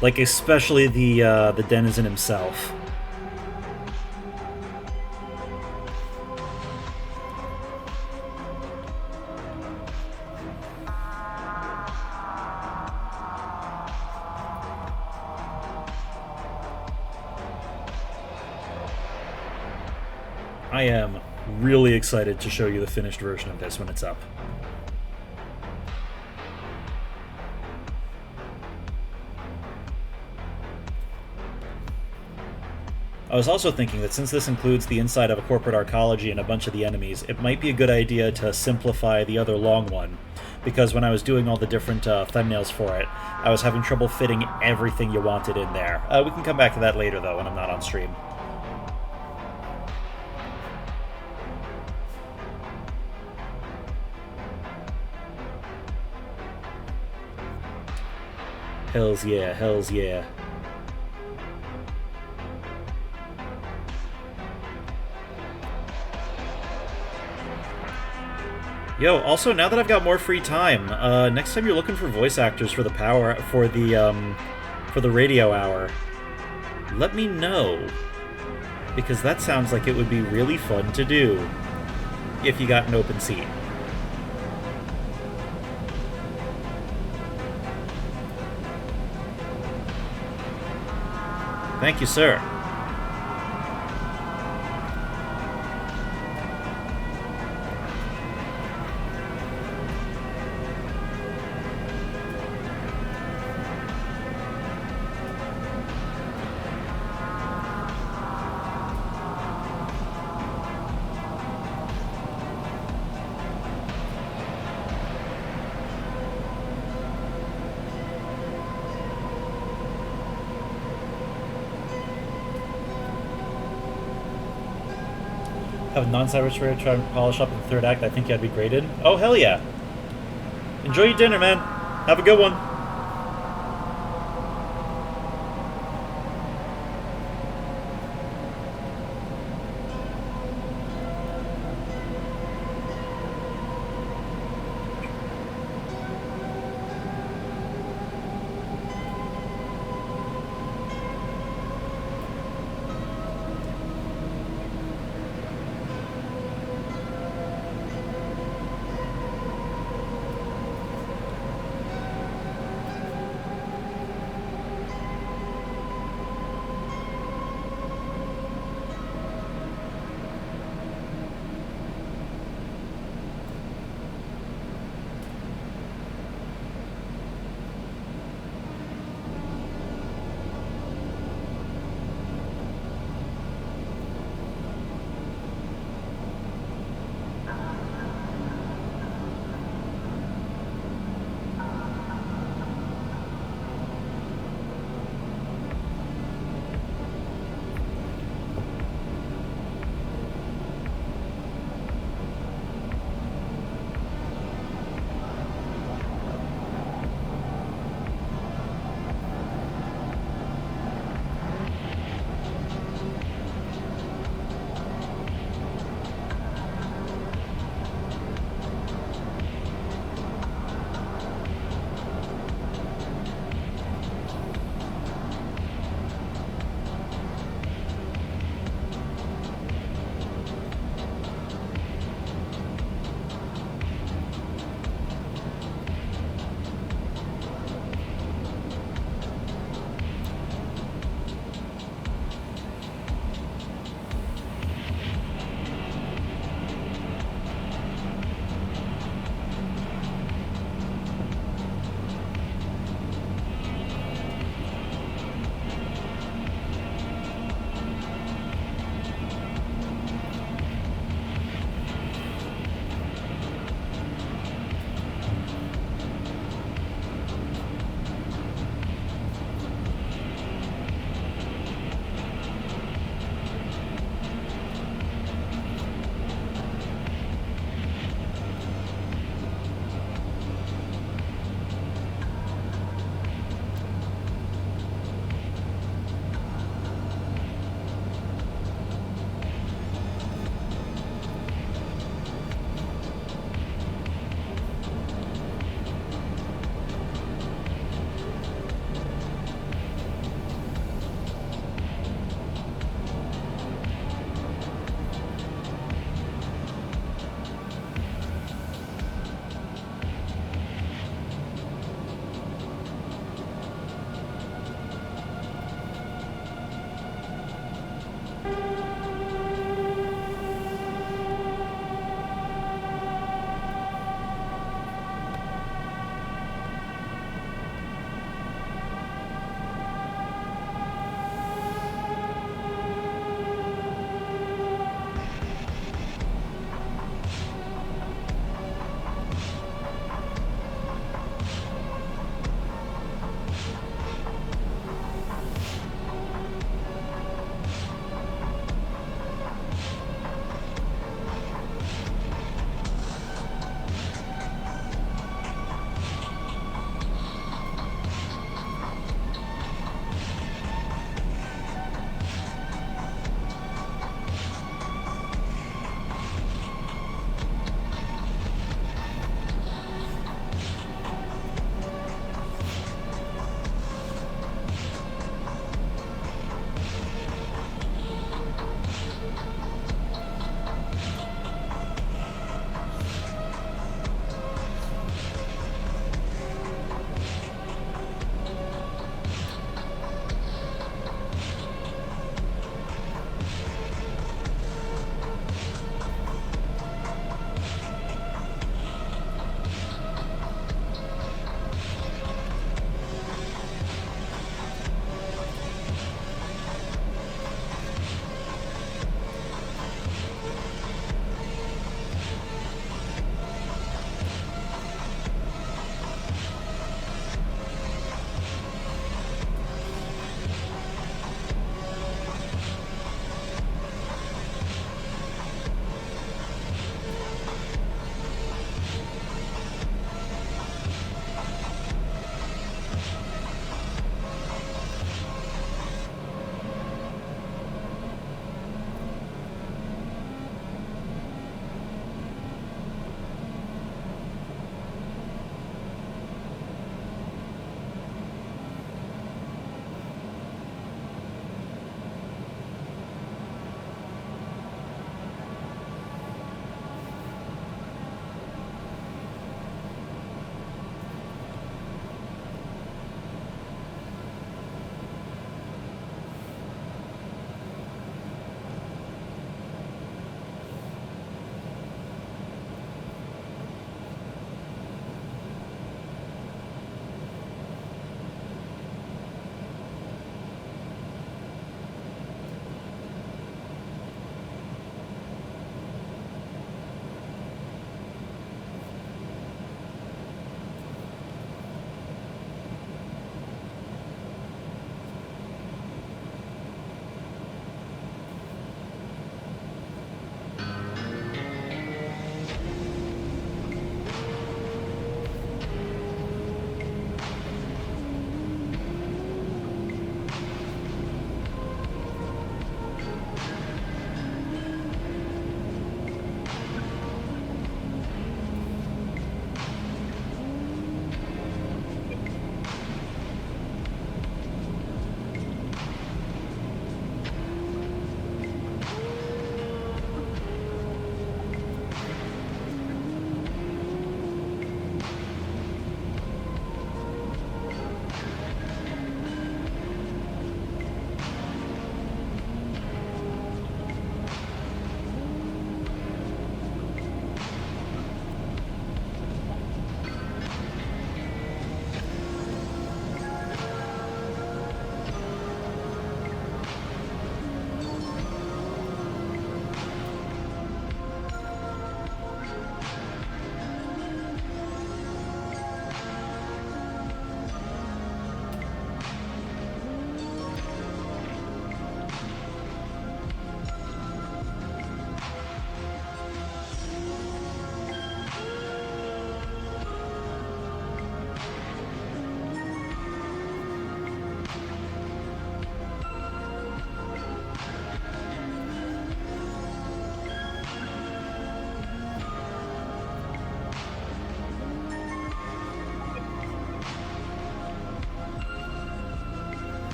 Like, especially the denizen himself. I am really excited to show you the finished version of this when it's up. I was also thinking that since this includes the inside of a corporate arcology and a bunch of the enemies, it might be a good idea to simplify the other long one, because when I was doing all the different thumbnails for it, I was having trouble fitting everything you wanted in there. We can come back to that later, though, when I'm not on stream. Hells yeah, hells yeah. Yo, also, now that I've got more free time, next time you're looking for voice actors for the radio hour, let me know. Because that sounds like it would be really fun to do if you got an open seat. Thank you, sir. Have a non-cyber spray try and polish up in the third act. I think you'd be great in. Oh, hell yeah. Enjoy your dinner, man. Have a good one.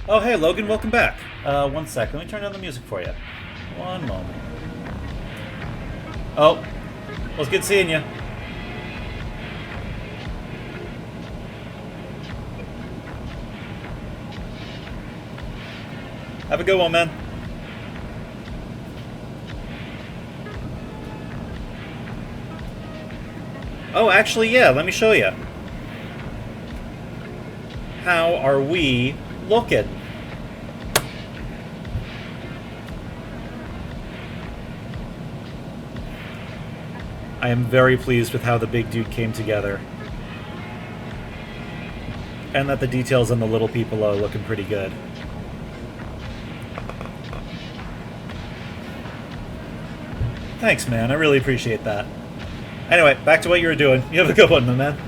Oh, hey, Logan, welcome back. One sec. Let me turn down the music for you. One moment. Oh, well, it's good seeing you. Have a good one, man. Oh, actually, yeah, let me show you. How are we looking? I am very pleased with how the big dude came together. And that the details on the little people are looking pretty good. Thanks, man. I really appreciate that. Anyway, back to what you were doing. You have a good one, my man.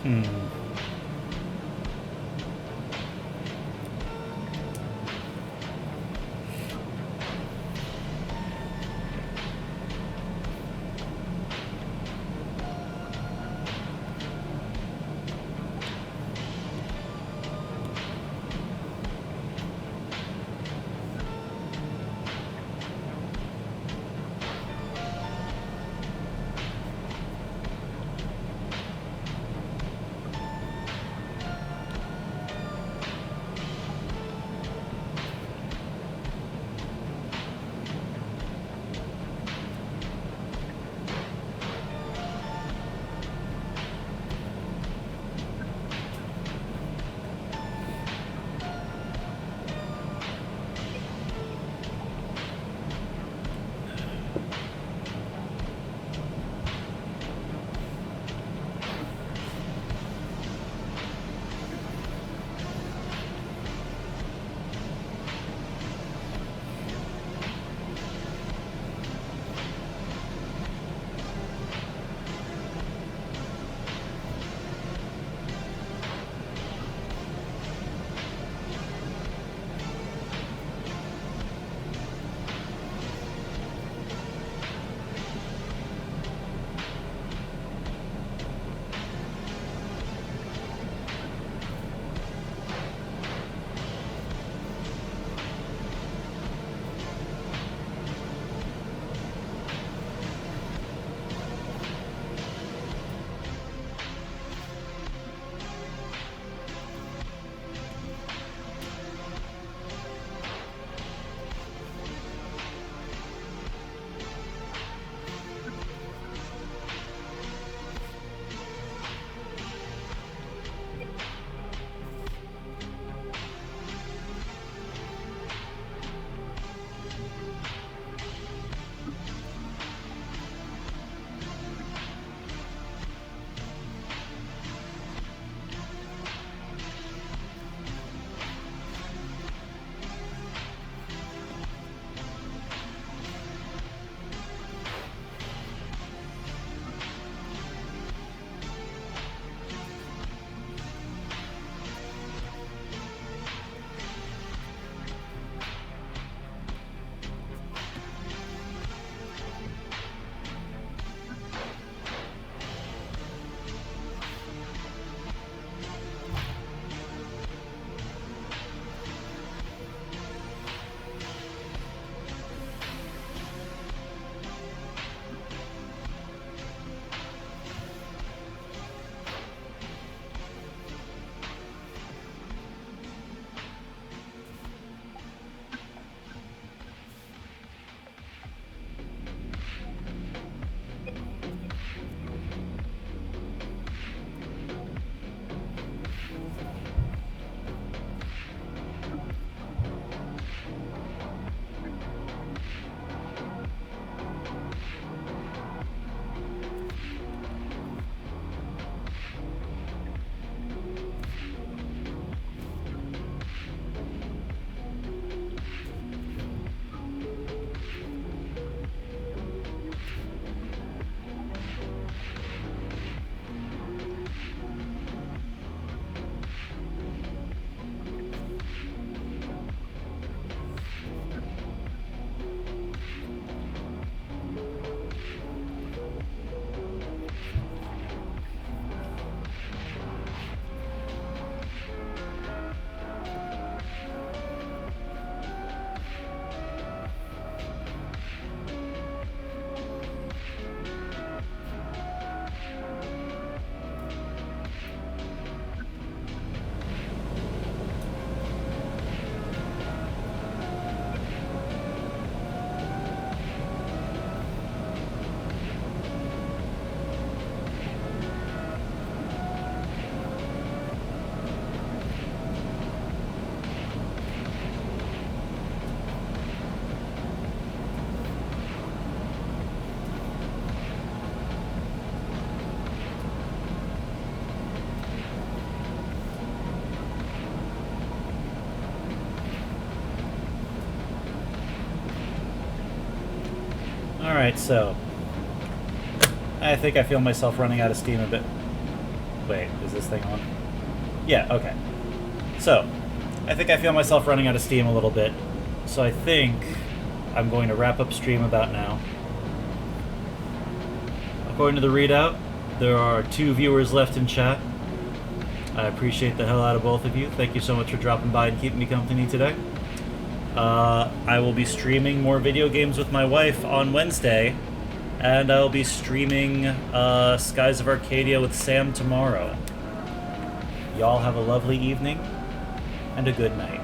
Hmm. Alright, so I think I feel myself running out of steam a bit. Wait, is this thing on? Yeah, okay. So, I think I feel myself running out of steam a little bit. So I think I'm going to wrap up stream about now. According to the readout, there are 2 viewers left in chat. I appreciate the hell out of both of you. Thank you so much for dropping by and keeping me company today. I will be streaming more video games with my wife on Wednesday, and I'll be streaming Skies of Arcadia with Sam tomorrow. Y'all have a lovely evening, and a good night.